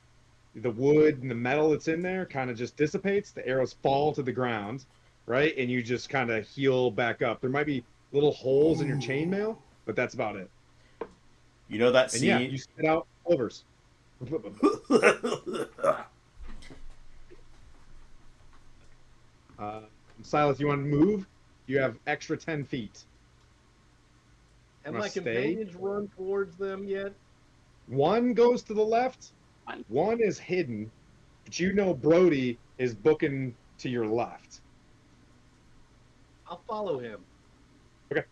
the wood and the metal that's in there kind of just dissipates. The arrows fall to the ground, right? And you just kind of heal back up. There might be little holes in your chainmail, but that's about it. you know that And yeah, scene. you spit out clovers. Uh, Silas, you want to move? You have extra 10 feet. Have Wanna my stay? companions run towards them yet? One goes to the left, One. one is hidden, but you know Brody is booking to your left. I'll follow him. Okay.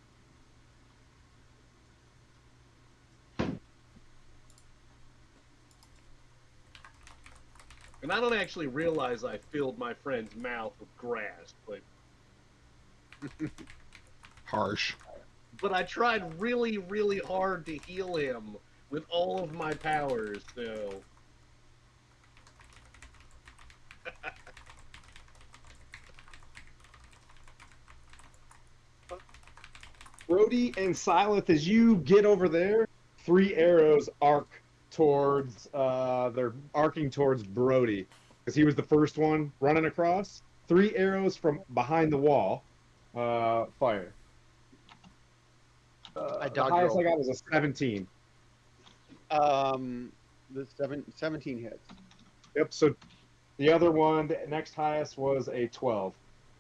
And I don't actually realize I filled my friend's mouth with grass, Harsh. but I tried really, really hard to heal him with all of my powers, so Brody and Silas, as you get over there, 3 arrows arc towards, they're arcing towards Brody because he was the first one running across. 3 arrows from behind the wall, fire. I The dodge highest roll. I got was a 17. The 17 hits. Yep. So the other one, the next highest was a 12.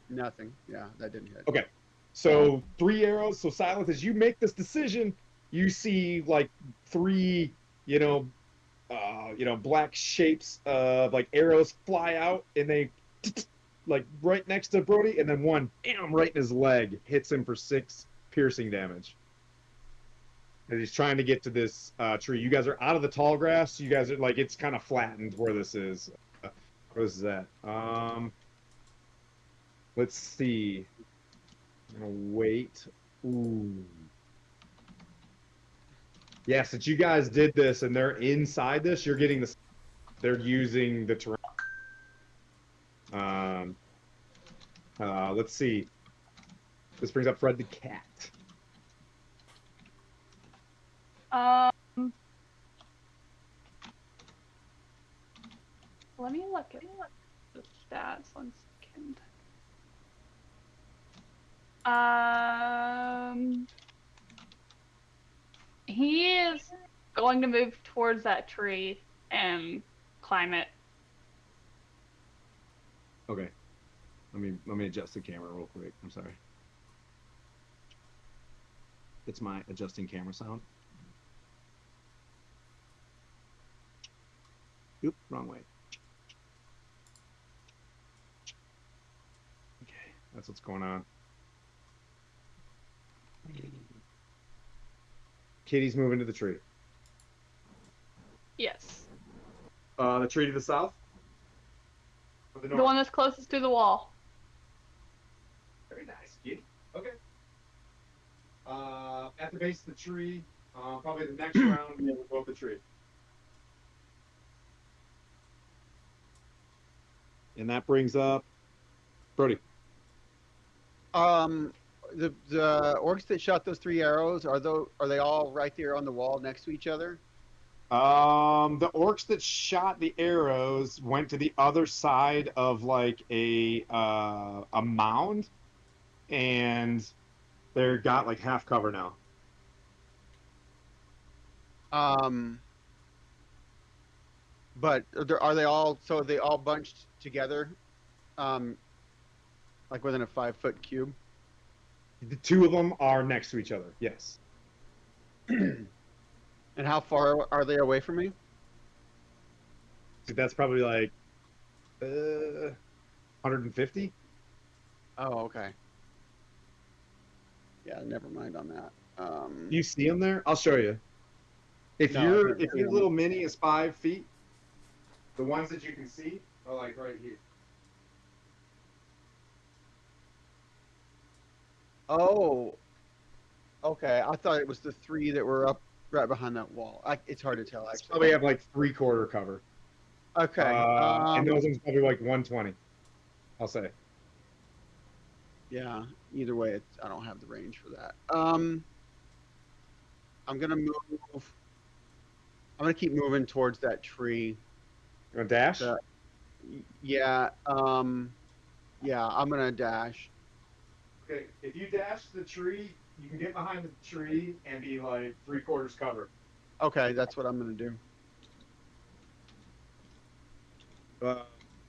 Nothing. Yeah, that didn't hit. Okay. So 3 arrows. So Silas, as you make this decision, you see like 3, black shapes of like arrows fly out, and they like right next to Brody, and then one, bam, right in his leg, hits him for 6 piercing damage. And he's trying to get to this tree. You guys are out of the tall grass. You guys are like, it's kind of flattened where this is. Where this is at? Let's see. I'm gonna wait. Ooh. Yeah, since you guys did this and they're inside this, you're getting this. They're using the terrain. Let's see. This brings up Fred the cat. Let me look at the stats 1 second. He is going to move towards that tree and climb it. Okay. Let me adjust the camera real quick. I'm sorry. It's my adjusting camera sound. Oop, wrong way. Okay, that's what's going on. Kitty's moving to the tree. Yes. The tree to the south? Or the The north? one that's closest to the wall. Very nice, Kitty. Okay. At the base of the tree, probably the next round, we'll go up the tree. And that brings up Brody. The orcs that shot those 3 arrows, are they all right there on the wall next to each other? The orcs that shot the arrows went to the other side of like a mound, and they're got like half cover now. Um, but are they all? So are they all bunched together? Um, like within a 5-foot cube? The two of them are next to each other. Yes. And how far are they away from me? So that's probably like 150. Oh, okay. Yeah, never mind on that. You see them there? I'll show you. If No, I've your never if seen your 'em. little mini is 5 feet, the ones that you can see are like right here. Oh, okay. I thought it was the three that were up right behind that wall. It's hard to tell It's actually. probably have like 3/4 cover. Okay. And those ones probably like 120. I'll say. Yeah. Either way, I don't have the range for that. I'm gonna move. I'm gonna keep moving towards that tree. You want to dash? The, yeah. Yeah. I'm gonna dash. Okay, if you dash to the tree, you can get behind the tree and be like 3/4 cover. Okay, that's what I'm gonna do.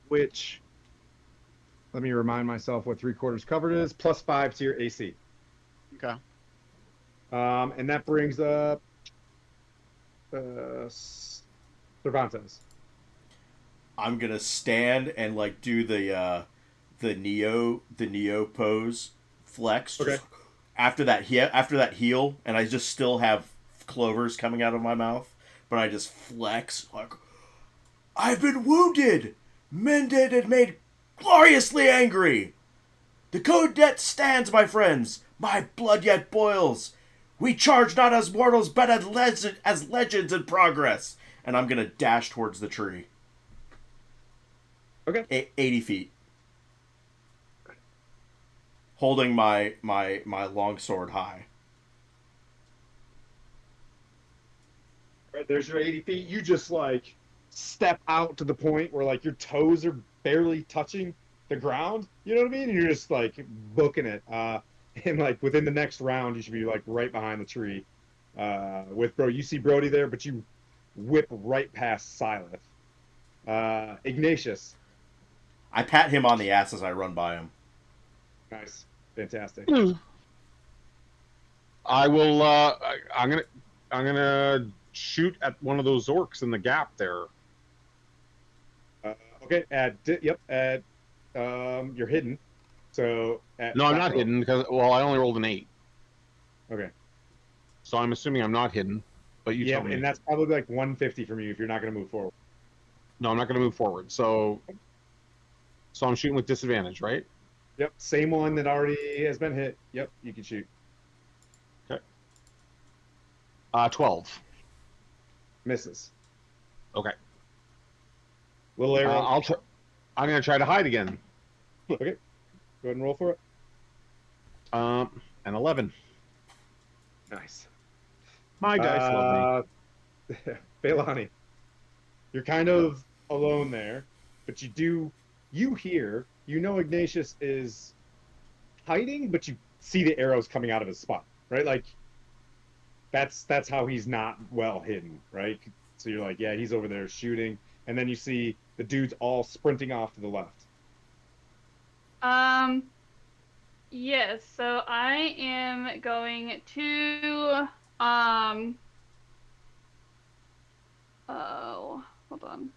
Which, let me remind myself what 3/4 covered is. +5 to your AC. Okay. And that brings up Cervantes. I'm gonna stand and like do the neo pose flex. Okay. Just after that heal, and I just still have clovers coming out of my mouth, but I just flex like I've been wounded, mended, and made gloriously angry. The code yet stands, my friends. My blood yet boils. We charge not as mortals, but as legends in progress. And I'm gonna dash towards the tree. Okay. 80 feet. Holding my longsword high. Right, there's your 80 feet. You just like step out to the point where like your toes are barely touching the ground. You know what I mean? And you're just like booking it. And like within the next round, you should be like right behind the tree. With bro, you see Brody there, but you whip right past Silas. Ignatius. I pat him on the ass as I run by him. Nice. Fantastic. I will. I'm gonna shoot at one of those orcs in the gap there. Okay. You're hidden. So at No, I'm flat not roll. hidden because I only rolled an 8, Okay. so I'm assuming I'm not hidden. But you Yeah, tell me. and that's probably like 150 from you if you're not going to move forward. No, I'm not going to move forward. So I'm shooting with disadvantage, right? Yep, same one that already has been hit. Yep, you can shoot. Okay. 12. Misses. Okay. Little arrow. I'm going to try to hide again. Okay. Go ahead and roll for it. An 11. Nice. My dice love me. Belani, you're kind of alone there, but you hear, Ignatius is hiding, but you see the arrows coming out of his spine, right? Like that's how he's not well hidden, right? So you're like, yeah, he's over there shooting, and then you see the dudes all sprinting off to the left. Yes, so I am going to oh, hold on.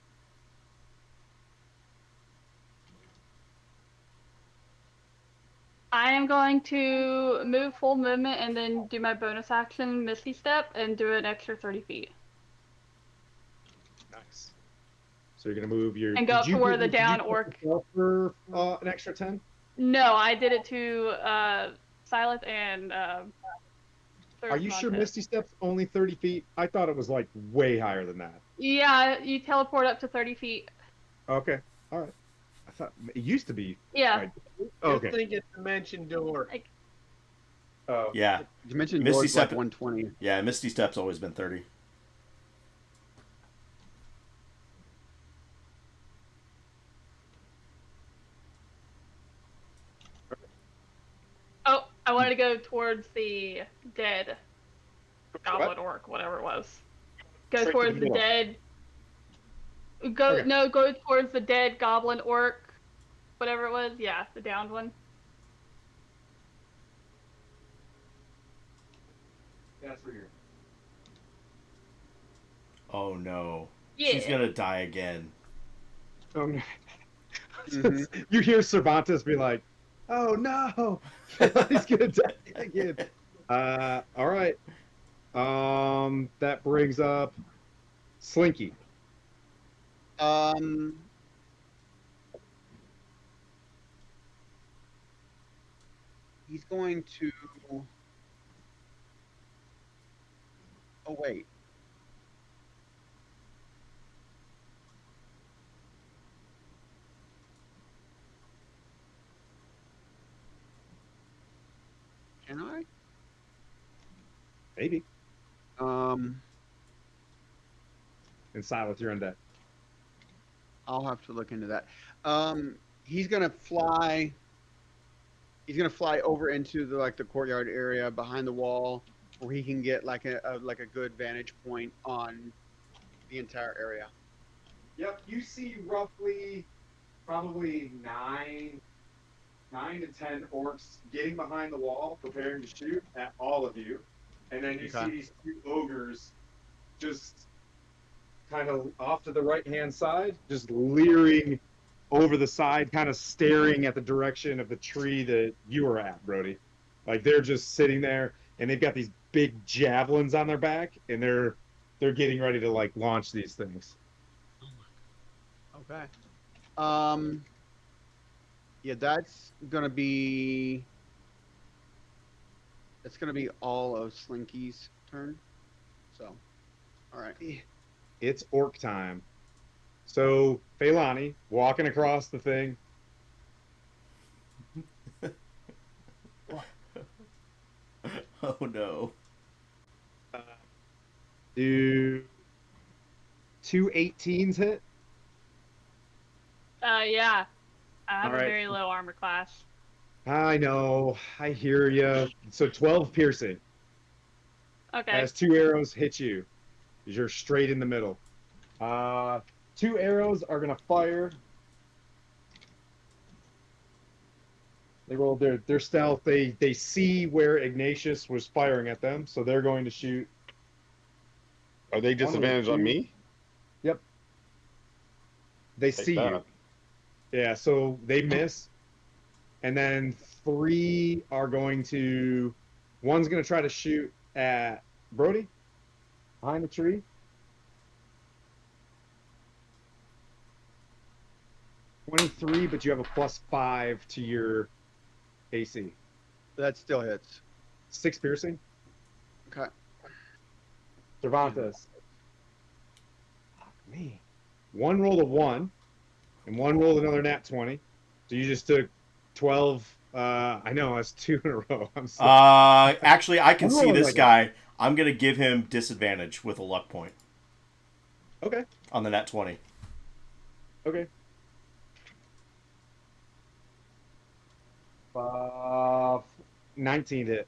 I am going to move full movement and then do my bonus action Misty Step and do an extra 30 feet. Nice. So you're gonna move your And go up to where the down orc. For an extra 10. No, I did it to Silas and Are you sure Cervantes. Misty Step's only 30 feet? I thought it was like way higher than that. Yeah, you teleport up to 30 feet. Okay. All right. I thought it used to be. Yeah. Like, okay. Just think it's dimension door. Oh. Yeah. Dimension Misty door's like Step- 120. Yeah, Misty Step's always been 30. try to go towards the dead goblin What? orc, whatever it was. Go Straight to the towards the middle. dead. Go Okay. no, go towards the dead goblin orc, whatever it was. Yeah, the downed one. That's for you. Oh no. Yeah. She's gonna die again. Mhm. You hear Cervantes be like, "Oh no, he's gonna die again." All right. That brings up Slinky. Um, he's going to. Oh wait. Can I? Maybe. Um, And Silas, you're undead. I'll have to look into that. He's gonna fly. He's gonna fly over into the like the courtyard area behind the wall, where he can get like a good vantage point on the entire area. Yep, you see roughly probably nine to 10 orcs getting behind the wall, preparing to shoot at all of you. And then you Okay. see these two ogres just kind of off to the right hand side, just leering over the side, kind of staring at the direction of the tree that you were at, Brody. Like they're just sitting there and they've got these big javelins on their back and they're getting ready to like launch these things. Okay. Yeah, that's gonna be all of Slinky's turn. So, all right. It's orc time. So Feilani walking across the thing. Oh no. Do two 18s hit? Yeah. I have All a right. very low armor class. I know. I hear you. So 12 piercing. Okay. As two arrows hit you. You're straight in the middle. Two arrows are gonna fire. They roll their stealth. They see where Ignatius was firing at them, so they're going to shoot. Are they One with a disadvantaged on two. me? Yep. They Take see you. that. Yeah, so they miss. And then three are going to. One's going to try to shoot at Brody behind the tree. 23, but you have a +5 to your AC. That still hits. 6 piercing. Okay. Cervantes. Fuck me. One rolled a 1, and one rolled another nat 20. So you just took 12. I know, that's 2 in a row. I'm sorry. Actually, I can I'm see rolling this like guy. I'm gonna give him disadvantage with a luck point Okay. on the nat 20. Okay. 19 hit.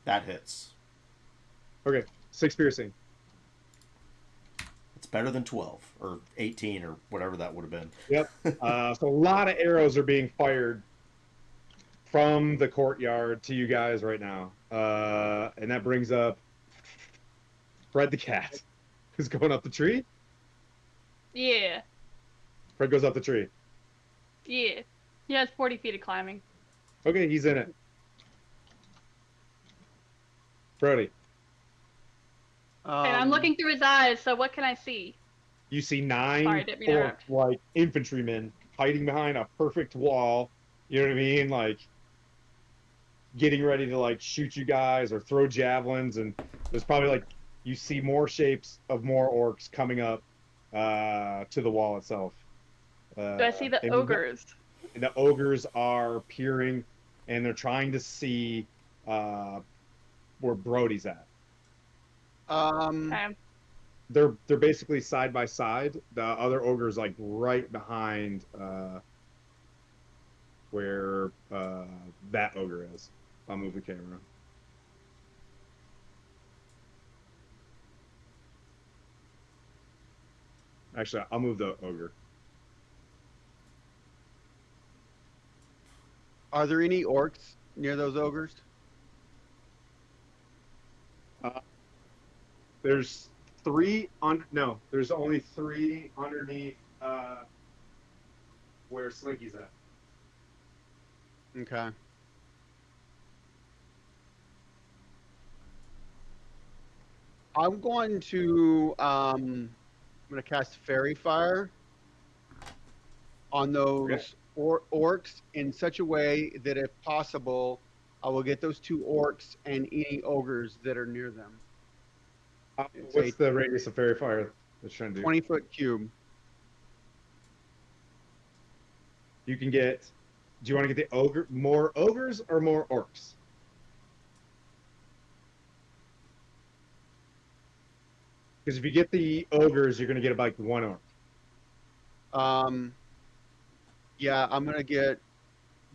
That hits. Okay. 6 piercing. It's better than 12 or 18 or whatever that would have been. Yep. So a lot of arrows are being fired from the courtyard to you guys right now. And that brings up Fred the cat, who's going up the tree. Yeah. Fred goes up the tree. Yeah. He has 40 feet of climbing. Okay, he's in it. Brody, And I'm looking through his eyes, so what can I see? you see Sorry, 9 didn't mean to interrupt. like infantrymen hiding behind a perfect wall. You know what I mean? Like getting ready to like shoot you guys or throw javelins, and there's probably like you see more shapes of more orcs coming up to the wall itself. Do I see the and ogres? the ogres are peering, and they're trying to see where Brody's at. Okay. They're basically side by side. The other ogre's like right behind where that ogre is. I'll move the camera. Actually, I'll move the ogre. Are there any orcs near those ogres? There's three on. No, there's only three underneath where Slinky's at. Okay. I'm going to cast Fairy Fire on those orcs in such a way that if possible, I will get those two orcs and any ogres that are near them. It's What's a the radius of fairy fire that's trying to do? 20-foot cube. You can get. Do you want to get the more ogres or more orcs? Because if you get the ogres, you're going to get like one orc. Yeah, I'm gonna get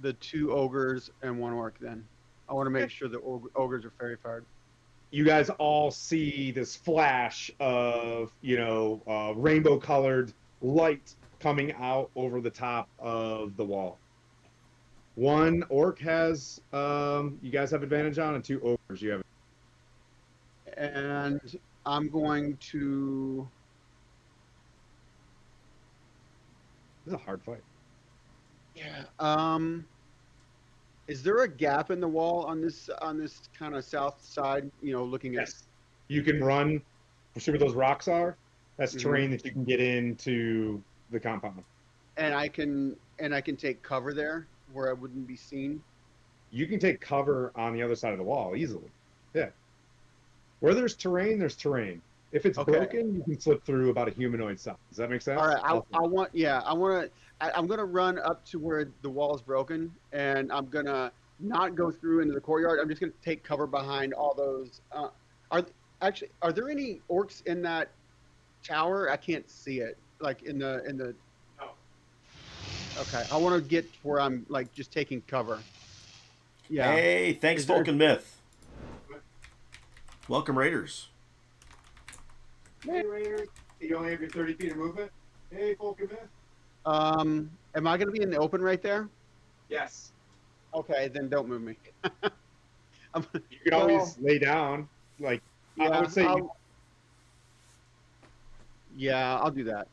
the two ogres and one orc then. I want to make sure the ogres are fairy fired. You guys all see this flash of, rainbow colored light coming out over the top of the wall. One orc has, you guys have advantage on, and two ogres you have. And I'm going to. This is a hard fight. Yeah. Is there a gap in the wall on this kind of south side? Looking at. Yes. You can run. See where those rocks are? That's terrain that you can get into the compound. And I can take cover there where I wouldn't be seen. You can take cover on the other side of the wall easily. Yeah. Where there's terrain, there's terrain. If it's broken, you can slip through about a humanoid size. Does that make sense? All right. I'm gonna run up to where the wall is broken, and I'm gonna not go through into the courtyard. I'm just gonna take cover behind all those. Are there any orcs in that tower? I can't see it. Like in the. No. Okay, I want to get where I'm like just taking cover. Yeah. Hey, thanks, Folk and Myth. Welcome, Raiders. Hey, Raiders. You only have your 30 feet of movement? Hey, Folk and Myth. Am I gonna be in the open right there? Yes. Okay, then don't move me. You can always lay down. Like, I would say. Yeah, I'll do that.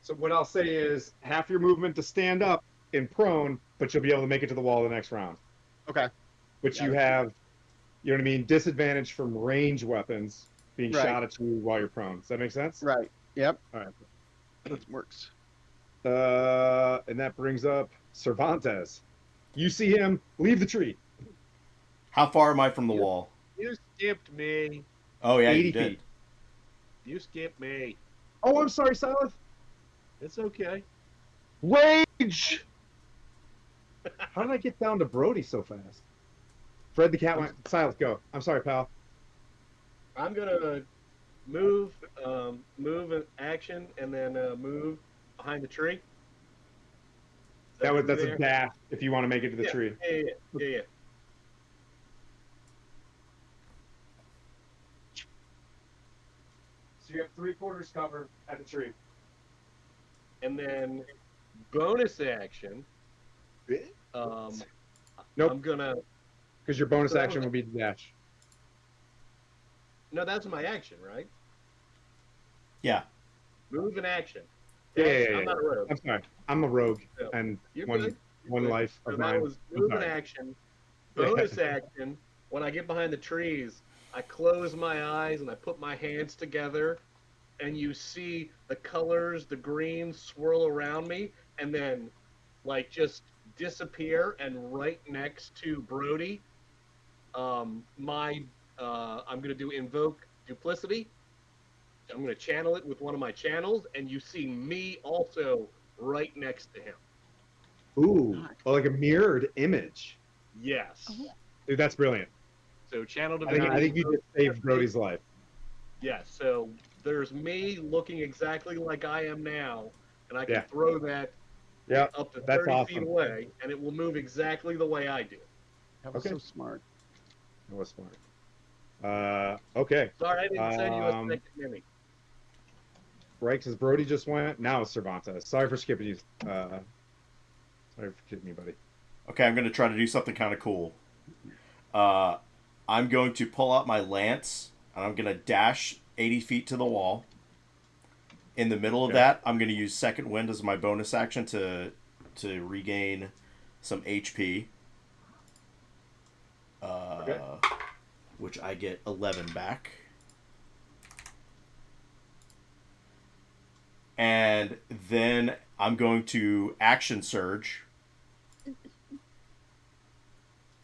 So what I'll say is half your movement to stand up in prone, but you'll be able to make it to the wall the next round. Okay. Which you have, disadvantage from range weapons being shot at you while you're prone. Does that make sense? Right. Yep. All right. That works. And that brings up Cervantes. You see him leave the tree. How far am I from the wall? You skipped me. Oh, yeah, 80 you did. feet. You skipped me. Oh, I'm sorry, Silas. It's okay. Rage! How did I get down to Brody so fast? Fred the cat went. Silas, go. I'm sorry, pal. I'm gonna move an action, and then move behind the tree. That's a dash if you want to make it to the tree. Yeah. So you have 3/4 cover at the tree. And then bonus action. Nope. I'm gonna. Because your bonus action would be the dash. No, that's my action, right? Yeah. Move an action. Yeah. I'm not a rogue. I'm sorry. I'm a rogue, No. and You're one good. life So of that mine. was I'm move an sorry. action. Bonus action. When I get behind the trees, I close my eyes and I put my hands together, and you see the colors, the greens swirl around me, and then like just disappear. And right next to Brody, I'm gonna do invoke duplicity. I'm gonna channel it with one of my channels, and you see me also right next to him. Ooh, like a mirrored image. Yes. Dude, that's brilliant. So channel I divinity. think you just saved Brody's life. Yes. So there's me looking exactly like I am now, and I can Yeah. throw that Yeah, up to that's 30 feet awesome. away, and it will move exactly the way I do. That was Okay. so smart. That was smart. Okay. Sorry, I didn't send you a Um, second mini. right, because Brody just went. Now it's Cervantes. Sorry for skipping you. Sorry for kidding me, buddy. Okay, I'm going to try to do something kind of cool. I'm going to pull out my lance, and I'm going to dash 80 feet to the wall. In the middle of Okay. that, I'm going to use second wind as my bonus action to regain some HP. Okay. Which I get 11 back. And then I'm going to action surge.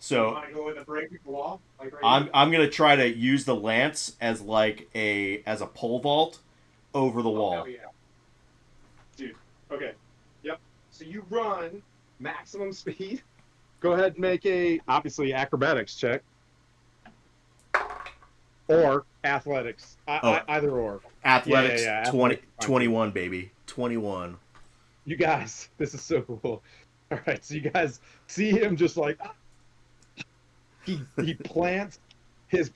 So Want to go with the break the wall? Like right I'm gonna try to use the lance as like a pole vault over the wall. Oh, yeah. Dude. Okay. Yep. So you run maximum speed. Go ahead and make a obviously acrobatics check. Or athletics. Oh. Either or. Athletics Yeah. 20, Athletics, fine, too. 21, baby. 21. You guys, this is so cool. All right, so you guys see him just like he plants his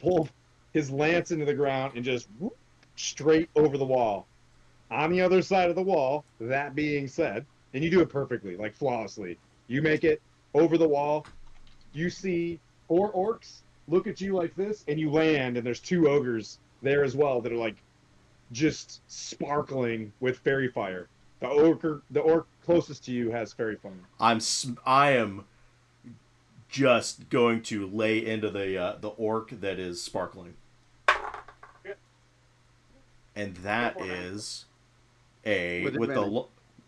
lance into the ground and just whoop, straight over the wall. On the other side of the wall, that being said, and you do it perfectly, like flawlessly. You make it over the wall. You see 4 orcs look at you like this, and you land, and there's 2 ogres there as well that are like just sparkling with fairy fire. The orc closest to you has fairy fire. I am just going to lay into the orc that is sparkling. And that is a With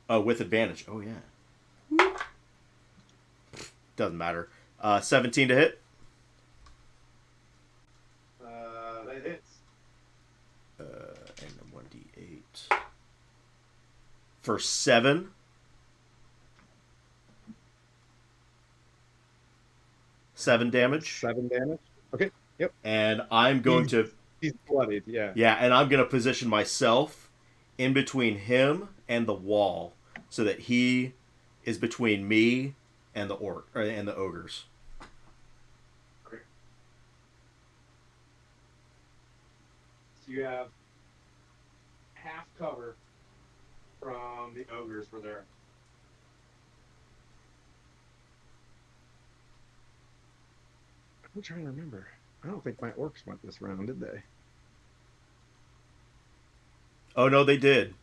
with advantage. Oh yeah. Doesn't matter. 17 to hit. That hits. And then 1d8 for 7. 7 damage. 7 damage. Okay. Yep. And I'm going to He's bloodied. Yeah. yeah, and I'm going to position myself in between him and the wall so that he is between me and the orc and the ogres. Okay. So you have half cover from the ogres for there. I'm trying to remember. I don't think my orcs went this round, did they? Oh no, they did.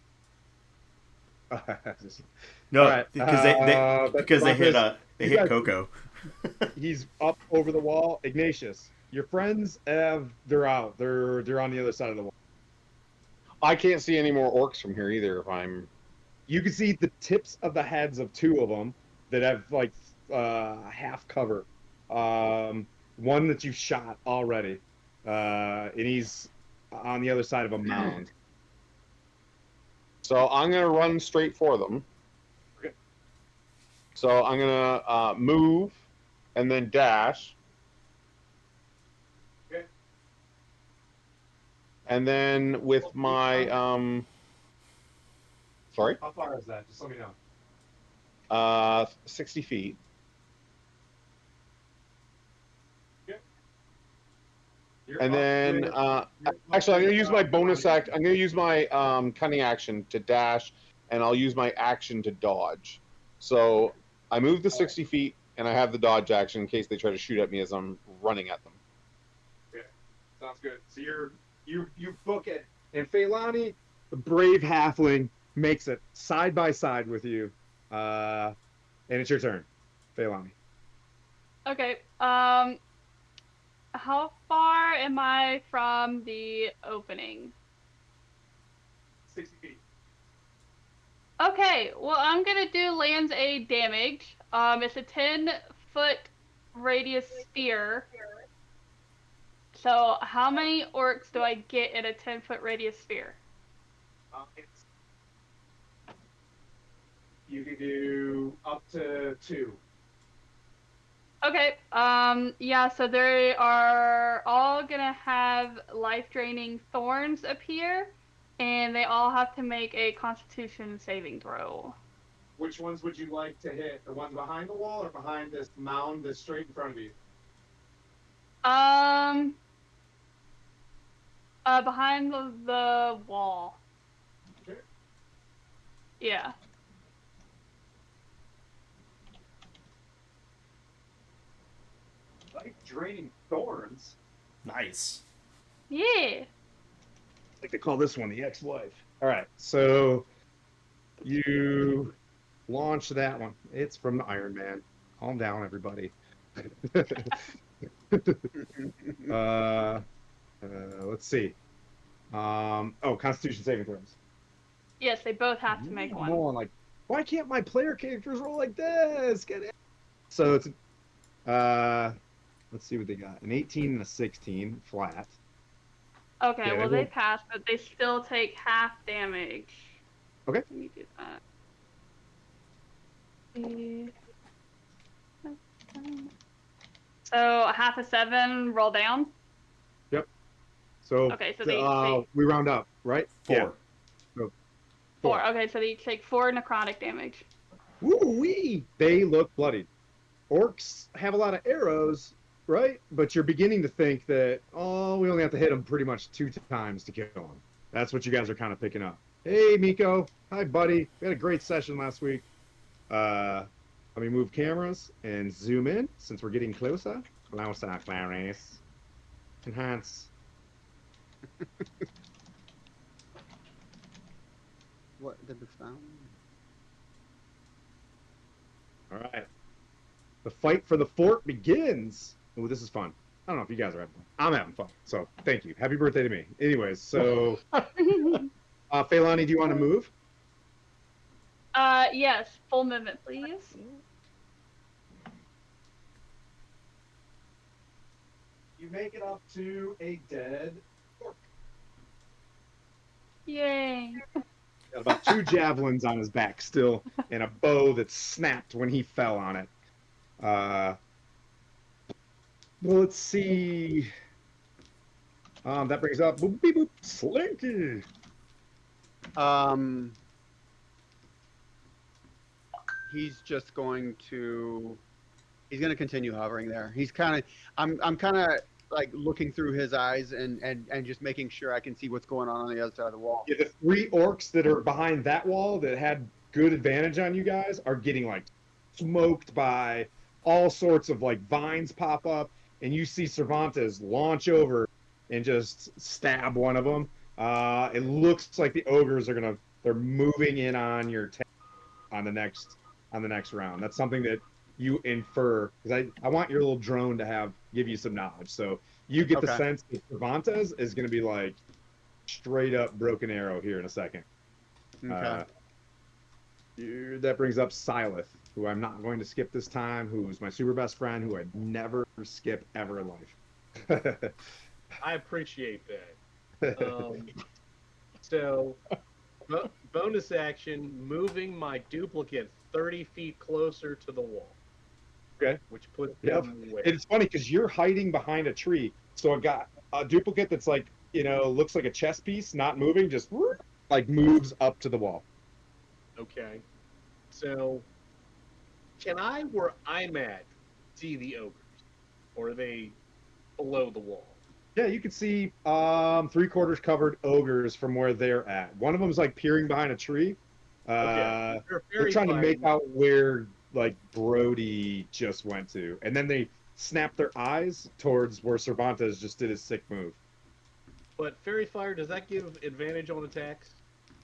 Just- No, All right, because they hit you hit guys- Coco. He's up over the wall. Ignatius, your friends they're out. They're on the other side of the wall. I can't see any more orcs from here either. If I'm You can see the tips of the heads of 2 of them that have like half cover. One that you've shot already, and he's on the other side of a mound. so I'm gonna run straight for them. Okay. So I'm gonna move and then dash. Okay. And then with my sorry, How far is that? Just let me know. 60 feet. And then actually, I'm gonna use my bonus act. I'm gonna use my cunning action to dash, and I'll use my action to dodge. So I move the 60 feet, and I have the dodge action in case they try to shoot at me as I'm running at them. Okay, sounds good. So you book it, and Feilani, the brave halfling, makes it side by side with you, and it's your turn, Feilani. Okay. How far am I from the opening? 60 feet. Okay, well, I'm gonna do Land's Aid damage. It's a 10-foot radius sphere. So, how many orcs do I get in a 10-foot radius sphere? You can do up to 2. Okay, yeah, so they are all gonna have life-draining thorns appear, and they all have to make a Constitution saving throw. which ones would you like to hit? The ones behind the wall or behind this mound that's straight in front of you? Um, behind the wall. Okay. Yeah. Life draining thorns. Nice. Yeah. Like they call this one the ex-wife. All right, so you launch that one. It's from the Iron Man. Calm down, everybody. uh, let's see. Oh, Constitution saving throws. Yes, they both have to make I'm one. rolling like, why can't my player characters roll like this? Get it. So it's let's see what they got. An 18 and a 16 flat. Okay, Yeah, well they they both. pass, but they still take half damage. Okay. Let me do that. So a half a 7, roll down. Yep. So Okay, so they each take we round up, right? 4. Yeah. So 4. Okay, so they each take 4 necrotic damage. Woo-wee! They look bloodied. Orcs have a lot of arrows, right? But you're beginning to think that, oh, we only have to hit them pretty much 2 times to kill them. That's what you guys are kind of picking up. Hey, Miko. Hi, buddy. We had a great session last week. Let me move cameras and zoom in since we're getting closer. Closer, Clarice. Enhance. What did the sound? All right. The fight for the fort begins. Oh, this is fun. I don't know if you guys are having fun. I'm having fun. So thank you. Happy birthday to me. Anyways, so Feilani, do you want to move? Yes, full movement, please. You make it up to a dead orc. Yay. Got about 2 javelins on his back still, and a bow that snapped when he fell on it. Well, let's see. That brings up boop, beep, boop, Slinky. He's just going to. He's going to continue hovering there. He's kind of. I'm kind of like looking through his eyes and just making sure I can see what's going on the other side of the wall. Yeah, the 3 orcs that are behind that wall that had good advantage on you guys are getting like smoked by all sorts of like vines pop up, and you see Cervantes launch over and just stab one of them. It looks like the ogres are they're moving in on your on the next round. That's something that you infer because I want your little drone to give you some knowledge. So you get the Okay. sense that Cervantes is going to be like straight up broken arrow here in a second. Okay. That brings up Silith, who I'm not going to skip this time, who's my super best friend, who I'd never skip ever in life. I appreciate that. So, bonus action, moving my duplicate 30 feet closer to the wall. Okay. Which puts Yep. him where? It's funny because you're hiding behind a tree, so I got a duplicate that's like, looks like a chess piece, not moving, just like moves up to the wall. Okay. So, can I, where I'm at, see the ogres? Or are they below the wall? Yeah, you can see 3/4 covered ogres from where they're at. One of them's like peering behind a tree. Okay. They're trying to make out where like Brody just went to, and then they snap their eyes towards where Cervantes just did his sick move. But Fairy Fire, does that give advantage on attacks?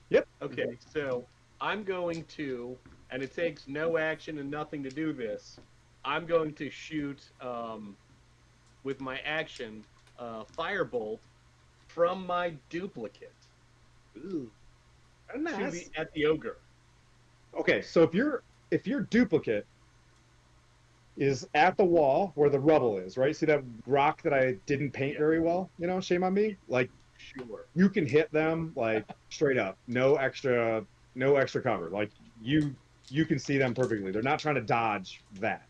Yep. Okay, so I'm going to, and it takes no action and nothing to do this. I'm going to shoot with my action Firebolt from my duplicate Ooh. at the ogre. Okay, so if your duplicate is at the wall where the rubble is, right? See that rock that I didn't paint very well? Shame on me. Like Sure. you can hit them like straight up, no extra cover. Like you can see them perfectly. They're not trying to dodge that.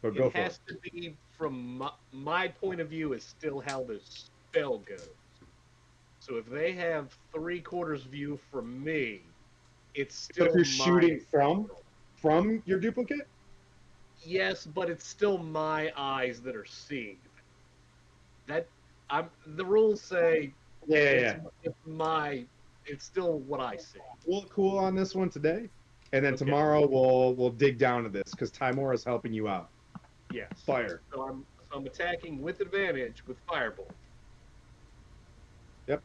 But go It for it. has to be from my point of view is still how the spell goes. So if they have 3/4 view from me, it's So still if you're my shooting from, from your duplicate? Yes, but it's still my eyes that are seeing. That the rules say Yeah. it's still what I see. We'll look cool on this one today, and then Okay. tomorrow we'll dig down to this because Timora is helping you out. Yes. Fire. So I'm attacking with advantage with Firebolt. Yep,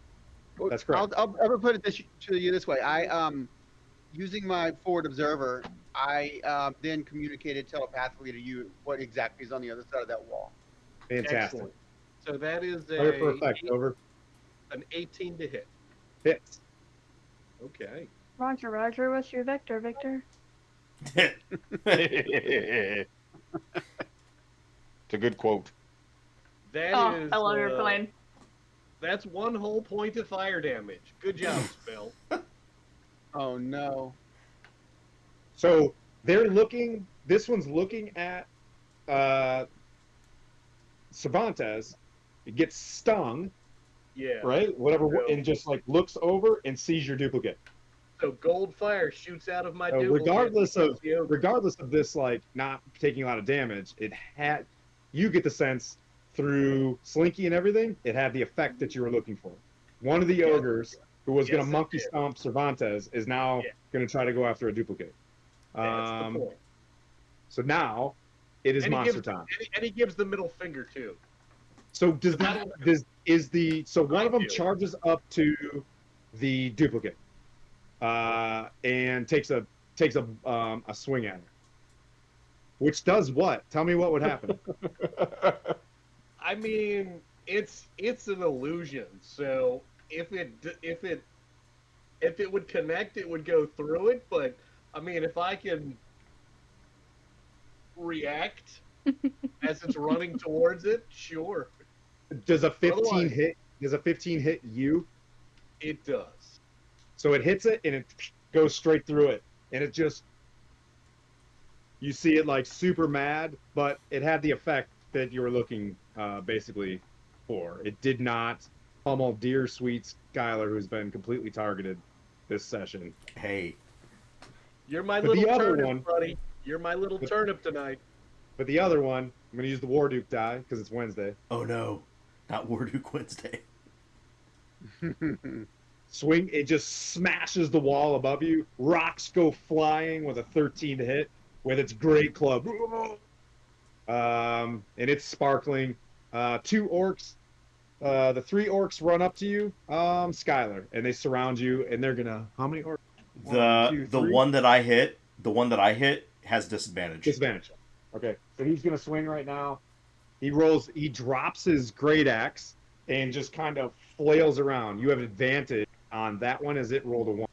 that's correct. I'll put it to you this way. Using my forward observer, I then communicated telepathically to you what exactly is on the other side of that wall. Fantastic. Excellent. So that is Fire for effect. Over. an 18 to hit. Hits. Okay. Roger, Roger. What's your vector, Victor? It's a good quote. That Oh, is, I love your plane. That's 1 whole point of fire damage. Good job, Spell. Oh no. So they're looking. This one's looking at Cervantes. It gets stung, Yeah. right? Whatever, So- and just like looks over and sees your duplicate. So gold fire shoots out of my duplicate. Regardless of the ogre. this, like not taking a lot of damage, you get the sense through Slinky and everything, it had the effect that you were looking for. One of the ogres who was going Yes, to it monkey did. stomp Cervantes is now Yeah. going to try to go after a duplicate. That's the point. So now it is And he monster gives- time. And he gives the middle finger too. So So one of them do. charges up to the duplicate, and takes a swing at her. Which does what? Tell me what would happen. I mean, it's an illusion. So if it would connect, it would go through it. But I mean, if I can react as it's running towards it, sure, Does a 15 Otherwise- hit? Does a 15 hit you? it does. So it hits it and it goes straight through it, and it just you see it like super mad, but it had the effect that you were looking basically for. It did not pummel dear sweet Skylar, who's been completely targeted this session. Hey, You're my But the little other turnip, one- buddy. You're my little turnip tonight. But the other one, I'm going to use the Warduke die because it's Wednesday. oh no, not Warduke Wednesday. Swing, it just smashes the wall above you. Rocks go flying with a 13 to hit with its great club. And it's sparkling. 2 orcs. The 3 orcs run up to you, Skylar, and they surround you, and they're gonna. How many orcs? The one that I hit has disadvantage. Disadvantage. Okay, so he's gonna swing right now. He drops his great axe and just kind of flails around. You have advantage on that one as it rolled a 1.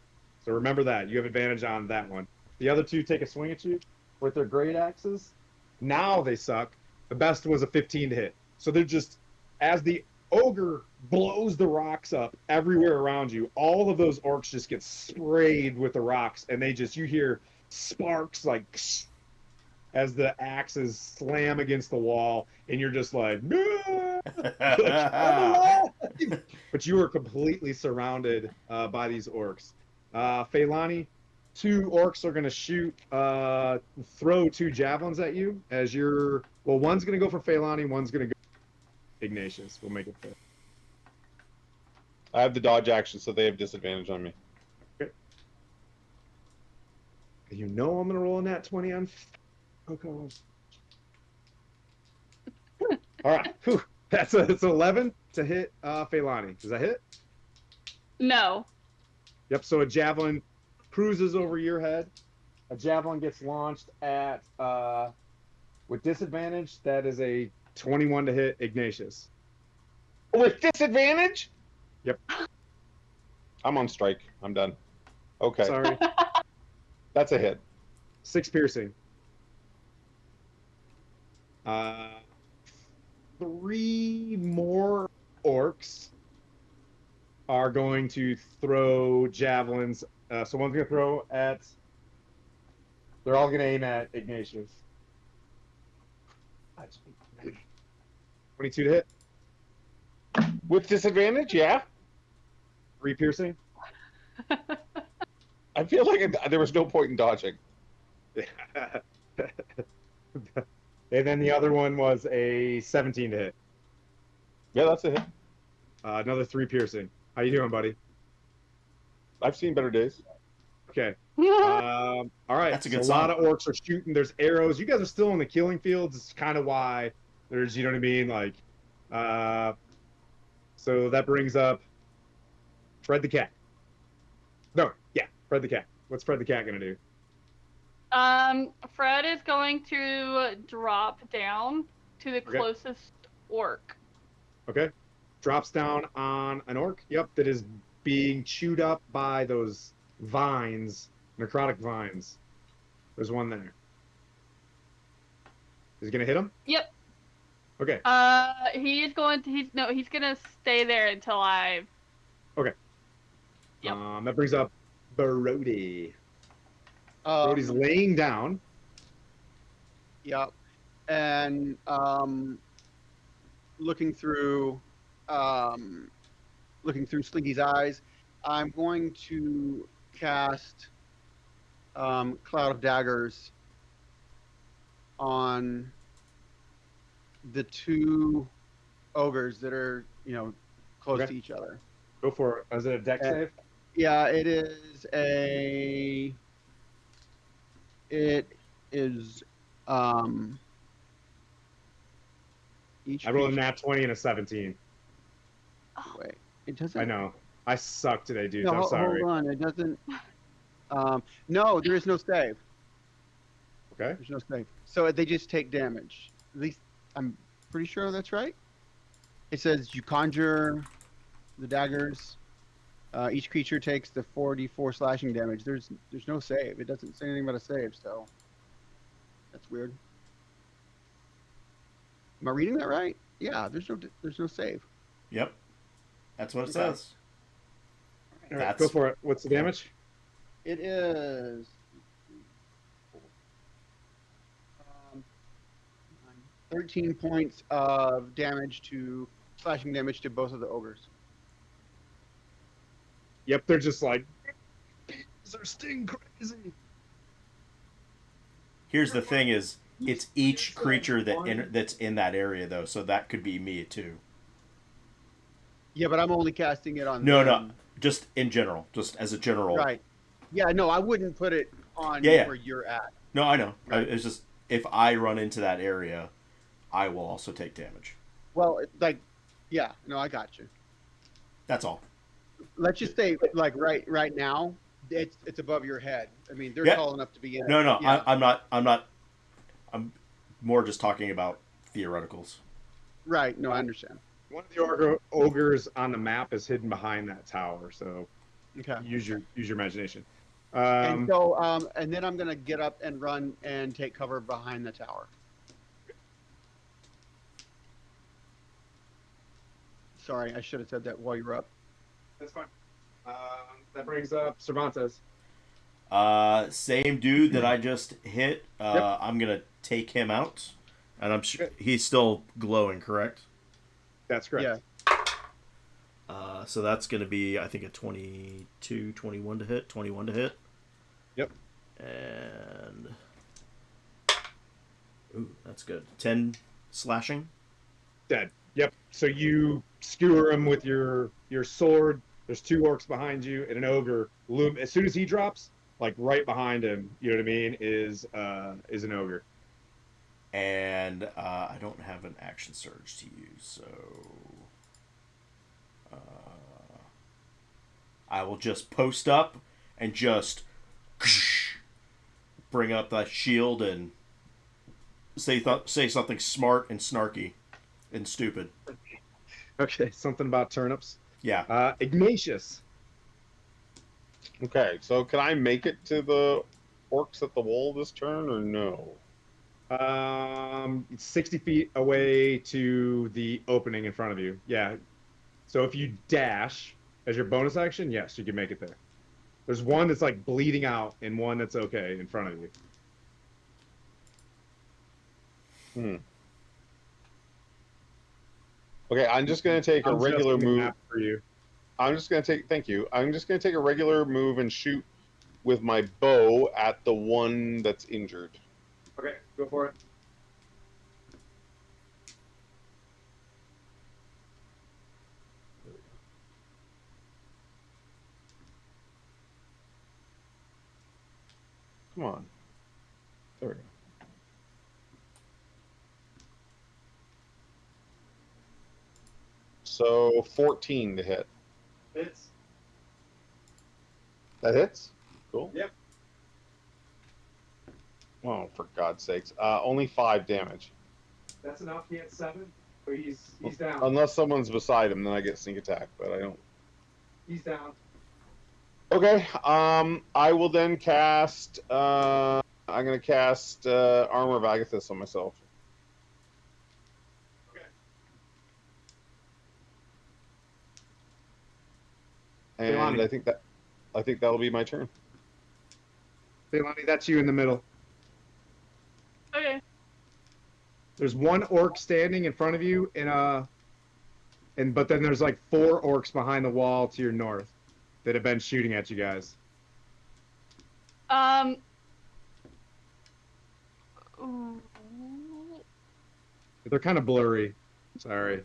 So remember that. You have advantage on that one. The other 2 take a swing at you with their great axes. Now they suck. The best was a 15 to hit. So they're just, as the ogre blows the rocks up everywhere around you, all of those orcs just get sprayed with the rocks, and you hear sparks like as the axes slam against the wall, and you're just like, no! But you are completely surrounded by these orcs. Feilani, 2 orcs are going to throw 2 javelins at you one's going to go for Feilani, one's going to go for Ignatius. We'll make it fair. I have the dodge action, so they have disadvantage on me. You know I'm going to roll a nat 20 on. Okay. All right. Whew. It's 11 to hit Feilani. Does that hit? No. Yep. So a javelin cruises over your head. A javelin gets launched at with disadvantage. That is a 21 to hit Ignatius. With disadvantage? Yep. I'm on strike. I'm done. Okay. Sorry. That's a hit. 6 piercing. 3 more orcs are going to throw javelins. So one's going to throw at. They're all going to aim at Ignatius. 22 to hit. With disadvantage? Yeah. 3 piercing. I feel like there was no point in dodging. And then the other one was a 17 to hit. Yeah, that's a hit. Another 3 piercing. How you doing, buddy? I've seen better days. Okay. Yeah. All right. That's a So good a lot sign. of orcs are shooting. There's arrows. You guys are still in the killing fields. It's kind of why there's, you know what I mean? Like, uh, so that brings up Fred the cat. No, yeah, Fred the cat. What's Fred the cat gonna do? Fred is going to drop down to the Okay. closest orc. Okay. Drops down on an orc. Yep, that is being chewed up by those vines, necrotic vines. There's one there. Is he gonna hit him? Yep. Okay. He is going to. He's gonna stay there until I. Okay. Yep. That brings up Brody. Brody's laying down. Yep. And looking through Slinky's eyes, I'm going to cast Cloud of Daggers on the two ogres that are, close Okay. to each other. Go for it. Is it a deck Uh, save? Yeah, it is each I rolled a creature. nat 20 and a 17. Wait, it doesn't. I know. I suck today, dude. No, I'm sorry. hold on. It doesn't. No, there is no save. Okay. There's no save. So they just take damage. At least I'm pretty sure that's right. It says you conjure the daggers. Each creature takes the 4d4 slashing damage. There's no save. It doesn't say anything about a save, so that's weird. Am I reading that right? Yeah, there's no save. Yep. That's what it Okay. says. All right, That's- go for it. What's the damage? It is 13 points of slashing damage to both of the ogres. Yep, they're just like, these are sting crazy. Here's the thing: is it's each creature that's in that area though, so that could be me too. Yeah, but I'm only casting it on No, them. just in general, just as a general. Right. Yeah, no, I wouldn't put it on Yeah. where you're at. No, I know. Right. It's just if I run into that area, I will also take damage. Well, yeah, no, I got you. That's all. Let's just say, right now, it's above your head. I mean, they're Yeah. tall enough to be in it. No, Yeah. I'm not. I'm more just talking about theoreticals. Right. No, I understand. One of the ogres on the map is hidden behind that tower, so Okay. use your imagination. And so, and then I'm gonna get up and run and take cover behind the tower. Sorry, I should have said that while you were up. That's fine. That brings up Cervantes. Same dude that I just hit. Yep. I'm gonna take him out, and I'm sure he's still glowing. Correct. That's correct. Yeah. So that's going to be, I think, a 22, 21 to hit, 21 to hit. Yep. And... Ooh, that's good. 10 slashing. Dead. Yep. So you skewer him with your sword. There's 2 orcs behind you and an ogre. As soon as he drops, like right behind him, you know what I mean, is an ogre. And I don't have an action surge to use, so... I will just post up and just bring up that shield and say something smart and snarky and stupid. Okay. Something about turnips. Yeah. Ignatius. Okay, so can I make it to the orcs at the wall this turn or no? 60 feet away to the opening in front of you. Yeah. So if you dash as your bonus action, yes, you can make it there. There's one that's like bleeding out and one that's okay in front of you. Okay, I'm just going to take a I'm regular adjusting the move. map for you. I'm just going to take. Thank you. I'm just going to take a regular move and shoot with my bow at the one that's injured. Okay, go for it. Come on. There we go. So 14 to hit. Hits. That hits? Cool. Yep. Oh, for God's sakes. Only 5 damage. That's enough. He had 7, but he's down. Unless someone's beside him, then I get sneak attack, but I don't. He's down. Okay, I will then cast, I'm going to cast Armor of Agathis on myself. Okay. And Leilani. I think that'll be my turn. Leilani, that's you in the middle. Okay. There's one orc standing in front of you but then there's like 4 orcs behind the wall to your north that have been shooting at you guys. Ooh. They're kind of blurry. Sorry.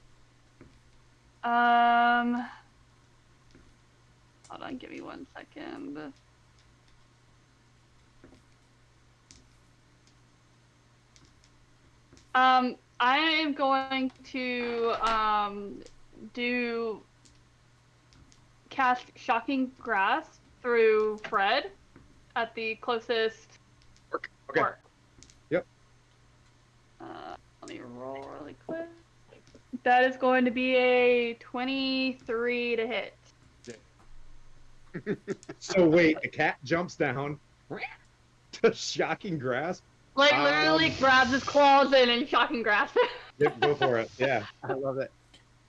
Hold on, give me 1 second. I am going to cast Shocking Grasp through Fred at the closest Okay. orc. Yep. Let me roll really quick. That is going to be a 23 to hit. So wait, the cat jumps down to Shocking Grasp. Like literally grabs his claws in and Shocking Grasp. Yep, go for it. Yeah. I love it.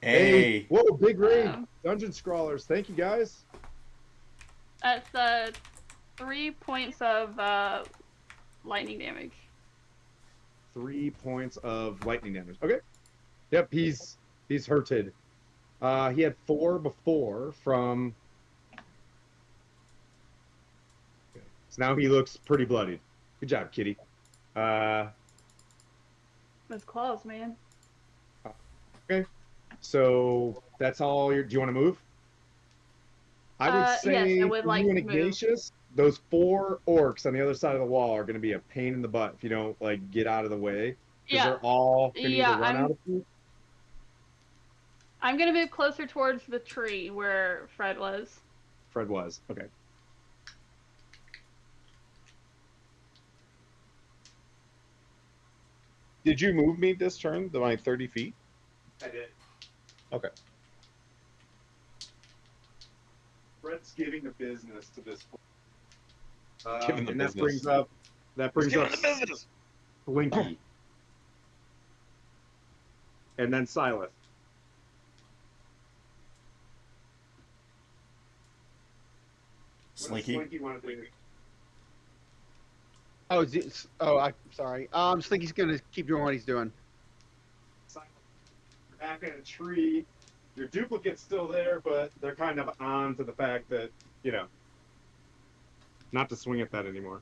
Hey. Whoa, big raid. Wow. Dungeon Scrawlers. Thank you, guys. That's 3 points of lightning damage. 3 points of lightning damage. Okay. Yep, he's hurted. He had 4 before from. Okay. So now he looks pretty bloodied. Good job, kitty. Those claws, man. Okay. So that's all your. Do you want to move? I would say yes, I would for like you and to move. Ignatius, those 4 orcs on the other side of the wall are going to be a pain in the butt if you don't get out of the way. Because Yeah. they're all going to Yeah, either run out of food. I'm gonna move closer towards the tree where Fred was. Fred was. Okay. Did you move me this turn, my 30 feet? I did. Okay. Fred's giving the business to this point. Giving the and business. that brings up the business. Slinky. And then Silas. Slinky. What does Slinky want to do? I'm sorry. Slinky's gonna keep doing what he's doing. Silas, back in a tree. Your duplicate's still there, but they're kind of on to the fact that, not to swing at that anymore.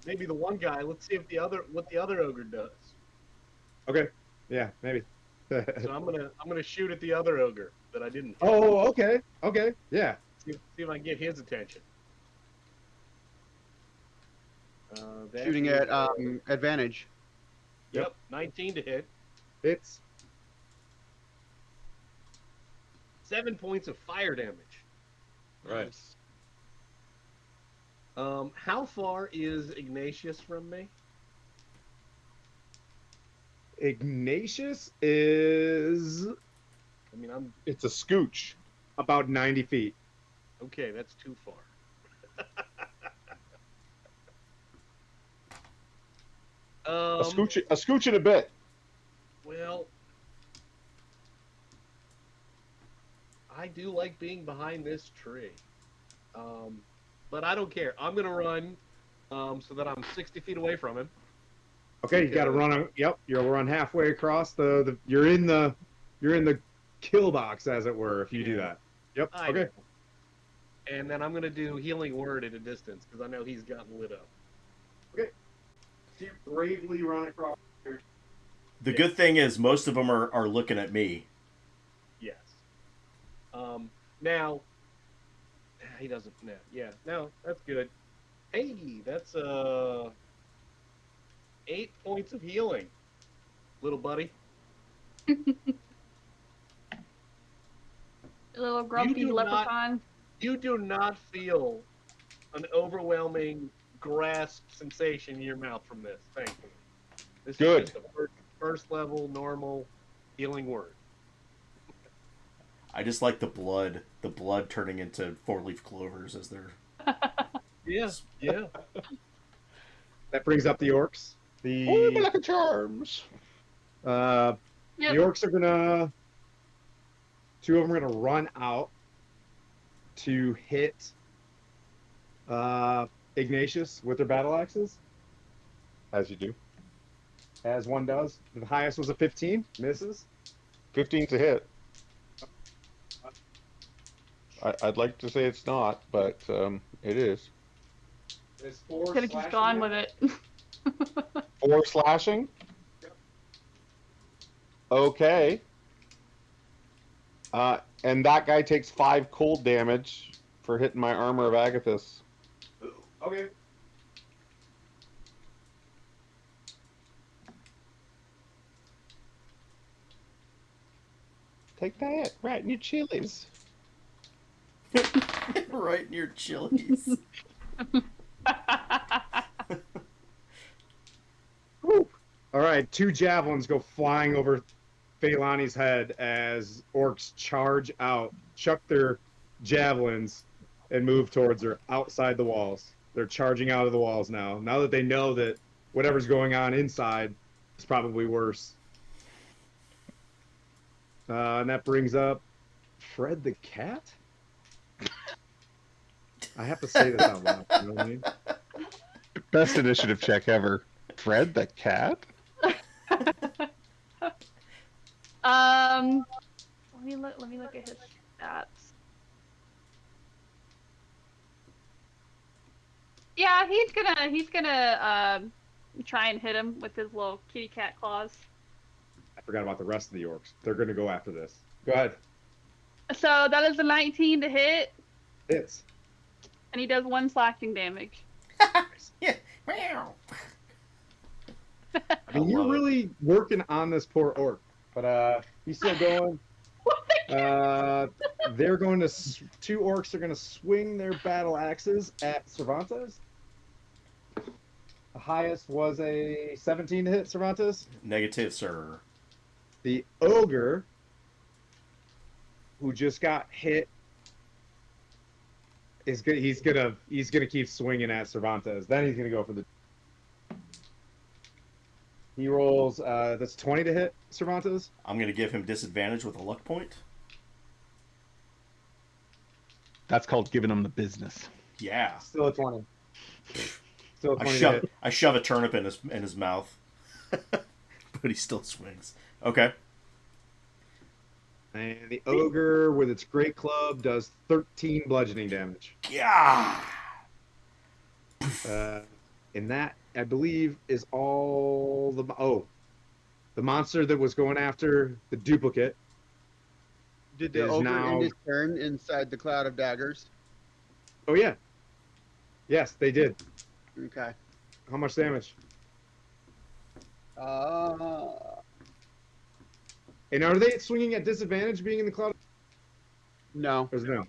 Maybe the one guy. Let's see if what the other ogre does. Okay. Yeah, maybe. So I'm gonna shoot at the other ogre that I didn't. Oh, okay. Okay. Yeah. See if I can get his attention. That Shooting is, at advantage. Yep, 19 to hit. It's 7 points of fire damage. right. How far is Ignatius from me? Ignatius is I mean, I'm It's a scooch. about 90 feet. okay. That's too far. A scooch and a bit. Well, I do like being behind this tree, but I don't care. I'm gonna run so that I'm 60 feet away from him. Okay, you got to run. Yep, you'll run halfway across the. You're in the kill box, as it were, if you do that. Yep. I Okay. know. and then I'm gonna do healing word at a distance because I know he's gotten lit up. So you bravely run across. The good thing is most of them are looking at me. Yes. Now he doesn't. No, yeah, no, that's good. Hey, that's 8 points of healing, little buddy. Little grumpy do not- leprechaun. You do not feel an overwhelming grasp sensation in your mouth from this. Thankfully, this Good. is just a first level normal healing word. I just like the blood turning into 4-leaf clovers as they're. Yeah, yeah. That brings up the orcs. Oh, my The lucky charms. the Yep. orcs are gonna. Two of them are gonna run out to hit Ignatius with their battle axes, As you do. as one does. The highest was a 15, misses. 15's a hit. I'd like to say it's not, but it is. There's 4 Could have just gone with it. 4 slashing. Okay. And that guy takes 5 cold damage for hitting my armor of Agathis. Okay. Take that, right in your chilies. Right near chilies. All right, 2 javelins go flying over Phailani's head as orcs charge out, chuck their javelins, and move towards her outside the walls. They're charging out of the walls now. Now that they know that whatever's going on inside is probably worse. And that brings up Fred the cat? I have to say this out loud. You know what I mean? Best initiative check ever. Fred the cat? Let me look at his stats. Yeah, he's gonna try and hit him with his little kitty cat claws. I forgot about the rest of the orcs. They're going to go after this. Go ahead. So that is a 19 to hit, Hits. and he does 1 slashing damage. Yeah. Meow. I mean, you're love it. really working on this poor orc, but he's still going. They're going to 2 orcs are going to swing their battle axes at Cervantes. The highest was a 17 to hit Cervantes. Negative, sir. The ogre, who just got hit, is good. He's gonna keep swinging at Cervantes. Then he's gonna go for the. He rolls. That's 20 to hit Cervantes. I'm going to give him disadvantage with a luck point. That's called giving him the business. Yeah. Still a 20. Still a 20 to hit. I shove a turnip in his mouth. But he still swings. Okay. And the ogre with its great club does 13 bludgeoning damage. Yeah. And that, I believe, is all the monster that was going after the duplicate. Did the Is ogre now- end his turn inside the cloud of daggers? Oh yeah. Yes, they did. Okay. How much damage? And are they swinging at disadvantage being in the cloud? No, Or is it no?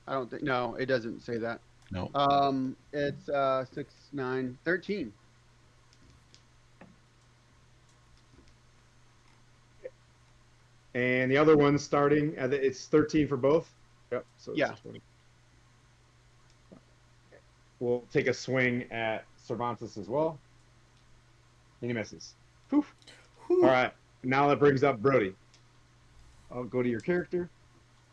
I don't think. No, it doesn't say that. No. It's 6, 9, 13. And the other one's starting. It's 13 for both. Yep. So it's Yeah. 20. We'll take a swing at Cervantes as well. And he misses. Poof. All right. Now that brings up Brody. I'll go to your character.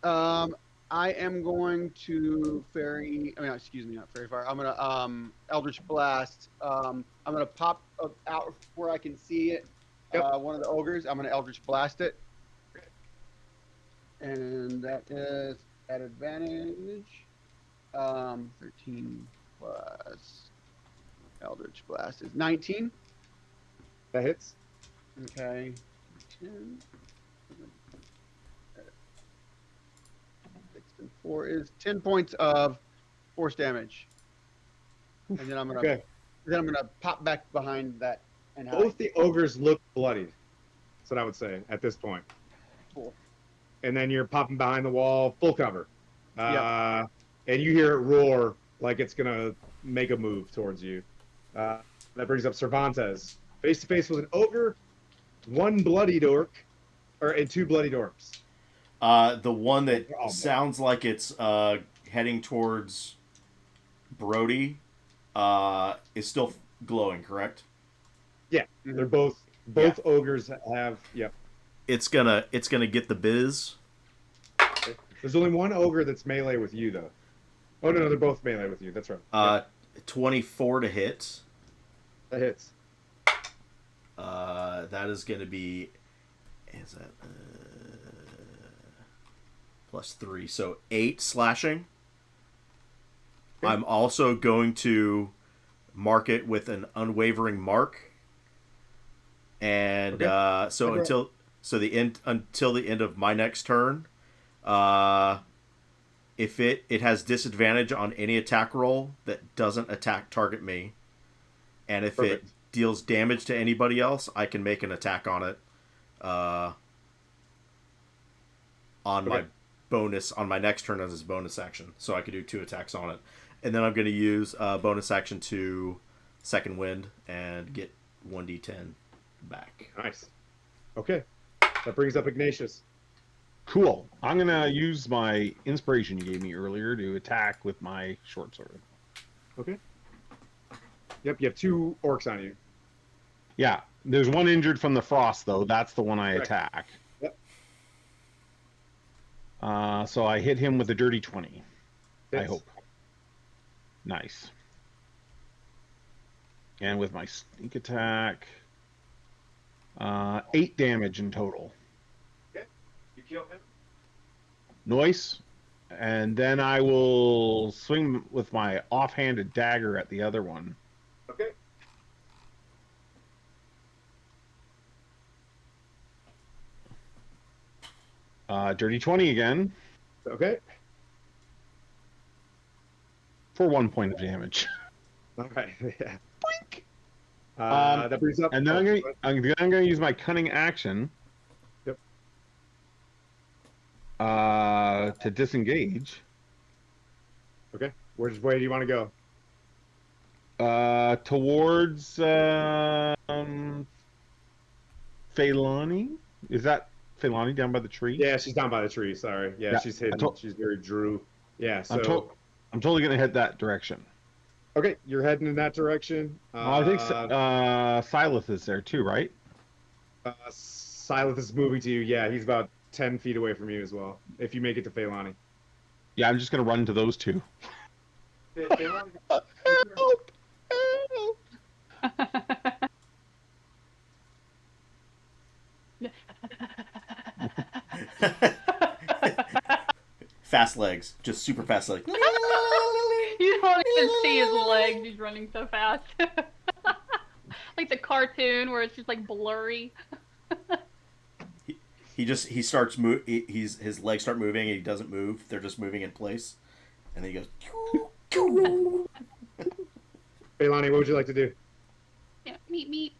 I am going to not fairy fire. I'm gonna Eldritch Blast. I'm gonna pop out where I can see it. Yep. One of the ogres. I'm gonna Eldritch Blast it. And that is at advantage. 13 plus Eldritch Blast is 19. That hits. Okay. 10. 6 and 4 is 10 points of force damage. And then Okay. I'm gonna pop back behind that and hide. Both the ogres look bloodied. That's what I would say at this point. Cool. And then you're popping behind the wall, full cover. Yep. And you hear it roar like it's gonna make a move towards you. That brings up Cervantes. Face to face with an ogre, one bloodied orc, and two bloodied orcs. The one that They're all dead. sounds like it's heading towards Brody is still glowing, correct? Yeah, they're both ogres have. Yep. It's gonna get the biz. There's only one ogre that's melee with you though. Oh no, they're both melee with you. That's right. 24 to hit. That hits. That is going to be, is that plus 3, so 8 slashing. Okay. I'm also going to mark it with an unwavering mark, and Okay. until the end of my next turn, if it has disadvantage on any attack roll that doesn't target me, and if Perfect. it deals damage to anybody else, I can make an attack on it on my bonus on my next turn as his bonus action. So I could do 2 attacks on it, and then I'm going to use bonus action to second wind and get 1d10 back. Nice. Okay. That brings up Ignatius. Cool. I'm gonna use my inspiration you gave me earlier to attack with my short sword. Okay. Yep, you have 2 orcs on you. Yeah, there's one injured from the frost though. That's the one I Correct. attack. Yep. So I hit him with a dirty 20. I Hits. hope. Nice. And with my sneak attack, 8 damage in total. Okay. You kill him. Noise. And then I will swing with my offhanded dagger at the other one. Okay. Dirty 20 again Okay. for 1 point of damage. All right. Yeah. Boink. That brings up. And then I'm gonna use my cunning action. Yep. To disengage. Okay. Which way do you want to go? Towards Phailani. Is that Phailani down by the tree? Yeah, she's down by the tree. Sorry. Yeah, Yeah, she's hidden. She's very Drew. Yeah. So. I'm totally gonna head that direction. Okay, you're heading in that direction. I think Silas is there too, right? Silas is moving to you. Yeah, he's about 10 feet away from you as well. If you make it to Phailani. Yeah, I'm just gonna run to those two. Fast legs, just super fast legs. You don't even see his legs. He's running so fast. Like the cartoon where it's just like blurry. He starts his legs start moving and he doesn't move. They're just moving in place, and then he goes. Phailani, what would you like to do? Yeah, meet.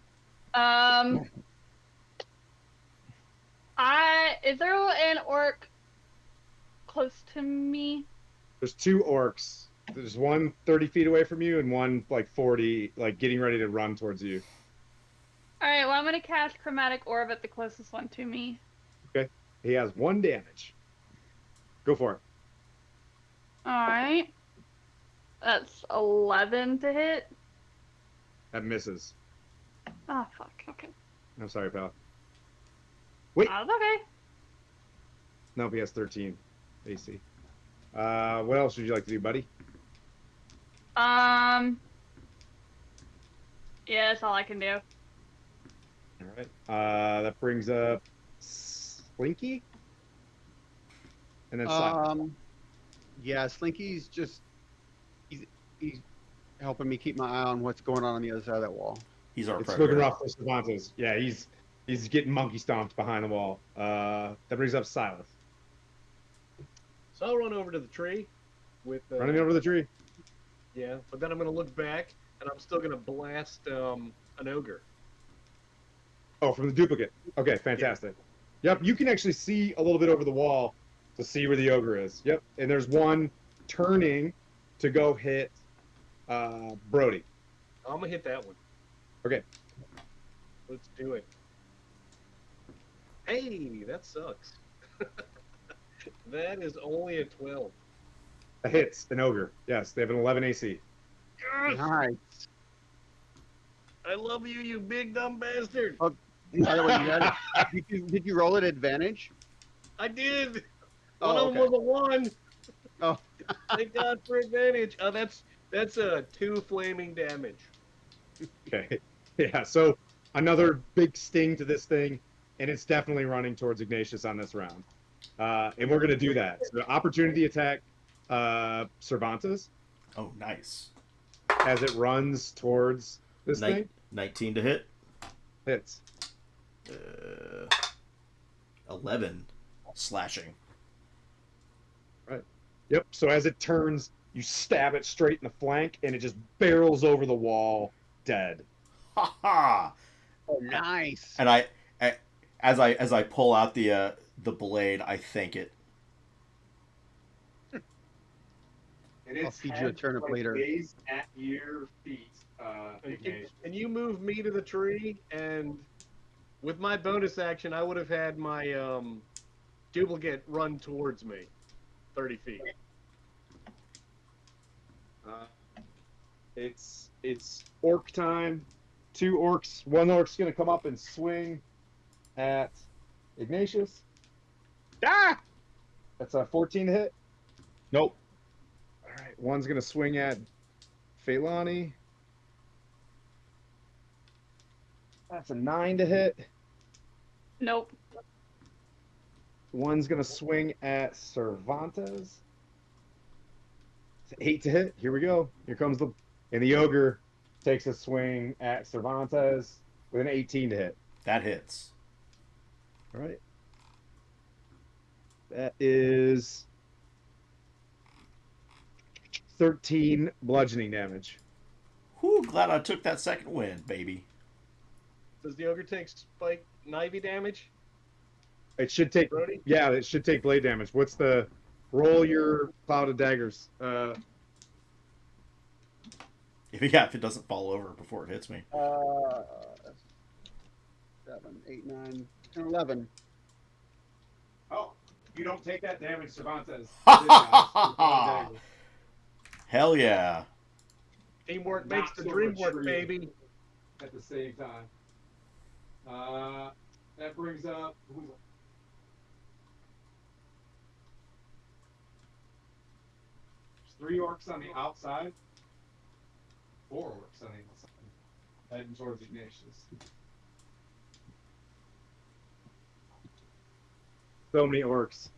Is there an orc close to me? There's 2 orcs. There's one 30 feet away from you and one like 40, like getting ready to run towards you. Alright, well I'm gonna cast Chromatic Orb at the closest one to me. Okay. He has 1 damage. Go for it. Alright. That's 11 to hit. That misses. Oh fuck, okay. I'm sorry, pal. Wait. That's okay. Nope, he has 13 AC. What else would you like to do, buddy? Yeah, that's all I can do. All right. That brings up Slinky. And then Silas. Yeah, Slinky's just he's helping me keep my eye on what's going on the other side of that wall. He's our It's predator. looking rough for Cervantes. Yeah, he's getting monkey stomped behind the wall. That brings up Silas. So I'll run over to the tree with Running over the tree. yeah, but then I'm gonna look back and I'm still gonna blast an ogre. Oh, from the duplicate. Okay, fantastic. Yep, you can actually see a little bit over the wall to see where the ogre is. Yep, and there's one turning to go hit Brody. I'm gonna hit that one. Okay. Let's do it. Hey, that sucks. That is only a 12. That hits an ogre. Yes, they have an 11 AC. Yes! Nice. I love you, you big dumb bastard. Oh, by the way, did you roll at advantage? I did. Oh, One of them okay. was a 1. Oh, Thank God for advantage. Oh, that's a 2 flaming damage. Okay. Yeah, so another big sting to this thing, and it's definitely running towards Ignatius on this round. And we're going to do that. So opportunity attack Cervantes Oh, nice. as it runs towards this thing. 19 to hit. Hits. 11 slashing. Right. Yep. So as it turns, you stab it straight in the flank, and it just barrels over the wall, dead. Ha ha! nice. And as I pull out the blade, I thank it. And I'll feed you a turnip later. Lays at your feet, And you move me to the tree, and with my bonus action, I would have had my duplicate run towards me 30 feet. It's orc time. 2 orcs. 1 orc's gonna come up and swing at Ignatius. Ah! That's a 14 to hit. Nope. All right. One's gonna swing at Feilani. That's a 9 to hit. Nope. One's gonna swing at Cervantes. It's 8 to hit. Here we go. Here comes the ogre takes a swing at Cervantes with an 18 to hit. That hits. All right. That is 13 bludgeoning damage. Whew, glad I took that second win, baby. Does the ogre take spike knivey damage? It should take, Brody? yeah, it should take blade damage. What's the roll your cloud of daggers? If it doesn't fall over before it hits me. 7, 8, 9, 10, 11. Oh, you don't take that damage, Cervantes. Hell yeah. Teamwork Not makes the so dream much work, for you. baby. At the same time. That brings up. There's 3 orcs on the outside. 4 orcs on the outside. Heading towards Ignatius. So many orcs.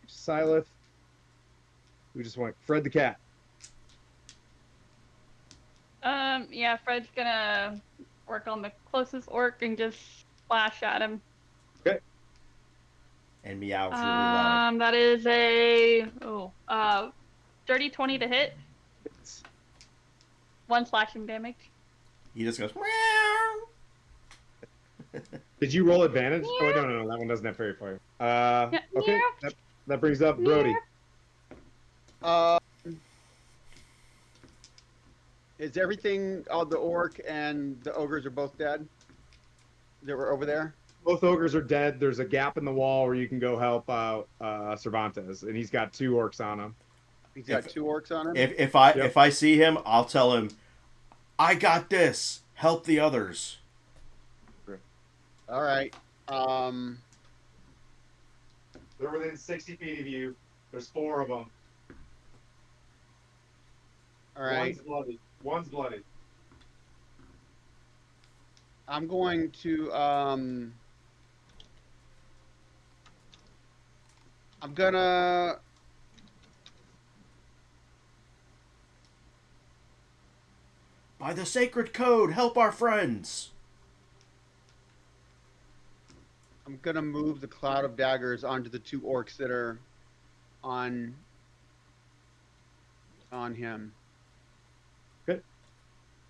Silith. We just want Fred the cat. Yeah, Fred's gonna work on the closest orc and just slash at him. Okay. And meows really loud. That is a dirty 20 to hit. 1 slashing damage. He just goes meow. Did you roll advantage? Oh, no, that one doesn't have fairy fire. Okay, that brings up Brody. Is everything, all the orc and the ogres are both dead? That were over there? Both ogres are dead. There's a gap in the wall where you can go help out Cervantes, and he's got 2 orcs on him. He's got 2 orcs on him? If I see him, I'll tell him, I got this. Help the others. All right. They're within 60 feet of you. There's 4 of them. All right. One's bloody. I'm going to I'm gonna By the sacred code, help our friends. I'm gonna move the cloud of daggers onto the 2 orcs that are on him, Good.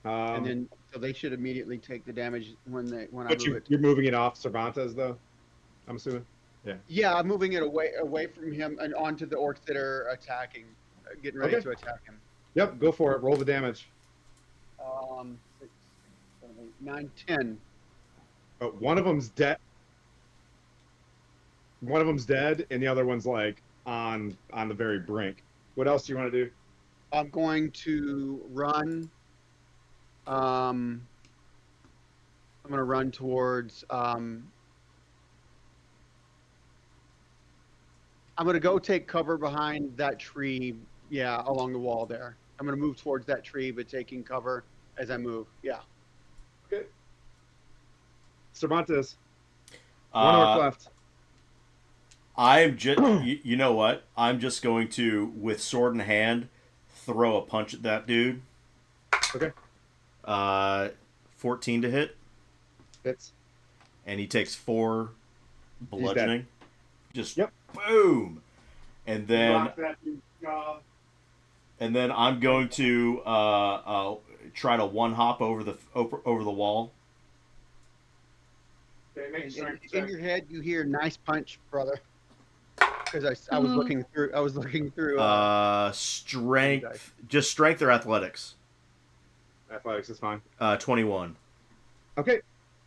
and then so they should immediately take the damage when I but move it. you're moving it off Cervantes though, I'm assuming. Yeah. Yeah, I'm moving it away from him and onto the orcs that are attacking, getting ready Okay. to attack him. Yep. Go for it. Roll the damage. 6, 7, 8, 9, 10. One of them's dead. One of them's dead, and the other one's like on the very brink. What else do you want to do? I'm going to run. I'm going to run towards. I'm going to go take cover behind that tree. Yeah, along the wall there. I'm going to move towards that tree, but taking cover as I move. Yeah. Okay. Cervantes. One orc left. I'm just, you know what? I'm just going to, with sword in hand, throw a punch at that dude. Okay. 14 to hit, Hits. and he takes 4 bludgeoning. Just Yep. boom, and then Rock that dude's jaw. I'm going to try to one hop over the wall. Okay, make a In strength check. your head, you hear "nice punch, brother," because I was looking through. I was looking through. Strength, just strength or athletics. Athletics is fine. 21. Okay.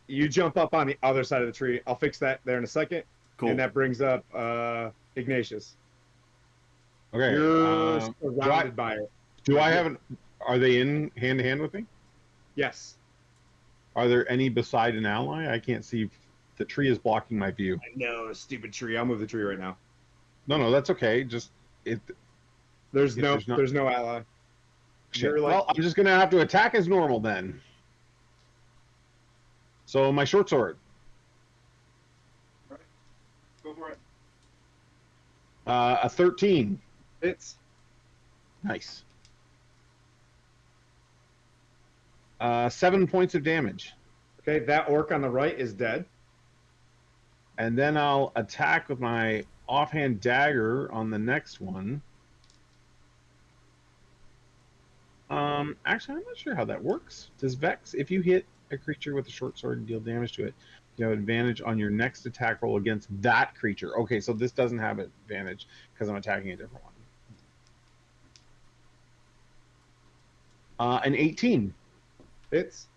You jump up on the other side of the tree. I'll fix that there in a second. Cool. And that brings up Ignatius. Okay. You're surrounded by it. Do I have Are they in hand to hand with me? Yes. Are there any beside an ally? I can't see. The tree is blocking my view. I know, stupid tree. I'll move the tree right now. No, that's okay. Just it. There's If no there's not- there's no ally. Shit. You're like- Well, I'm just gonna have to attack as normal then. So my short sword. Go for it. A 13. Hits. Nice. 7 points of damage. Okay, that orc on the right is dead. And then I'll attack with my offhand dagger on the next one. Actually, I'm not sure how that works. Does Vex, if you hit a creature with a short sword and deal damage to it, you have advantage on your next attack roll against that creature. Okay, so this doesn't have advantage because I'm attacking a different one. An 18. Hits.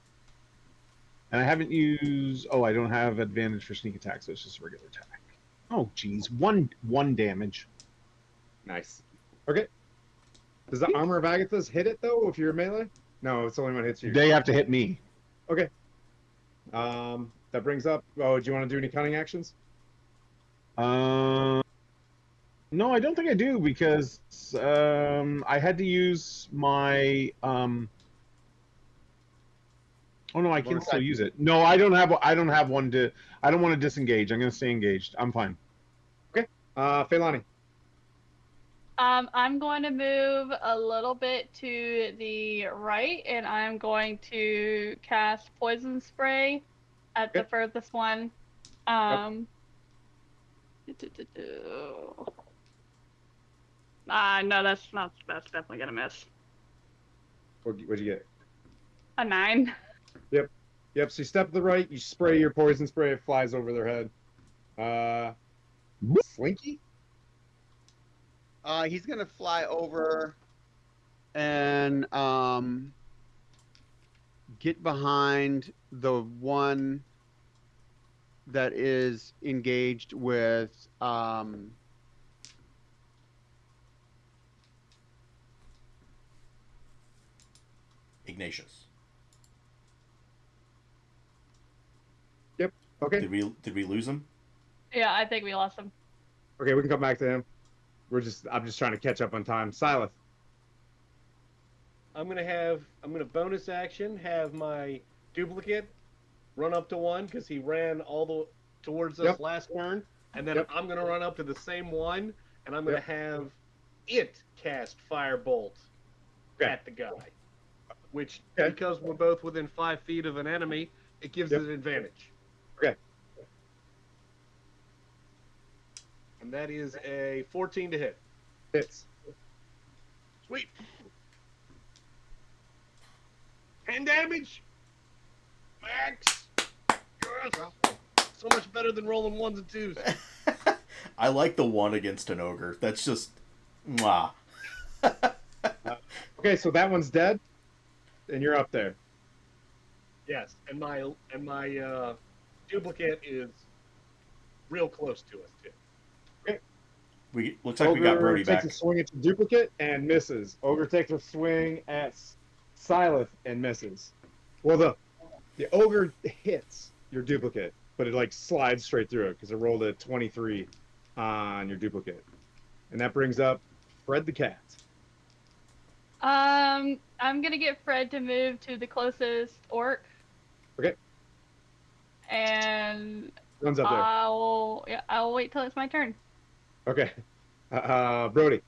And I haven't used. Oh, I don't have advantage for sneak attack, so it's just a regular attack. Oh, geez, one damage. Nice. Okay. Does the armor of Agathis hit it though? If you're melee? No, it's only when it hits you. They have to hit me. Okay. That brings up. Oh, do you want to do any cunning actions? No, I don't think I do because I had to use my. Oh no, I can still use it. No, I don't have. I don't have one to. I don't want to disengage. I'm going to stay engaged. I'm fine. Feilani. I'm going to move a little bit to the right, and I'm going to cast Poison Spray at the furthest one. No, that's definitely gonna miss. What'd you get? A 9. Yep. So you step to the right, you spray your poison spray, it flies over their head. Slinky? He's gonna fly over and get behind the one that is engaged with Ignatius. Okay. Did we lose him? Yeah, I think we lost him. Okay, we can come back to him. I'm just trying to catch up on time. Silas. I'm gonna bonus action have my duplicate run up to one because he ran towards us last turn, and then I'm gonna run up to the same one, and I'm gonna have it cast firebolt at the guy. which, Okay. because we're both within 5 feet of an enemy, it gives Yep. it an advantage. Okay. And that is a 14 to hit. Hits. Sweet. 10 damage. Max. Yes. So much better than rolling ones and twos. I like the one against an ogre. That's just, mwah. Okay, so that one's dead, and you're up there. Yes, and my duplicate is real close to us too. Looks like we got Brody takes back. a swing at your duplicate and misses. Ogre takes a swing at Silith and misses. Well, the ogre hits your duplicate, but it like slides straight through it because it rolled a 23 on your duplicate, and that brings up Fred the cat. I'm gonna get Fred to move to the closest orc. Okay. And Runs up there. I'll wait till it's my turn. Okay. Brody, if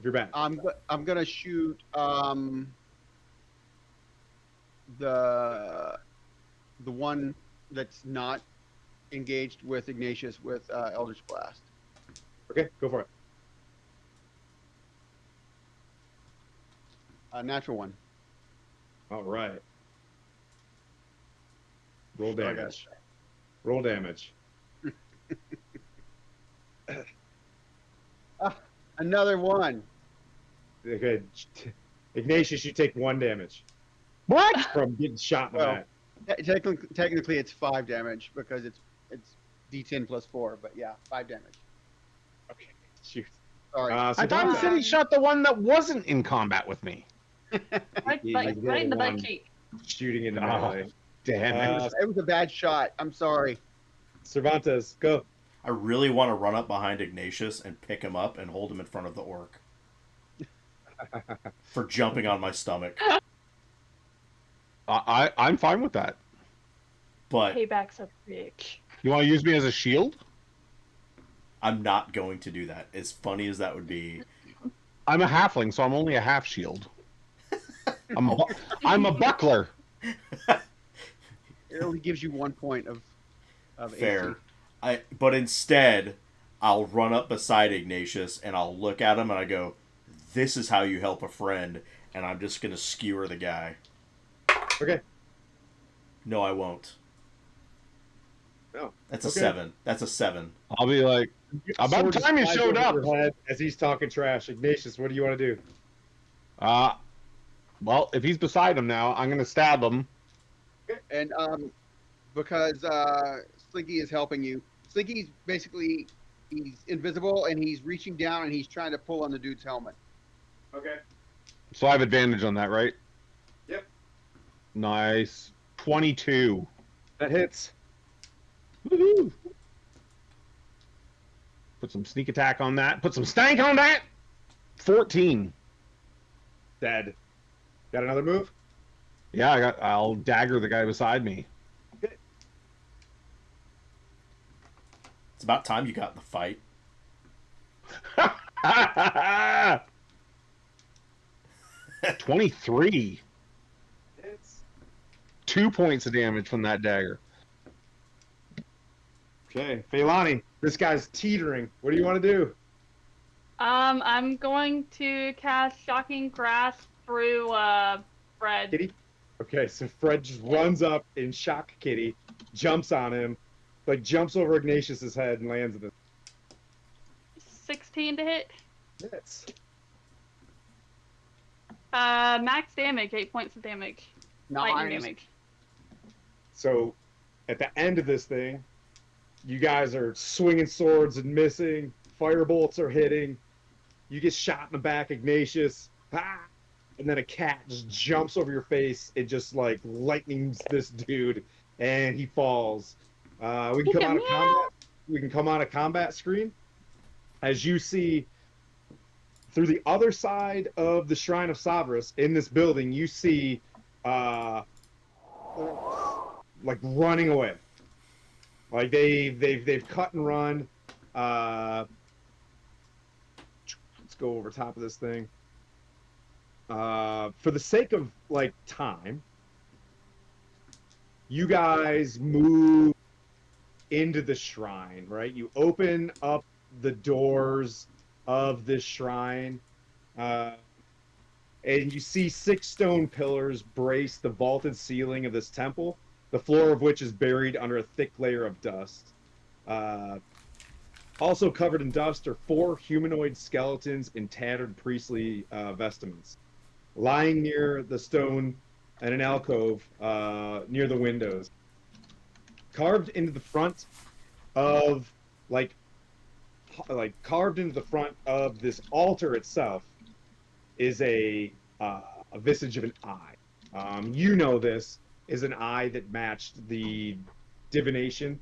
you're back. I'm gonna shoot the one that's not engaged with Ignatius with Eldritch Blast. Okay, go for it. Natural one. All right. Roll Okay. damage. Roll damage. Another one. Okay. Ignatius, you take 1 damage What? from getting shot in the Well, back. Technically, it's 5 damage because it's D10 plus 4. But yeah, 5 damage. Okay. Shoot. Sorry. I thought he Savras. said he shot the one that wasn't in combat with me. Right in the butt cheek. Shooting in the Oh, melee. damn it. It was a bad shot. I'm sorry. Cervantes, go. I really want to run up behind Ignatius and pick him up and hold him in front of the orc for jumping on my stomach. I'm fine with that. But Payback's a bitch. You want to use me as a shield? I'm not going to do that. As funny as that would be. I'm a halfling, so I'm only a half shield. I'm a buckler. It only gives you 1 point of Fair. AC. But instead, I'll run up beside Ignatius and I'll look at him and I go, "This is how you help a friend," and I'm just gonna skewer the guy. Okay. No, I won't. No. That's a Okay. 7. That's a 7. I'll be like, about Sword just time you flies showed over up. your head as he's talking trash. Ignatius, what do you want to do? Well, if he's beside him now, I'm gonna stab him. And because Slinky is helping you, Slinky's basically he's invisible and he's reaching down and he's trying to pull on the dude's helmet. Okay. So I have advantage on that, right? Yep. Nice. 22. That hits. Woohoo! Put some sneak attack on that. Put some stank on that. 14. Dead. Got another move? Yeah, I'll dagger the guy beside me. It's about time you got in the fight. 23. Hits. 2 points of damage from that dagger. Okay. Feilani, this guy's teetering. What do you want to do? I'm going to cast Shocking Grasp through Fred. Kitty? Okay, so Fred just runs up in shock Kitty, jumps on him, like jumps over Ignatius's head and lands in the 16 to hit. hits. Max damage, 8 points of damage. Lightning Nice. damage. So at the end of this thing, you guys are swinging swords and missing. Fire bolts are hitting. You get shot in the back, Ignatius. Ah! And then a cat just jumps over your face and just like lightnings this dude, and he falls. We can come out of combat. We can come on a combat screen, as you see through the other side of the Shrine of Savras in this building. You see, like running away. Like they've cut and run. Let's go over top of this thing. for the sake of like time, you guys move into the shrine, right? You open up the doors of this shrine, uh, and you see 6 stone pillars brace the vaulted ceiling of this temple, the floor of which is buried under a thick layer of dust. Uh, Also covered in dust are 4 humanoid skeletons in tattered priestly vestments, lying near the stone in an alcove near the windows. Carved into the front of like carved into the front of this altar itself is a visage of an eye. You know this is an eye that matched the divination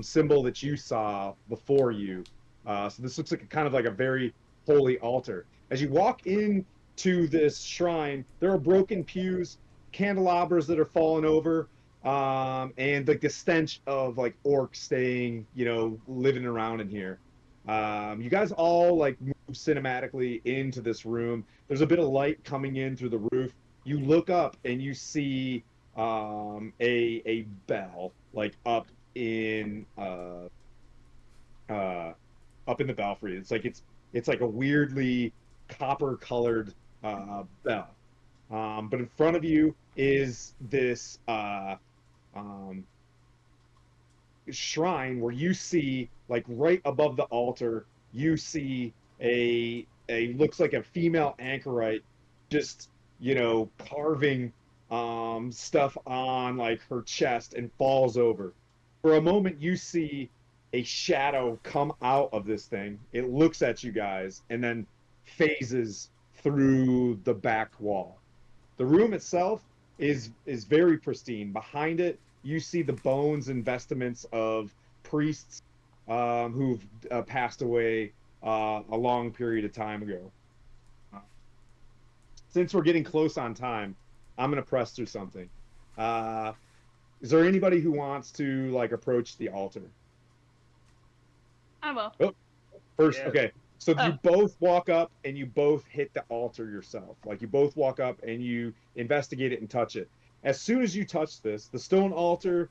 symbol that you saw before you. So this looks like kind of like a very holy altar. As you walk into this shrine, there are broken pews, candelabras that are fallen over, and like the stench of like orcs staying, living around in here. You guys all like move cinematically into this room. There's a bit of light coming in through the roof. You look up and you see a bell like uh up in the belfry. It's like a weirdly copper colored bell. But in front of you is this um shrine where you see like right above the altar you see a looks like a female anchorite just carving stuff on like her chest and falls over. For a moment you see a shadow come out of this thing. It looks at you guys and then phases through the back wall. The room itself is very pristine. Behind it, you see the bones and vestments of priests who've passed away a long period of time ago. Since we're getting close on time, I'm gonna press through something. Uh, is there anybody who wants to like approach the altar? I will. Oh, first, Yes. okay. So Oh. you both walk up and you both hit the altar yourself. Like you both walk up and you investigate it and touch it. As soon as you touch this, the stone altar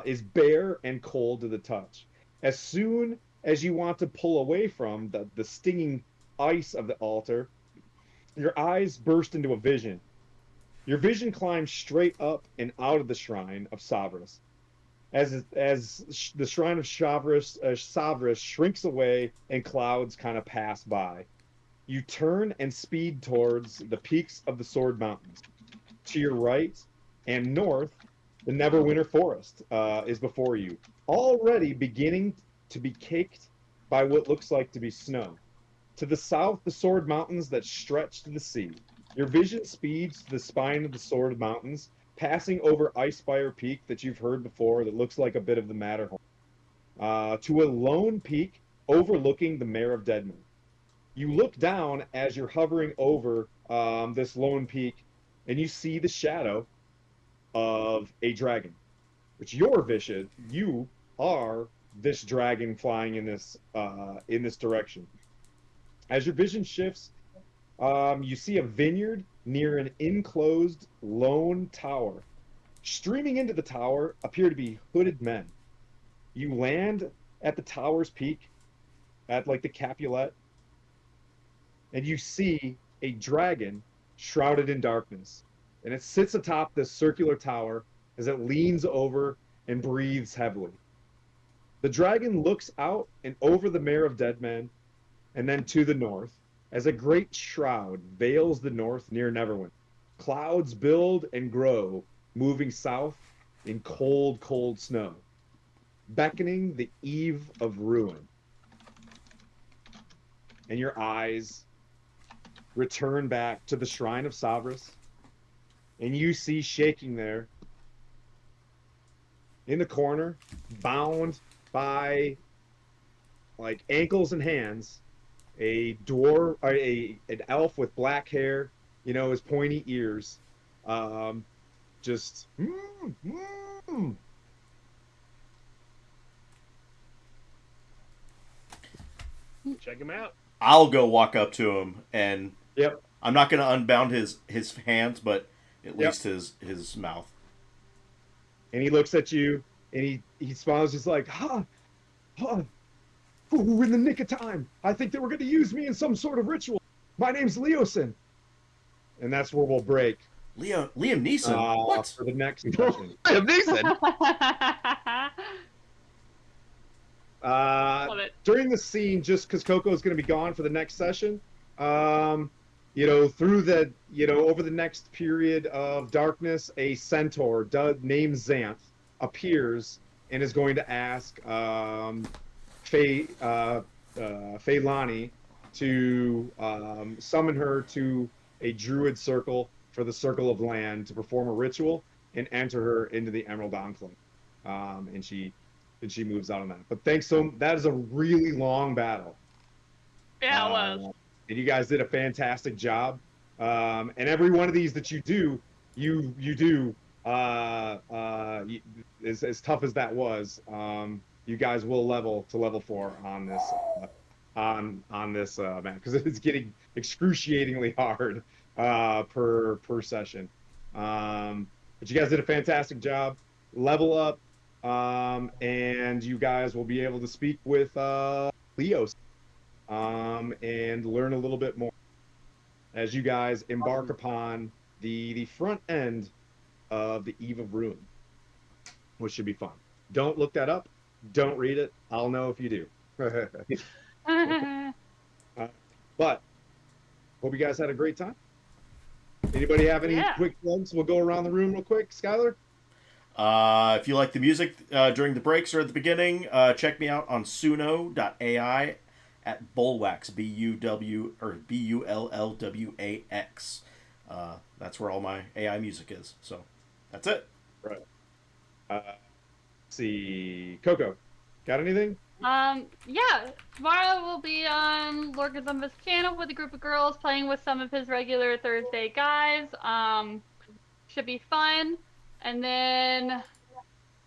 is bare and cold to the touch. As soon as you want to pull away from the stinging ice of the altar, your eyes burst into a vision. Your vision climbs straight up and out of the shrine of Savras. As the shrine of Savras shrinks away and clouds kind of pass by, you turn and speed towards the peaks of the Sword Mountains. To your right and north, the Neverwinter Forest is before you, already beginning to be caked by what looks like to be snow. To the south, the Sword Mountains that stretch to the sea. Your vision speeds to the spine of the Sword Mountains, passing over Icefire Peak that you've heard before that looks like a bit of the Matterhorn, to a lone peak overlooking the Mare of Deadman. You look down as you're hovering over this lone peak, and you see the shadow of a dragon, which your vision, you are this dragon flying in this direction. As your vision shifts, you see a vineyard near an enclosed lone tower. Streaming into the tower appear to be hooded men. You land at the tower's peak, at like the Capulet, and you see a dragon shrouded in darkness. And it sits atop this circular tower as it leans over and breathes heavily. The dragon looks out and over the Mare of Dead Men and then to the north as a great shroud veils the north near Neverwinter. Clouds build and grow, moving south in cold, cold snow, beckoning the eve of ruin. And your eyes return back to the shrine of Savras, and you see shaking there in the corner, bound by like ankles and hands, a dwarf, an elf with black hair, his pointy ears, just Check him out. I'll go walk up to him and Yep. I'm not going to unbound his hands, but at Yep. least his mouth. And he looks at you, and he smiles, just like, ha, ha. Ooh, we're in the nick of time. I think they were going to use me in some sort of ritual. My name's Leosin. And that's where we'll break Liam Neeson. What? for the next session. Liam Neeson. Love it. During the scene, just because Coco's going to be gone for the next session, you know, through the, you know, over the next period of darkness, a centaur named Xanth appears and is going to ask Feilani to summon her to a druid circle for the Circle of Land to perform a ritual and enter her into the Emerald Enclave. And she moves out on that. But that is a really long battle. Yeah, it was. And you guys did a fantastic job. And every one of these that you do, as tough as that was, you guys will level to level 4 on this on this map, because it's getting excruciatingly hard per session. But you guys did a fantastic job. Level up, and you guys will be able to speak with Leos and learn a little bit more as you guys embark upon the front end of the Eve of Ruin, which should be fun. Don't look that up. Don't read it. I'll know if you do. But hope you guys had a great time. Anybody have any quick plugs? We'll go around the room real quick. Skylar? If you like the music during the breaks or at the beginning, check me out on suno.ai at Bulwax, Bullwax. That's where all my AI music is. So that's it. Right. Let's see. Coco, got anything? Yeah. Tomorrow we'll be on Lord Gazumba's channel with a group of girls playing with some of his regular Thursday guys. Should be fun. And then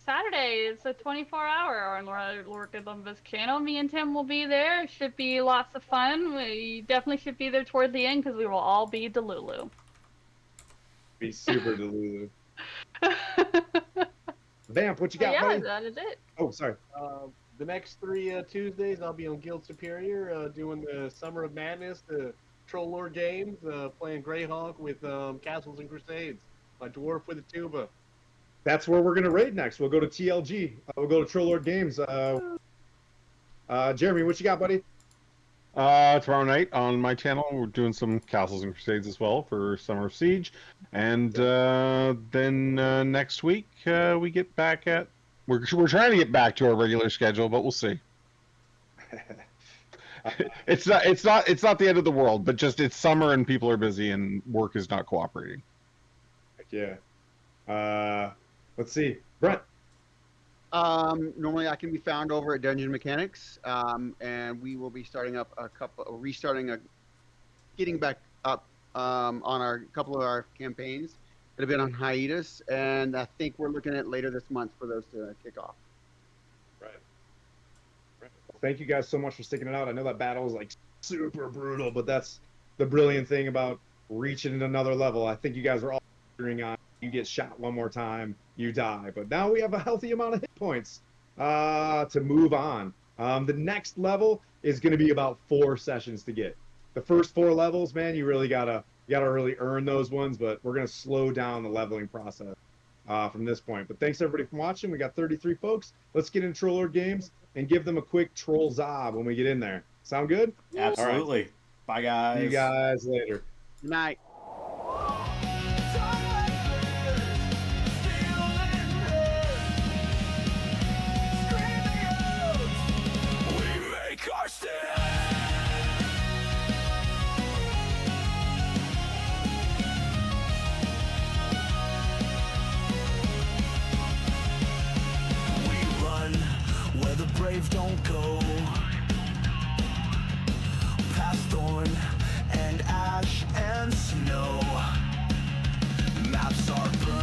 Saturday is a 24-hour on Lord Gazumba's channel. Me and Tim will be there. It should be lots of fun. We definitely should be there toward the end because we will all be Delulu. Be super Delulu. Vamp, what you got, buddy? That is it. Oh, sorry. The next 3 Tuesdays, I'll be on Guild Superior doing the Summer of Madness, the Troll Lord games, playing Greyhawk with Castles and Crusades, my dwarf with a tuba. That's where we're going to raid next. We'll go to TLG. We'll go to Troll Lord Games. Jeremy, what you got, buddy? Tomorrow night on my channel, we're doing some Castles and Crusades as well for Summer of Siege. And then next week, we get back at... We're trying to get back to our regular schedule, but we'll see. It's not the end of the world, but just it's summer and people are busy and work is not cooperating. Yeah. Let's see. Brent. Normally I can be found over at Dungeon Mechanics, and we will be getting back up on a couple of our campaigns that have been on hiatus, and I think we're looking at later this month for those to kick off. Right. Well, thank you guys so much for sticking it out. I know that battle is like super brutal, but that's the brilliant thing about reaching another level. I think you guys are all figuring on you get shot one more time, you die. But now we have a healthy amount of hit points to move on. The next level is going to be about 4 sessions to get. The first 4 levels, man, you gotta really earn those ones. But we're going to slow down the leveling process from this point. But thanks everybody for watching. We got 33 folks. Let's get into Troll Lord Games and give them a quick troll zob when we get in there. Sound good? Absolutely. Right. Bye, guys. See you guys later. Good night. Brave don't go past thorn and ash and snow. Maps are burned.